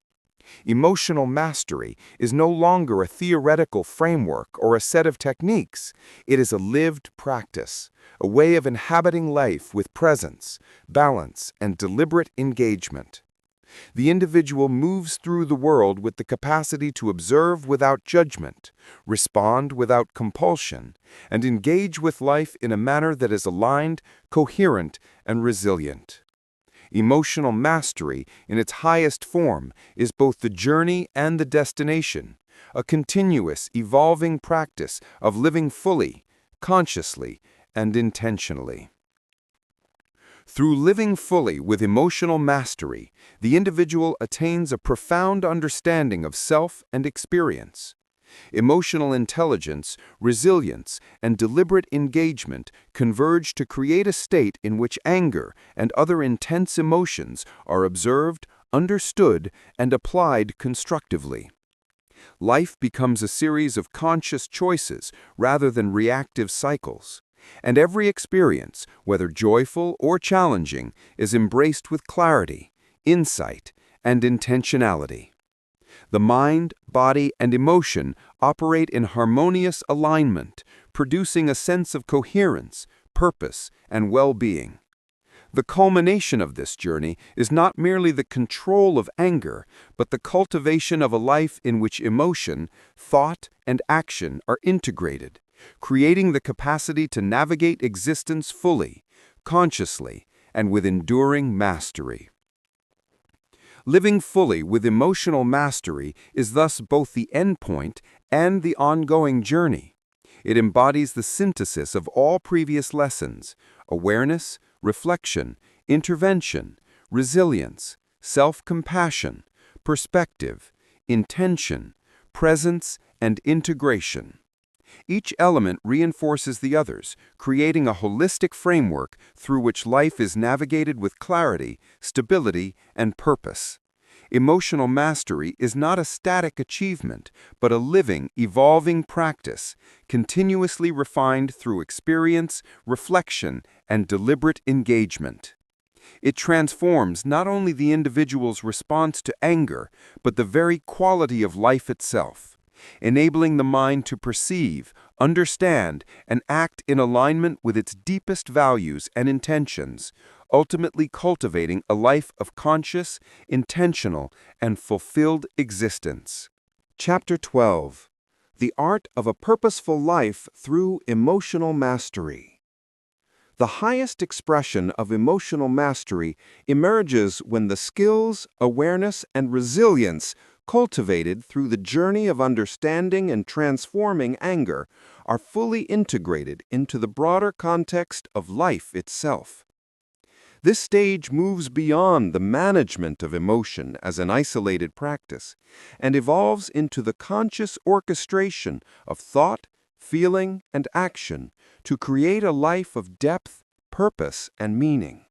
Emotional mastery is no longer a theoretical framework or a set of techniques. It is a lived practice, a way of inhabiting life with presence, balance, and deliberate engagement. The individual moves through the world with the capacity to observe without judgment, respond without compulsion, and engage with life in a manner that is aligned, coherent, and resilient. Emotional mastery, in its highest form, is both the journey and the destination, a continuous, evolving practice of living fully, consciously, and intentionally. Through living fully with emotional mastery, the individual attains a profound understanding of self and experience. Emotional intelligence, resilience, and deliberate engagement converge to create a state in which anger and other intense emotions are observed, understood, and applied constructively. Life becomes a series of conscious choices rather than reactive cycles, and every experience, whether joyful or challenging, is embraced with clarity, insight, and intentionality. The mind, body, and emotion operate in harmonious alignment, producing a sense of coherence, purpose, and well-being. The culmination of this journey is not merely the control of anger, but the cultivation of a life in which emotion, thought, and action are integrated, creating the capacity to navigate existence fully, consciously, and with enduring mastery. Living fully with emotional mastery is thus both the endpoint and the ongoing journey. It embodies the synthesis of all previous lessons: awareness, reflection, intervention, resilience, self-compassion, perspective, intention, presence, and integration. Each element reinforces the others, creating a holistic framework through which life is navigated with clarity, stability, and purpose. Emotional mastery is not a static achievement, but a living, evolving practice, continuously refined through experience, reflection, and deliberate engagement. It transforms not only the individual's response to anger, but the very quality of life itself, enabling the mind to perceive, understand, and act in alignment with its deepest values and intentions, ultimately cultivating a life of conscious, intentional, and fulfilled existence. Chapter 12. The Art of a Purposeful Life Through Emotional Mastery. The highest expression of emotional mastery emerges when the skills, awareness, and resilience cultivated through the journey of understanding and transforming anger are fully integrated into the broader context of life itself. This stage moves beyond the management of emotion as an isolated practice and evolves into the conscious orchestration of thought, feeling, and action to create a life of depth, purpose, and meaning.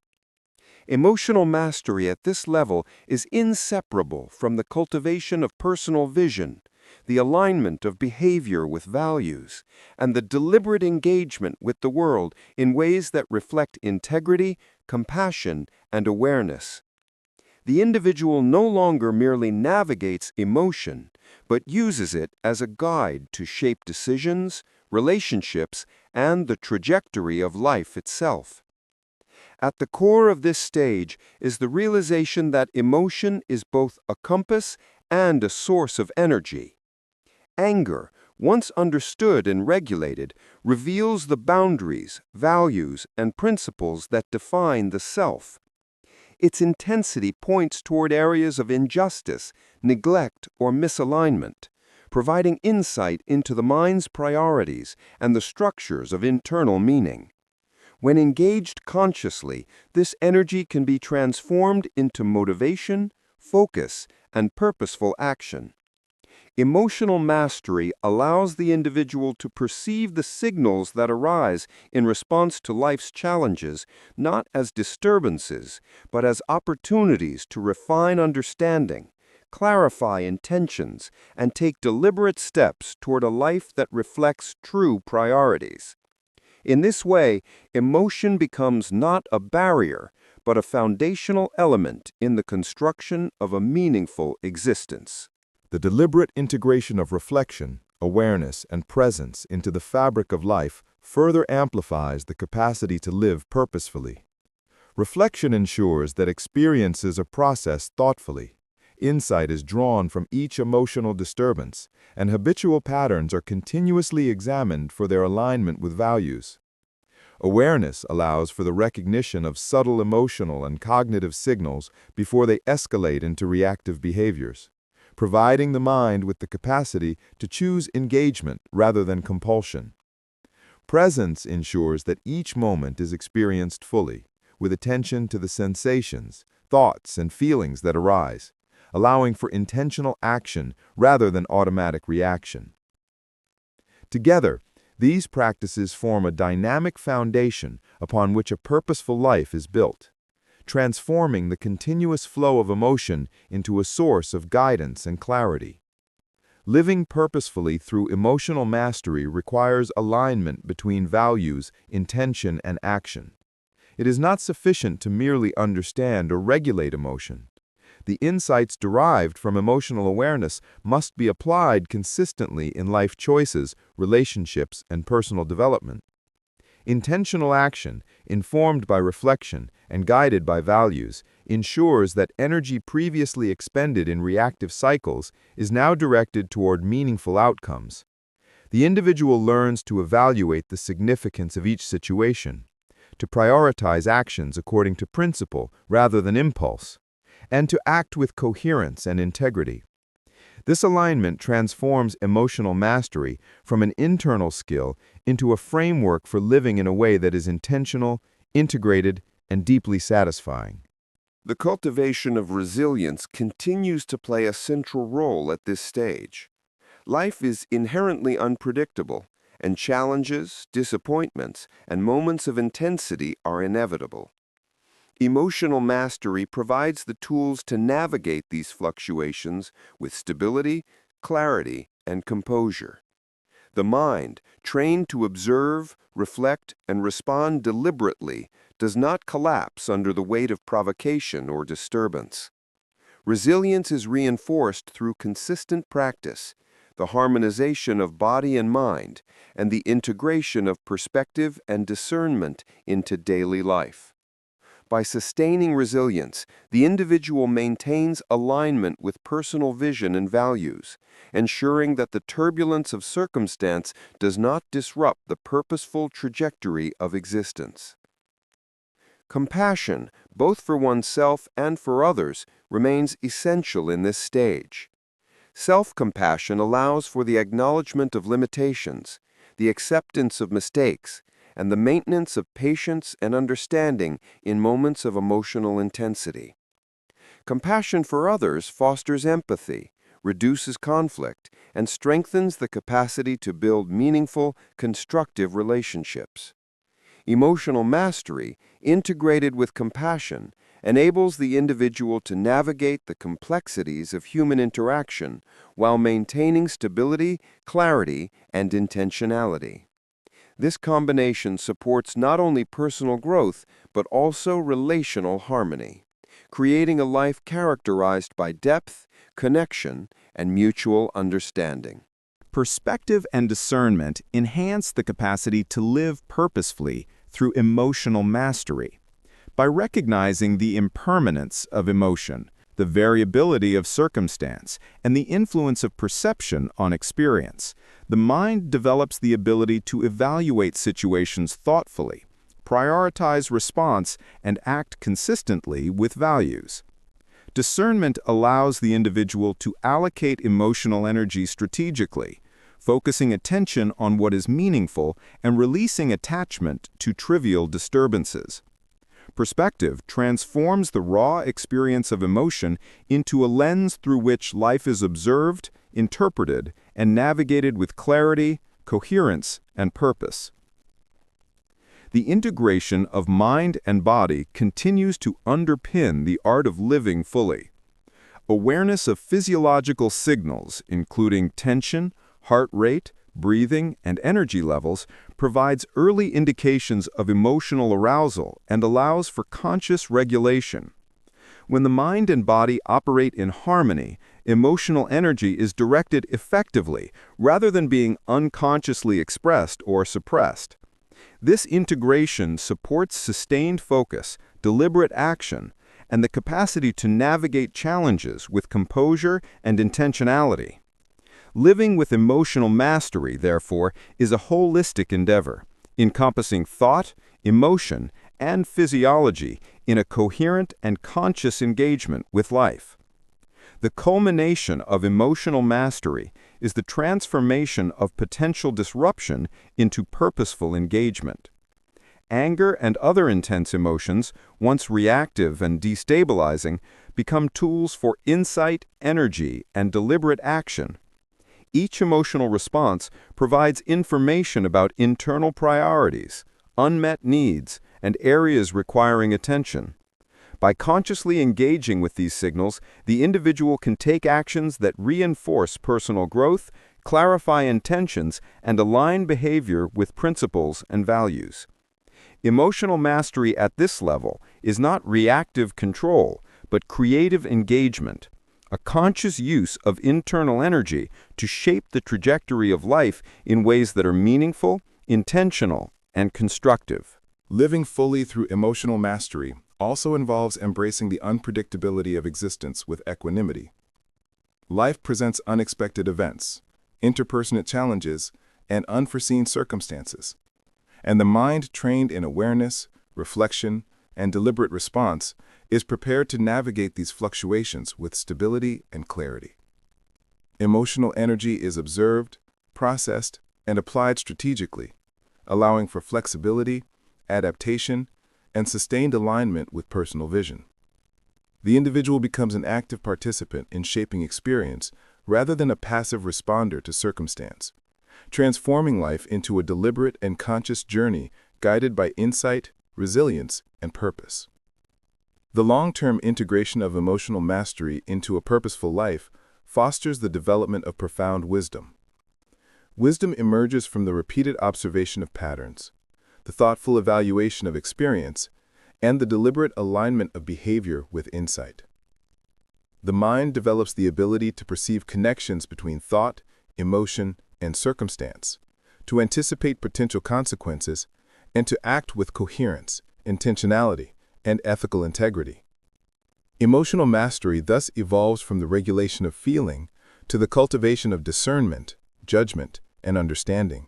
Emotional mastery at this level is inseparable from the cultivation of personal vision, the alignment of behavior with values, and the deliberate engagement with the world in ways that reflect integrity, compassion, and awareness. The individual no longer merely navigates emotion, but uses it as a guide to shape decisions, relationships, and the trajectory of life itself. At the core of this stage is the realization that emotion is both a compass and a source of energy. Anger, once understood and regulated, reveals the boundaries, values, and principles that define the self. Its intensity points toward areas of injustice, neglect, or misalignment, providing insight into the mind's priorities and the structures of internal meaning. When engaged consciously, this energy can be transformed into motivation, focus, and purposeful action. Emotional mastery allows the individual to perceive the signals that arise in response to life's challenges not as disturbances, but as opportunities to refine understanding, clarify intentions, and take deliberate steps toward a life that reflects true priorities. In this way, emotion becomes not a barrier, but a foundational element in the construction of a meaningful existence. The deliberate integration of reflection, awareness, and presence into the fabric of life further amplifies the capacity to live purposefully. Reflection ensures that experiences are processed thoughtfully. Insight is drawn from each emotional disturbance, and habitual patterns are continuously examined for their alignment with values. Awareness allows for the recognition of subtle emotional and cognitive signals before they escalate into reactive behaviors, providing the mind with the capacity to choose engagement rather than compulsion. Presence ensures that each moment is experienced fully, with attention to the sensations, thoughts, and feelings that arise, allowing for intentional action rather than automatic reaction. Together, these practices form a dynamic foundation upon which a purposeful life is built, transforming the continuous flow of emotion into a source of guidance and clarity. Living purposefully through emotional mastery requires alignment between values, intention, and action. It is not sufficient to merely understand or regulate emotion. The insights derived from emotional awareness must be applied consistently in life choices, relationships, and personal development. Intentional action, informed by reflection and guided by values, ensures that energy previously expended in reactive cycles is now directed toward meaningful outcomes. The individual learns to evaluate the significance of each situation, to prioritize actions according to principle rather than impulse, and to act with coherence and integrity. This alignment transforms emotional mastery from an internal skill into a framework for living in a way that is intentional, integrated, and deeply satisfying. The cultivation of resilience continues to play a central role at this stage. Life is inherently unpredictable, and challenges, disappointments, and moments of intensity are inevitable. Emotional mastery provides the tools to navigate these fluctuations with stability, clarity, and composure. The mind, trained to observe, reflect, and respond deliberately, does not collapse under the weight of provocation or disturbance. Resilience is reinforced through consistent practice, the harmonization of body and mind, and the integration of perspective and discernment into daily life. By sustaining resilience, the individual maintains alignment with personal vision and values, ensuring that the turbulence of circumstance does not disrupt the purposeful trajectory of existence. Compassion, both for oneself and for others, remains essential in this stage. Self-compassion allows for the acknowledgement of limitations, the acceptance of mistakes, and the maintenance of patience and understanding in moments of emotional intensity. Compassion for others fosters empathy, reduces conflict, and strengthens the capacity to build meaningful, constructive relationships. Emotional mastery, integrated with compassion, enables the individual to navigate the complexities of human interaction while maintaining stability, clarity, and intentionality. This combination supports not only personal growth, but also relational harmony, creating a life characterized by depth, connection, and mutual understanding. Perspective and discernment enhance the capacity to live purposefully through emotional mastery. By recognizing the impermanence of emotion, the variability of circumstance, and the influence of perception on experience, the mind develops the ability to evaluate situations thoughtfully, prioritize response, and act consistently with values. Discernment allows the individual to allocate emotional energy strategically, focusing attention on what is meaningful and releasing attachment to trivial disturbances. Perspective transforms the raw experience of emotion into a lens through which life is observed, interpreted, and navigated with clarity, coherence, and purpose. The integration of mind and body continues to underpin the art of living fully. Awareness of physiological signals, including tension, heart rate, breathing, and energy levels, provides early indications of emotional arousal and allows for conscious regulation. When the mind and body operate in harmony, emotional energy is directed effectively rather than being unconsciously expressed or suppressed. This integration supports sustained focus, deliberate action, and the capacity to navigate challenges with composure and intentionality. Living with emotional mastery, therefore, is a holistic endeavor, encompassing thought, emotion, and physiology in a coherent and conscious engagement with life. The culmination of emotional mastery is the transformation of potential disruption into purposeful engagement. Anger and other intense emotions, once reactive and destabilizing, become tools for insight, energy, and deliberate action. Each emotional response provides information about internal priorities, unmet needs, and areas requiring attention. By consciously engaging with these signals, the individual can take actions that reinforce personal growth, clarify intentions, and align behavior with principles and values. Emotional mastery at this level is not reactive control, but creative engagement, a conscious use of internal energy to shape the trajectory of life in ways that are meaningful, intentional, and constructive. Living fully through emotional mastery also involves embracing the unpredictability of existence with equanimity. Life presents unexpected events, interpersonal challenges, and unforeseen circumstances. And the mind trained in awareness, reflection, and deliberate response is prepared to navigate these fluctuations with stability and clarity. Emotional energy is observed, processed, and applied strategically, allowing for flexibility, adaptation, and sustained alignment with personal vision. The individual becomes an active participant in shaping experience rather than a passive responder to circumstance, transforming life into a deliberate and conscious journey guided by insight, resilience, and purpose. The long-term integration of emotional mastery into a purposeful life fosters the development of profound wisdom. Wisdom emerges from the repeated observation of patterns, the thoughtful evaluation of experience, and the deliberate alignment of behavior with insight. The mind develops the ability to perceive connections between thought, emotion, and circumstance, to anticipate potential consequences, and to act with coherence, intentionality, and ethical integrity. Emotional mastery thus evolves from the regulation of feeling to the cultivation of discernment, judgment, and understanding,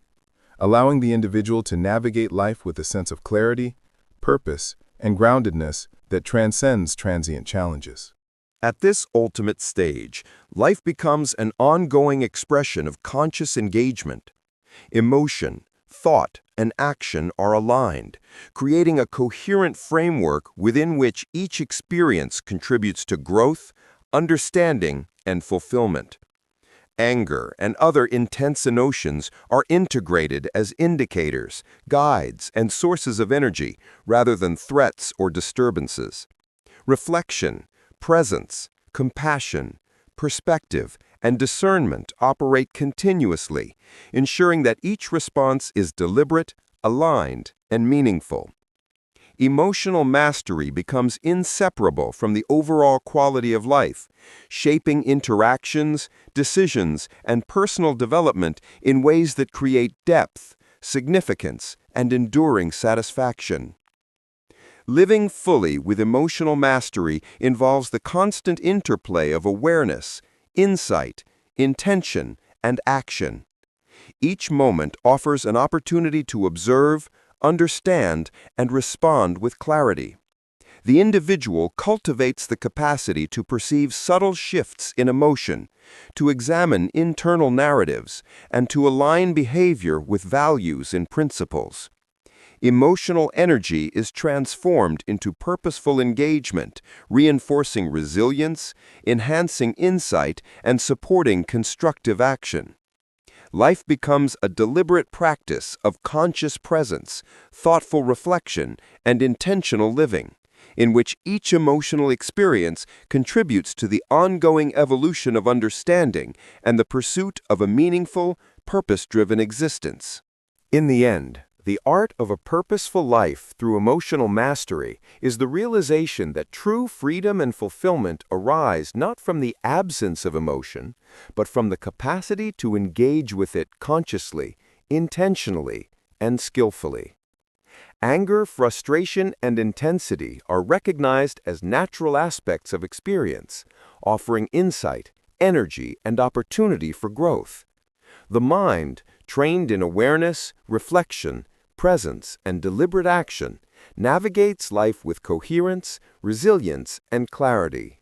allowing the individual to navigate life with a sense of clarity, purpose, and groundedness that transcends transient challenges. At this ultimate stage, life becomes an ongoing expression of conscious engagement. Emotion, thought, and action are aligned, creating a coherent framework within which each experience contributes to growth, understanding, and fulfillment. Anger and other intense emotions are integrated as indicators, guides, and sources of energy rather than threats or disturbances. Reflection, presence, compassion, perspective, and discernment operate continuously, ensuring that each response is deliberate, aligned, and meaningful. Emotional mastery becomes inseparable from the overall quality of life, shaping interactions, decisions, and personal development in ways that create depth, significance, and enduring satisfaction. Living fully with emotional mastery involves the constant interplay of awareness, insight, intention, and action. Each moment offers an opportunity to observe, understand, and respond with clarity. The individual cultivates the capacity to perceive subtle shifts in emotion, to examine internal narratives, and to align behavior with values and principles. Emotional energy is transformed into purposeful engagement, reinforcing resilience, enhancing insight, and supporting constructive action. Life becomes a deliberate practice of conscious presence, thoughtful reflection, and intentional living, in which each emotional experience contributes to the ongoing evolution of understanding and the pursuit of a meaningful, purpose-driven existence. In the end, the art of a purposeful life through emotional mastery is the realization that true freedom and fulfillment arise not from the absence of emotion, but from the capacity to engage with it consciously, intentionally, and skillfully. Anger, frustration, and intensity are recognized as natural aspects of experience, offering insight, energy, and opportunity for growth. The mind, trained in awareness, reflection, presence, and deliberate action, navigates life with coherence, resilience, and clarity.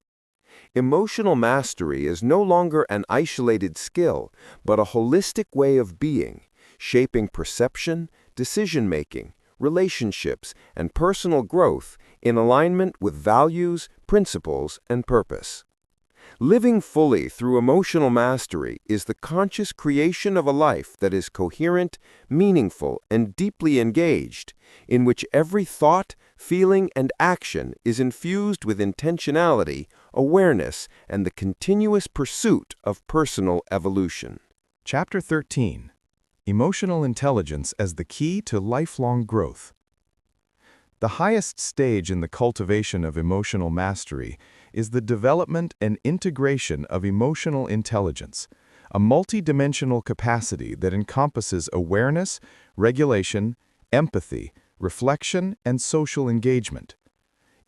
Emotional mastery is no longer an isolated skill, but a holistic way of being, shaping perception, decision-making, relationships, and personal growth in alignment with values, principles, and purpose. Living fully through emotional mastery is the conscious creation of a life that is coherent, meaningful, and deeply engaged, in which every thought, feeling, and action is infused with intentionality, awareness, and the continuous pursuit of personal evolution. Chapter 13. Emotional Intelligence as the Key to Lifelong Growth. The highest stage in the cultivation of emotional mastery is the development and integration of emotional intelligence, a multidimensional capacity that encompasses awareness, regulation, empathy, reflection, and social engagement.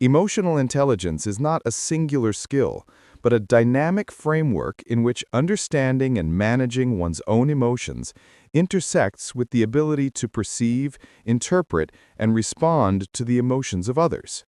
Emotional intelligence is not a singular skill, but a dynamic framework in which understanding and managing one's own emotions intersects with the ability to perceive, interpret, and respond to the emotions of others.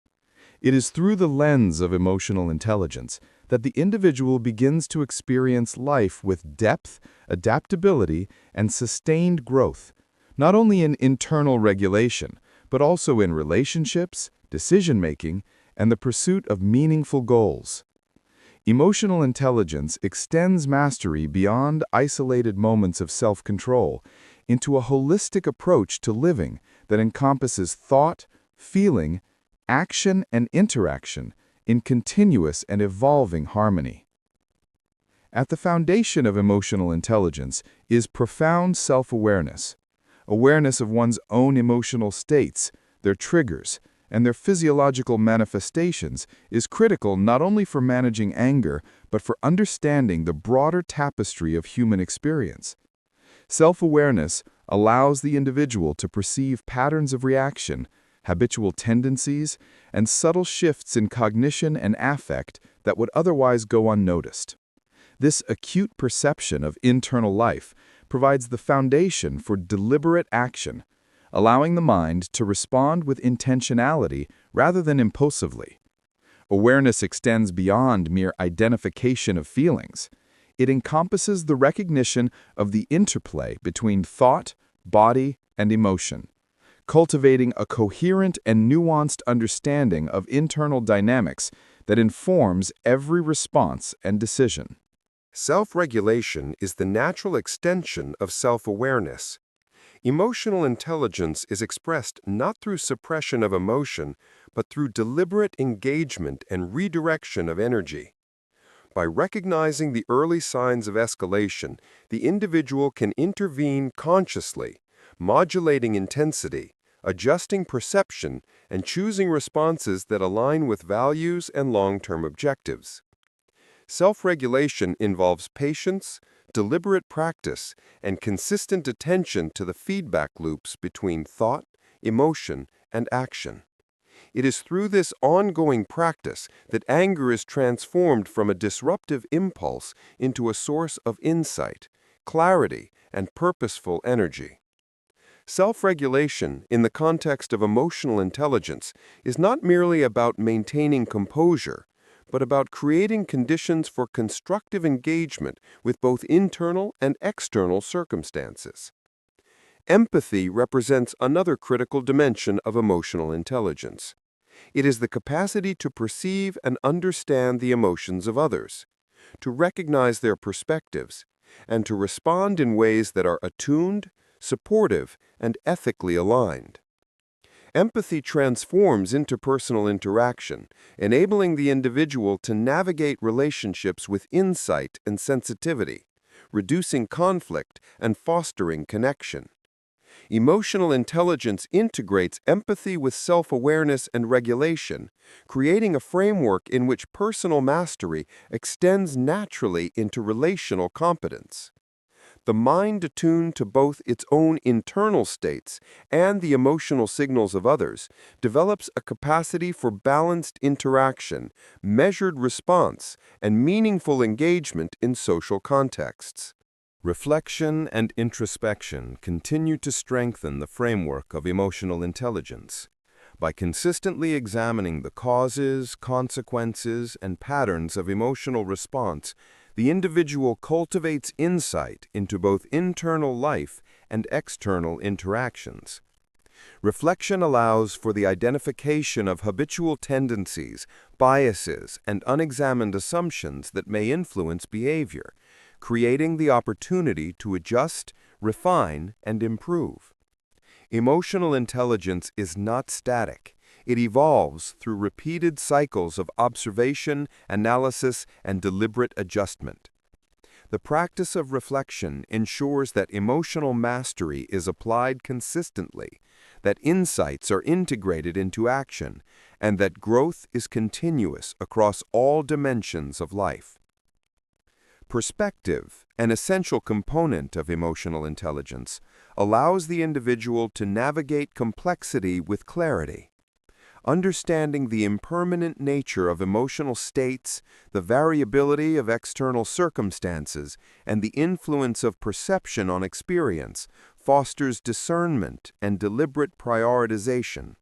It is through the lens of emotional intelligence that the individual begins to experience life with depth, adaptability, and sustained growth, not only in internal regulation, but also in relationships, decision-making, and the pursuit of meaningful goals. Emotional intelligence extends mastery beyond isolated moments of self-control into a holistic approach to living that encompasses thought, feeling, action, and interaction in continuous and evolving harmony. At the foundation of emotional intelligence is profound self-awareness, awareness of one's own emotional states, their triggers, and their physiological manifestations is critical not only for managing anger, but for understanding the broader tapestry of human experience. Self-awareness allows the individual to perceive patterns of reaction, habitual tendencies, and subtle shifts in cognition and affect that would otherwise go unnoticed. This acute perception of internal life provides the foundation for deliberate action, allowing the mind to respond with intentionality rather than impulsively. Awareness extends beyond mere identification of feelings. It encompasses the recognition of the interplay between thought, body, and emotion, cultivating a coherent and nuanced understanding of internal dynamics that informs every response and decision. Self-regulation is the natural extension of self-awareness. Emotional intelligence is expressed not through suppression of emotion, but through deliberate engagement and redirection of energy. By recognizing the early signs of escalation, the individual can intervene consciously, modulating intensity, adjusting perception, and choosing responses that align with values and long-term objectives. Self-regulation involves patience, deliberate practice, and consistent attention to the feedback loops between thought, emotion, and action. It is through this ongoing practice that anger is transformed from a disruptive impulse into a source of insight, clarity, and purposeful energy. Self-regulation, in the context of emotional intelligence, is not merely about maintaining composure, but about creating conditions for constructive engagement with both internal and external circumstances. Empathy represents another critical dimension of emotional intelligence. It is the capacity to perceive and understand the emotions of others, to recognize their perspectives, and to respond in ways that are attuned, supportive, and ethically aligned. Empathy transforms interpersonal interaction, enabling the individual to navigate relationships with insight and sensitivity, reducing conflict and fostering connection. Emotional intelligence integrates empathy with self-awareness and regulation, creating a framework in which personal mastery extends naturally into relational competence. The mind attuned to both its own internal states and the emotional signals of others develops a capacity for balanced interaction, measured response, and meaningful engagement in social contexts. Reflection and introspection continue to strengthen the framework of emotional intelligence. By consistently examining the causes, consequences, and patterns of emotional response, the individual cultivates insight into both internal life and external interactions. Reflection allows for the identification of habitual tendencies, biases, and unexamined assumptions that may influence behavior, creating the opportunity to adjust, refine, and improve. Emotional intelligence is not static. It evolves through repeated cycles of observation, analysis, and deliberate adjustment. The practice of reflection ensures that emotional mastery is applied consistently, that insights are integrated into action, and that growth is continuous across all dimensions of life. Perspective, an essential component of emotional intelligence, allows the individual to navigate complexity with clarity. Understanding the impermanent nature of emotional states, the variability of external circumstances, and the influence of perception on experience fosters discernment and deliberate prioritization.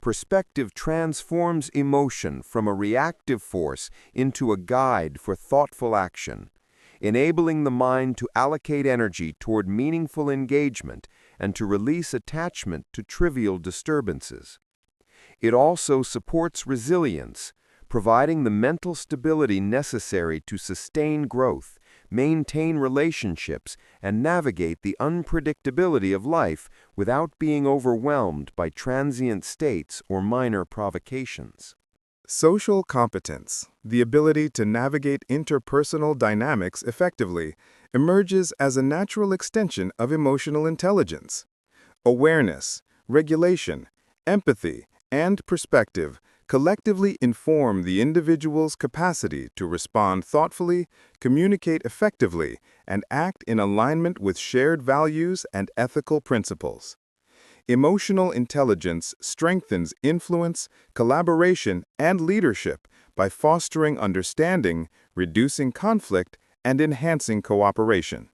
Perspective transforms emotion from a reactive force into a guide for thoughtful action, enabling the mind to allocate energy toward meaningful engagement and to release attachment to trivial disturbances. It also supports resilience, providing the mental stability necessary to sustain growth, maintain relationships, and navigate the unpredictability of life without being overwhelmed by transient states or minor provocations. Social competence, the ability to navigate interpersonal dynamics effectively, emerges as a natural extension of emotional intelligence. Awareness, regulation, empathy, and perspective collectively inform the individual's capacity to respond thoughtfully, communicate effectively, and act in alignment with shared values and ethical principles. Emotional intelligence strengthens influence, collaboration, and leadership by fostering understanding, reducing conflict, and enhancing cooperation.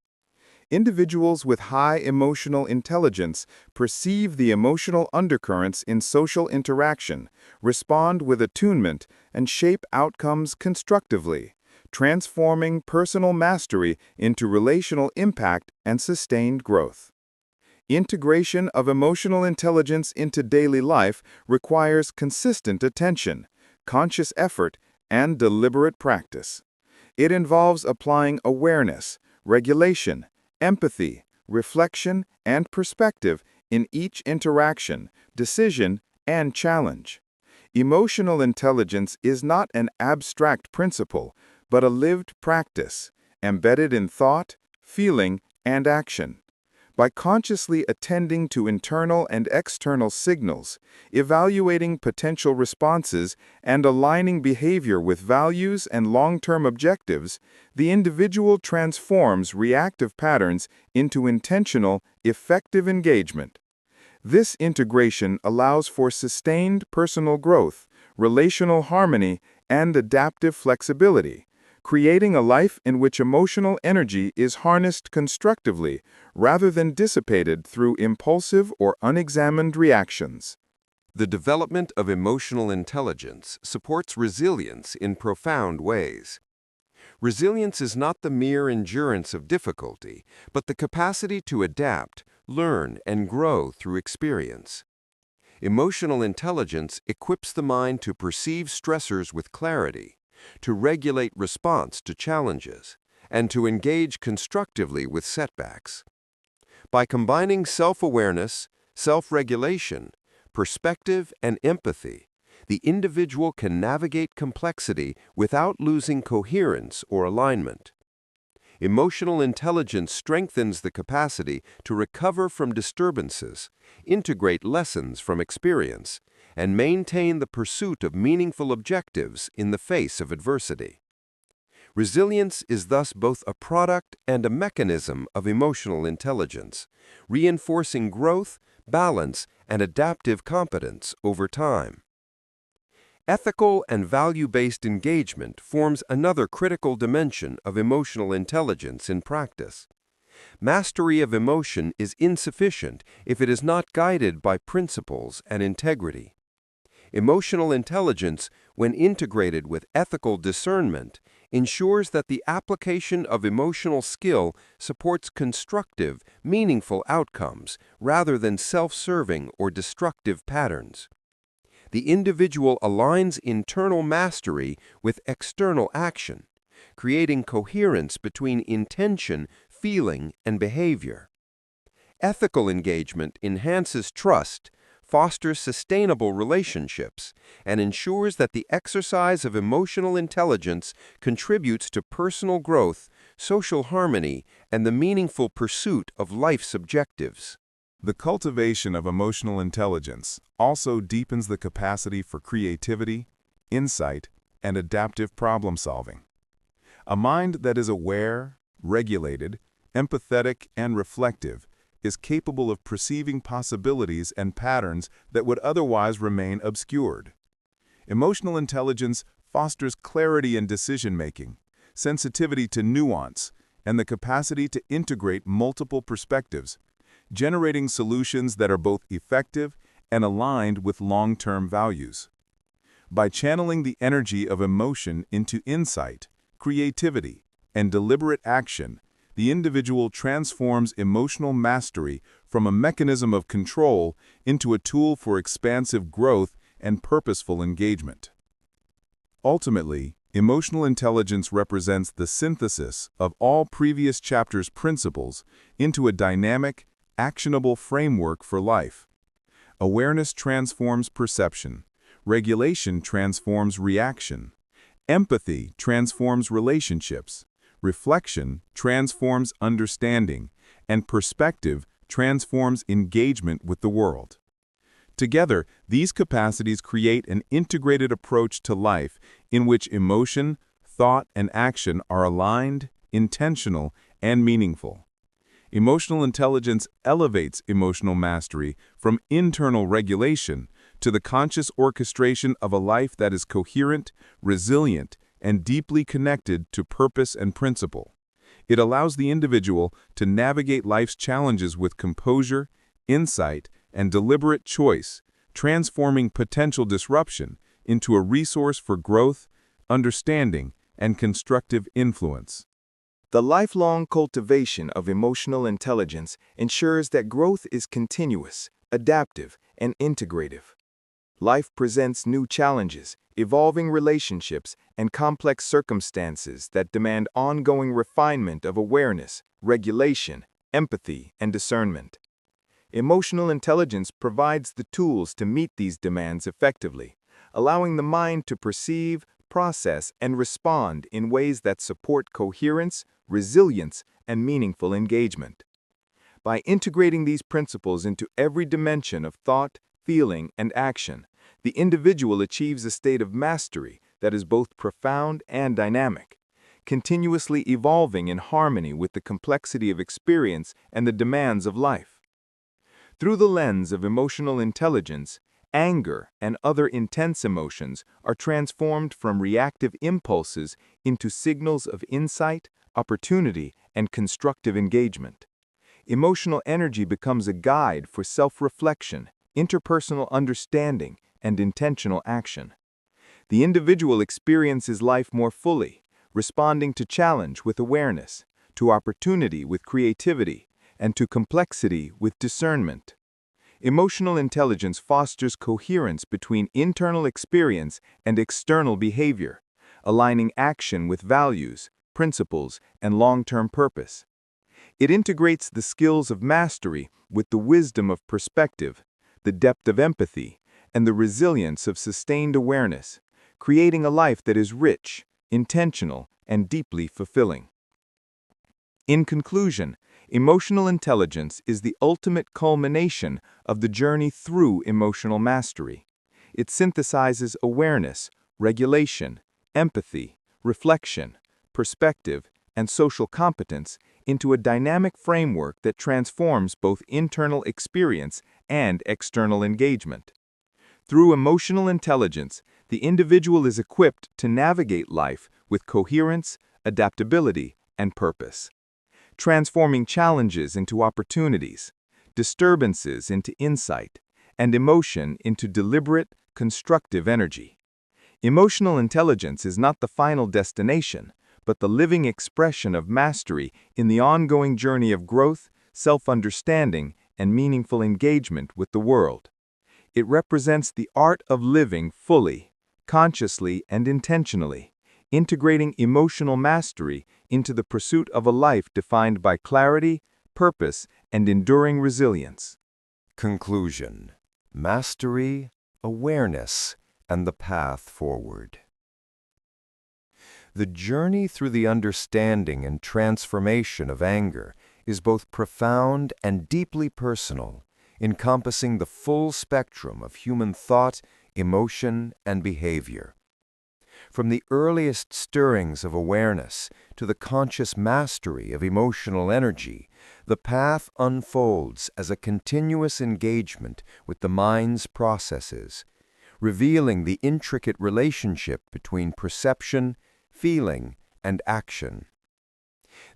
Individuals with high emotional intelligence perceive the emotional undercurrents in social interaction, respond with attunement, and shape outcomes constructively, transforming personal mastery into relational impact and sustained growth. Integration of emotional intelligence into daily life requires consistent attention, conscious effort, and deliberate practice. It involves applying awareness, regulation, empathy, reflection, and perspective in each interaction, decision, and challenge. Emotional intelligence is not an abstract principle, but a lived practice, embedded in thought, feeling, and action. By consciously attending to internal and external signals, evaluating potential responses, and aligning behavior with values and long-term objectives, the individual transforms reactive patterns into intentional, effective engagement. This integration allows for sustained personal growth, relational harmony, and adaptive flexibility, creating a life in which emotional energy is harnessed constructively rather than dissipated through impulsive or unexamined reactions. The development of emotional intelligence supports resilience in profound ways. Resilience is not the mere endurance of difficulty, but the capacity to adapt, learn, and grow through experience. Emotional intelligence equips the mind to perceive stressors with clarity, to regulate response to challenges, and to engage constructively with setbacks. By combining self-awareness, self-regulation, perspective, and empathy, the individual can navigate complexity without losing coherence or alignment. Emotional intelligence strengthens the capacity to recover from disturbances, integrate lessons from experience, and maintain the pursuit of meaningful objectives in the face of adversity. Resilience is thus both a product and a mechanism of emotional intelligence, reinforcing growth, balance, and adaptive competence over time. Ethical and value-based engagement forms another critical dimension of emotional intelligence in practice. Mastery of emotion is insufficient if it is not guided by principles and integrity. Emotional intelligence, when integrated with ethical discernment, ensures that the application of emotional skill supports constructive, meaningful outcomes rather than self-serving or destructive patterns. The individual aligns internal mastery with external action, creating coherence between intention, feeling, and behavior. Ethical engagement enhances trust, fosters sustainable relationships, and ensures that the exercise of emotional intelligence contributes to personal growth, social harmony, and the meaningful pursuit of life's objectives. The cultivation of emotional intelligence also deepens the capacity for creativity, insight, and adaptive problem-solving. A mind that is aware, regulated, empathetic, and reflective is capable of perceiving possibilities and patterns that would otherwise remain obscured. Emotional intelligence fosters clarity in decision-making, sensitivity to nuance, and the capacity to integrate multiple perspectives, generating solutions that are both effective and aligned with long-term values. By channeling the energy of emotion into insight, creativity, and deliberate action, the individual transforms emotional mastery from a mechanism of control into a tool for expansive growth and purposeful engagement. Ultimately, emotional intelligence represents the synthesis of all previous chapters' principles into a dynamic, actionable framework for life. Awareness transforms perception, regulation transforms reaction, empathy transforms relationships, reflection transforms understanding, and perspective transforms engagement with the world. Together, these capacities create an integrated approach to life in which emotion, thought, and action are aligned, intentional, and meaningful. Emotional intelligence elevates emotional mastery from internal regulation to the conscious orchestration of a life that is coherent, resilient, and deeply connected to purpose and principle. It allows the individual to navigate life's challenges with composure, insight, and deliberate choice, transforming potential disruption into a resource for growth, understanding, and constructive influence. The lifelong cultivation of emotional intelligence ensures that growth is continuous, adaptive, and integrative. Life presents new challenges, evolving relationships, and complex circumstances that demand ongoing refinement of awareness, regulation, empathy, and discernment. Emotional intelligence provides the tools to meet these demands effectively, allowing the mind to perceive, process, and respond in ways that support coherence, resilience, and meaningful engagement. By integrating these principles into every dimension of thought, feeling, and action, the individual achieves a state of mastery that is both profound and dynamic, continuously evolving in harmony with the complexity of experience and the demands of life. Through the lens of emotional intelligence, anger and other intense emotions are transformed from reactive impulses into signals of insight, opportunity, and constructive engagement. Emotional energy becomes a guide for self-reflection, interpersonal understanding, and intentional action. The individual experiences life more fully, responding to challenge with awareness, to opportunity with creativity, and to complexity with discernment. Emotional intelligence fosters coherence between internal experience and external behavior, aligning action with values, principles, and long-term purpose. It integrates the skills of mastery with the wisdom of perspective, the depth of empathy, and the resilience of sustained awareness, creating a life that is rich, intentional, and deeply fulfilling. In conclusion, emotional intelligence is the ultimate culmination of the journey through emotional mastery. It synthesizes awareness, regulation, empathy, reflection, perspective, and social competence into a dynamic framework that transforms both internal experience and external engagement. Through emotional intelligence, the individual is equipped to navigate life with coherence, adaptability, and purpose, transforming challenges into opportunities, disturbances into insight, and emotion into deliberate, constructive energy. Emotional intelligence is not the final destination, but the living expression of mastery in the ongoing journey of growth, self-understanding, and meaningful engagement with the world. It represents the art of living fully, consciously, and intentionally, integrating emotional mastery into the pursuit of a life defined by clarity, purpose, and enduring resilience. Conclusion: mastery, awareness, and the path forward. The journey through the understanding and transformation of anger is both profound and deeply personal, encompassing the full spectrum of human thought, emotion, and behavior. From the earliest stirrings of awareness to the conscious mastery of emotional energy, the path unfolds as a continuous engagement with the mind's processes, revealing the intricate relationship between perception, feeling, and action.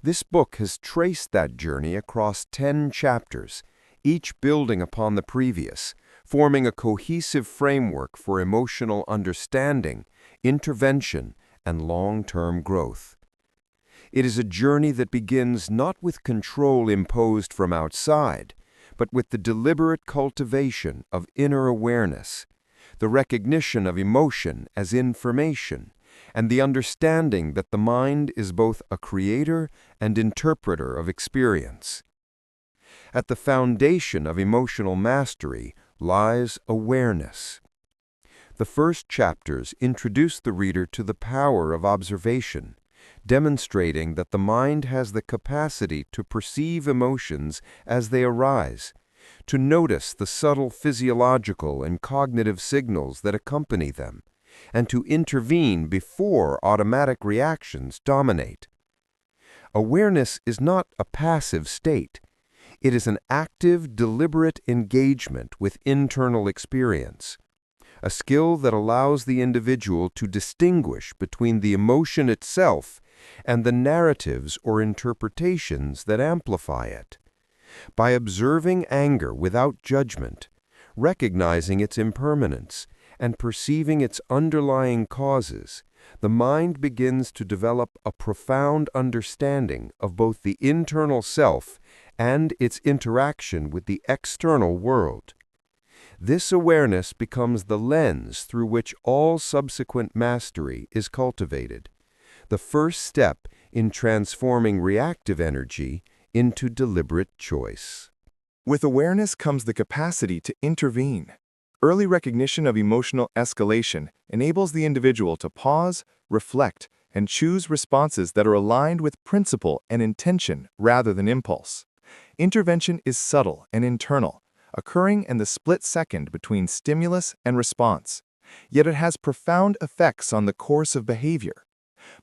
This book has traced that journey across 10 chapters, each building upon the previous, forming a cohesive framework for emotional understanding, intervention, and long-term growth. It is a journey that begins not with control imposed from outside, but with the deliberate cultivation of inner awareness, the recognition of emotion as information, and the understanding that the mind is both a creator and interpreter of experience. At the foundation of emotional mastery lies awareness. The first chapters introduce the reader to the power of observation, demonstrating that the mind has the capacity to perceive emotions as they arise, to notice the subtle physiological and cognitive signals that accompany them, and to intervene before automatic reactions dominate. Awareness is not a passive state. It is an active, deliberate engagement with internal experience, a skill that allows the individual to distinguish between the emotion itself and the narratives or interpretations that amplify it. By observing anger without judgment, recognizing its impermanence, and perceiving its underlying causes, the mind begins to develop a profound understanding of both the internal self and its interaction with the external world. This awareness becomes the lens through which all subsequent mastery is cultivated, the first step in transforming reactive energy into deliberate choice. With awareness comes the capacity to intervene. Early recognition of emotional escalation enables the individual to pause, reflect, and choose responses that are aligned with principle and intention rather than impulse. Intervention is subtle and internal, occurring in the split second between stimulus and response. Yet it has profound effects on the course of behavior.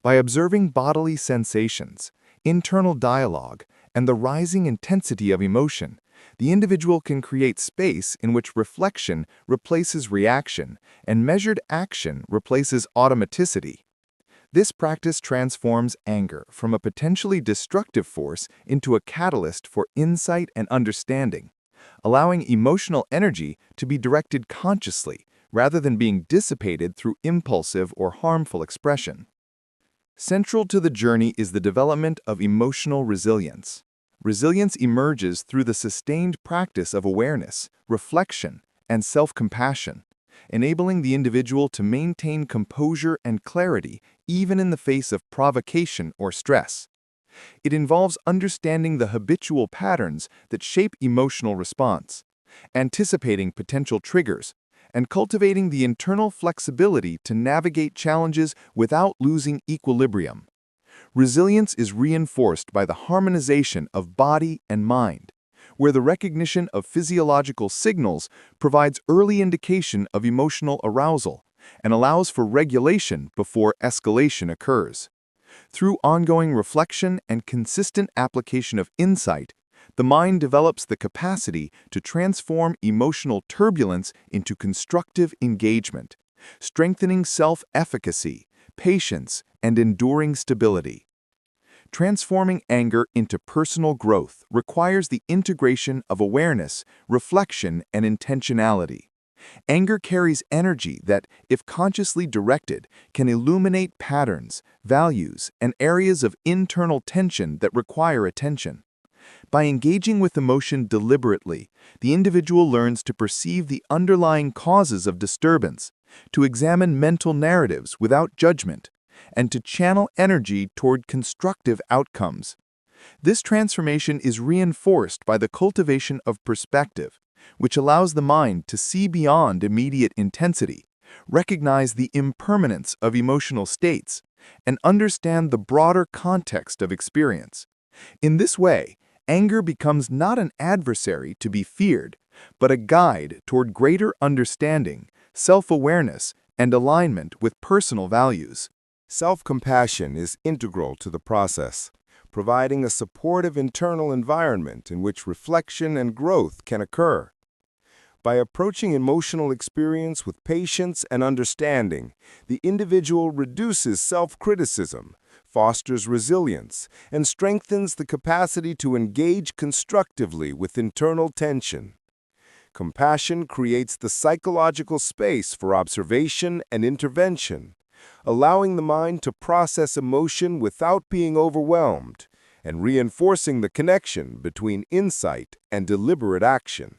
By observing bodily sensations, internal dialogue, and the rising intensity of emotion, the individual can create space in which reflection replaces reaction and measured action replaces automaticity. This practice transforms anger from a potentially destructive force into a catalyst for insight and understanding, allowing emotional energy to be directed consciously rather than being dissipated through impulsive or harmful expression. Central to the journey is the development of emotional resilience. Resilience emerges through the sustained practice of awareness, reflection, and self-compassion, enabling the individual to maintain composure and clarity even in the face of provocation or stress. It involves understanding the habitual patterns that shape emotional response, anticipating potential triggers, and cultivating the internal flexibility to navigate challenges without losing equilibrium. Resilience is reinforced by the harmonization of body and mind, where the recognition of physiological signals provides early indication of emotional arousal and allows for regulation before escalation occurs. Through ongoing reflection and consistent application of insight, the mind develops the capacity to transform emotional turbulence into constructive engagement, strengthening self-efficacy, patience, and enduring stability. Transforming anger into personal growth requires the integration of awareness, reflection, and intentionality. Anger carries energy that, if consciously directed, can illuminate patterns, values, and areas of internal tension that require attention. By engaging with emotion deliberately, the individual learns to perceive the underlying causes of disturbance, to examine mental narratives without judgment, and to channel energy toward constructive outcomes. This transformation is reinforced by the cultivation of perspective, which allows the mind to see beyond immediate intensity, recognize the impermanence of emotional states, and understand the broader context of experience. In this way, anger becomes not an adversary to be feared, but a guide toward greater understanding, self-awareness, and alignment with personal values. Self-compassion is integral to the process, providing a supportive internal environment in which reflection and growth can occur. By approaching emotional experience with patience and understanding, the individual reduces self-criticism, fosters resilience, and strengthens the capacity to engage constructively with internal tension. Compassion creates the psychological space for observation and intervention, allowing the mind to process emotion without being overwhelmed, and reinforcing the connection between insight and deliberate action.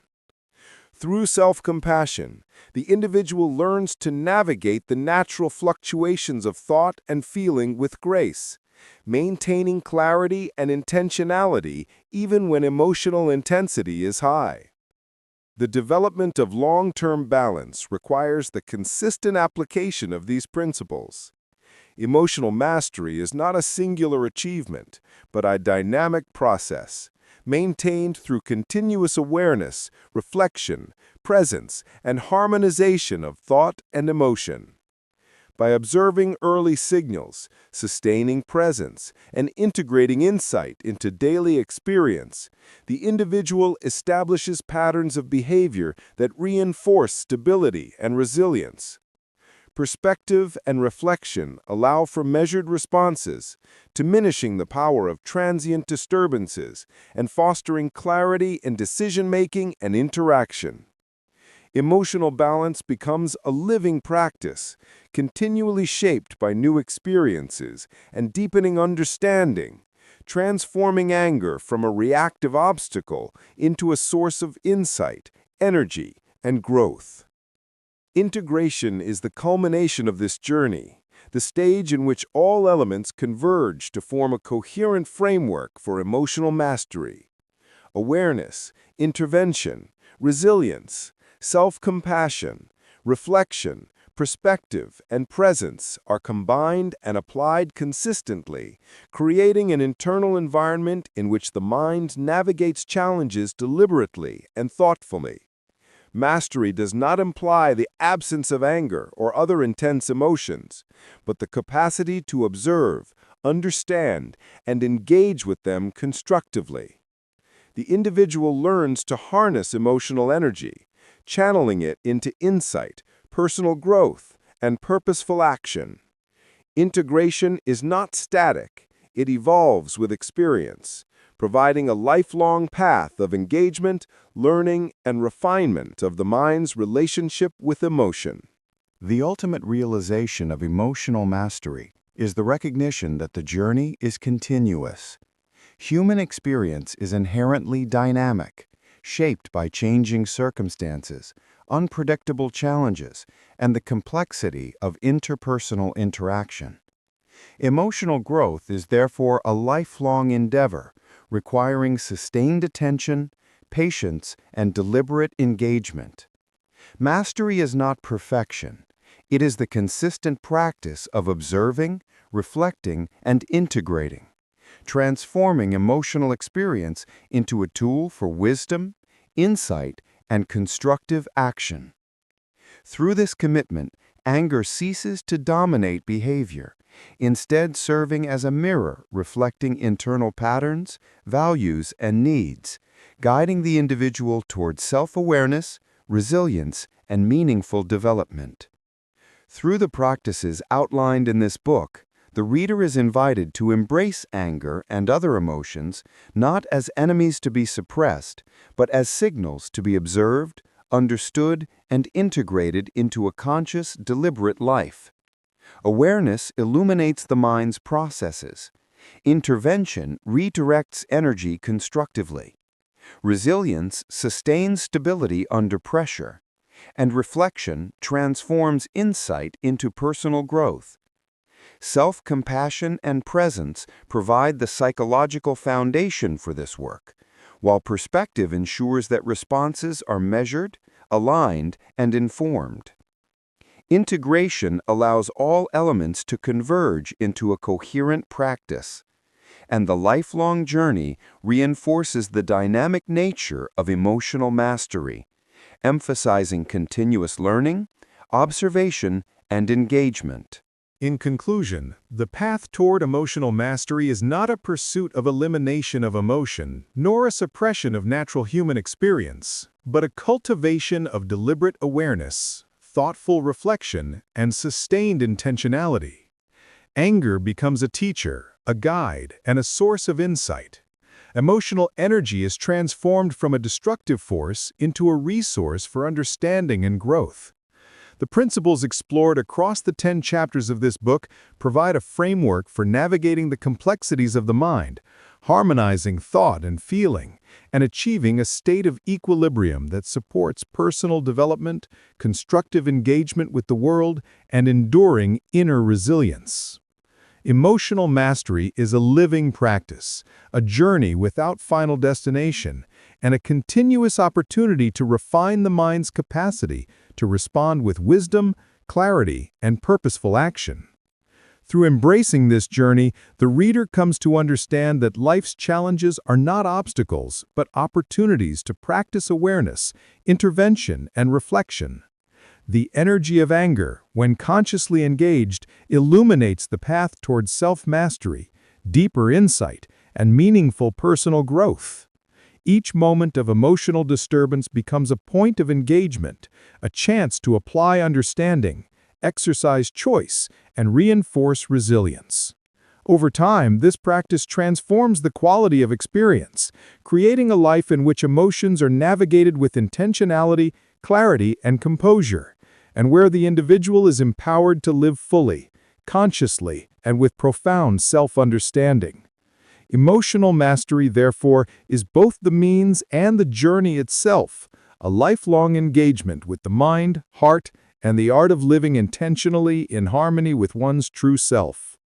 Through self-compassion, the individual learns to navigate the natural fluctuations of thought and feeling with grace, maintaining clarity and intentionality even when emotional intensity is high. The development of long-term balance requires the consistent application of these principles. Emotional mastery is not a singular achievement, but a dynamic process, maintained through continuous awareness, reflection, presence, and harmonization of thought and emotion. By observing early signals, sustaining presence, and integrating insight into daily experience, the individual establishes patterns of behavior that reinforce stability and resilience. Perspective and reflection allow for measured responses, diminishing the power of transient disturbances and fostering clarity in decision-making and interaction. Emotional balance becomes a living practice, continually shaped by new experiences and deepening understanding, transforming anger from a reactive obstacle into a source of insight, energy, and growth. Integration is the culmination of this journey, the stage in which all elements converge to form a coherent framework for emotional mastery. Awareness, intervention, resilience, self-compassion, reflection, perspective and presence are combined and applied consistently, creating an internal environment in which the mind navigates challenges deliberately and thoughtfully. Mastery does not imply the absence of anger or other intense emotions, but the capacity to observe, understand, and engage with them constructively. The individual learns to harness emotional energy, channeling it into insight, personal growth, and purposeful action. Integration is not static, it evolves with experience, providing a lifelong path of engagement, learning, and refinement of the mind's relationship with emotion. The ultimate realization of emotional mastery is the recognition that the journey is continuous. Human experience is inherently dynamic, shaped by changing circumstances, unpredictable challenges, and the complexity of interpersonal interaction. Emotional growth is therefore a lifelong endeavor, requiring sustained attention, patience, and deliberate engagement. Mastery is not perfection. It is the consistent practice of observing, reflecting, and integrating, transforming emotional experience into a tool for wisdom, insight, and constructive action. Through this commitment, anger ceases to dominate behavior, instead serving as a mirror reflecting internal patterns, values, and needs, guiding the individual toward self-awareness, resilience, and meaningful development. Through the practices outlined in this book, the reader is invited to embrace anger and other emotions not as enemies to be suppressed, but as signals to be observed, understood, and integrated into a conscious, deliberate life. Awareness illuminates the mind's processes. Intervention redirects energy constructively. Resilience sustains stability under pressure, and reflection transforms insight into personal growth. Self-compassion and presence provide the psychological foundation for this work, while perspective ensures that responses are measured, aligned, and informed. Integration allows all elements to converge into a coherent practice, and the lifelong journey reinforces the dynamic nature of emotional mastery, emphasizing continuous learning, observation, and engagement. In conclusion, the path toward emotional mastery is not a pursuit of elimination of emotion, nor a suppression of natural human experience, but a cultivation of deliberate awareness, thoughtful reflection, and sustained intentionality. Anger becomes a teacher, a guide, and a source of insight. Emotional energy is transformed from a destructive force into a resource for understanding and growth. The principles explored across the 10 chapters of this book provide a framework for navigating the complexities of the mind, harmonizing thought and feeling, and achieving a state of equilibrium that supports personal development, constructive engagement with the world, and enduring inner resilience. Emotional mastery is a living practice, a journey without final destination, and a continuous opportunity to refine the mind's capacity to respond with wisdom, clarity, and purposeful action. Through embracing this journey, the reader comes to understand that life's challenges are not obstacles, but opportunities to practice awareness, intervention, and reflection. The energy of anger, when consciously engaged, illuminates the path towards self-mastery, deeper insight, and meaningful personal growth. Each moment of emotional disturbance becomes a point of engagement, a chance to apply understanding, exercise choice, and reinforce resilience. Over time, this practice transforms the quality of experience, creating a life in which emotions are navigated with intentionality, clarity, and composure, and where the individual is empowered to live fully, consciously, and with profound self-understanding. Emotional mastery, therefore, is both the means and the journey itself, a lifelong engagement with the mind, heart, and the art of living intentionally in harmony with one's true self.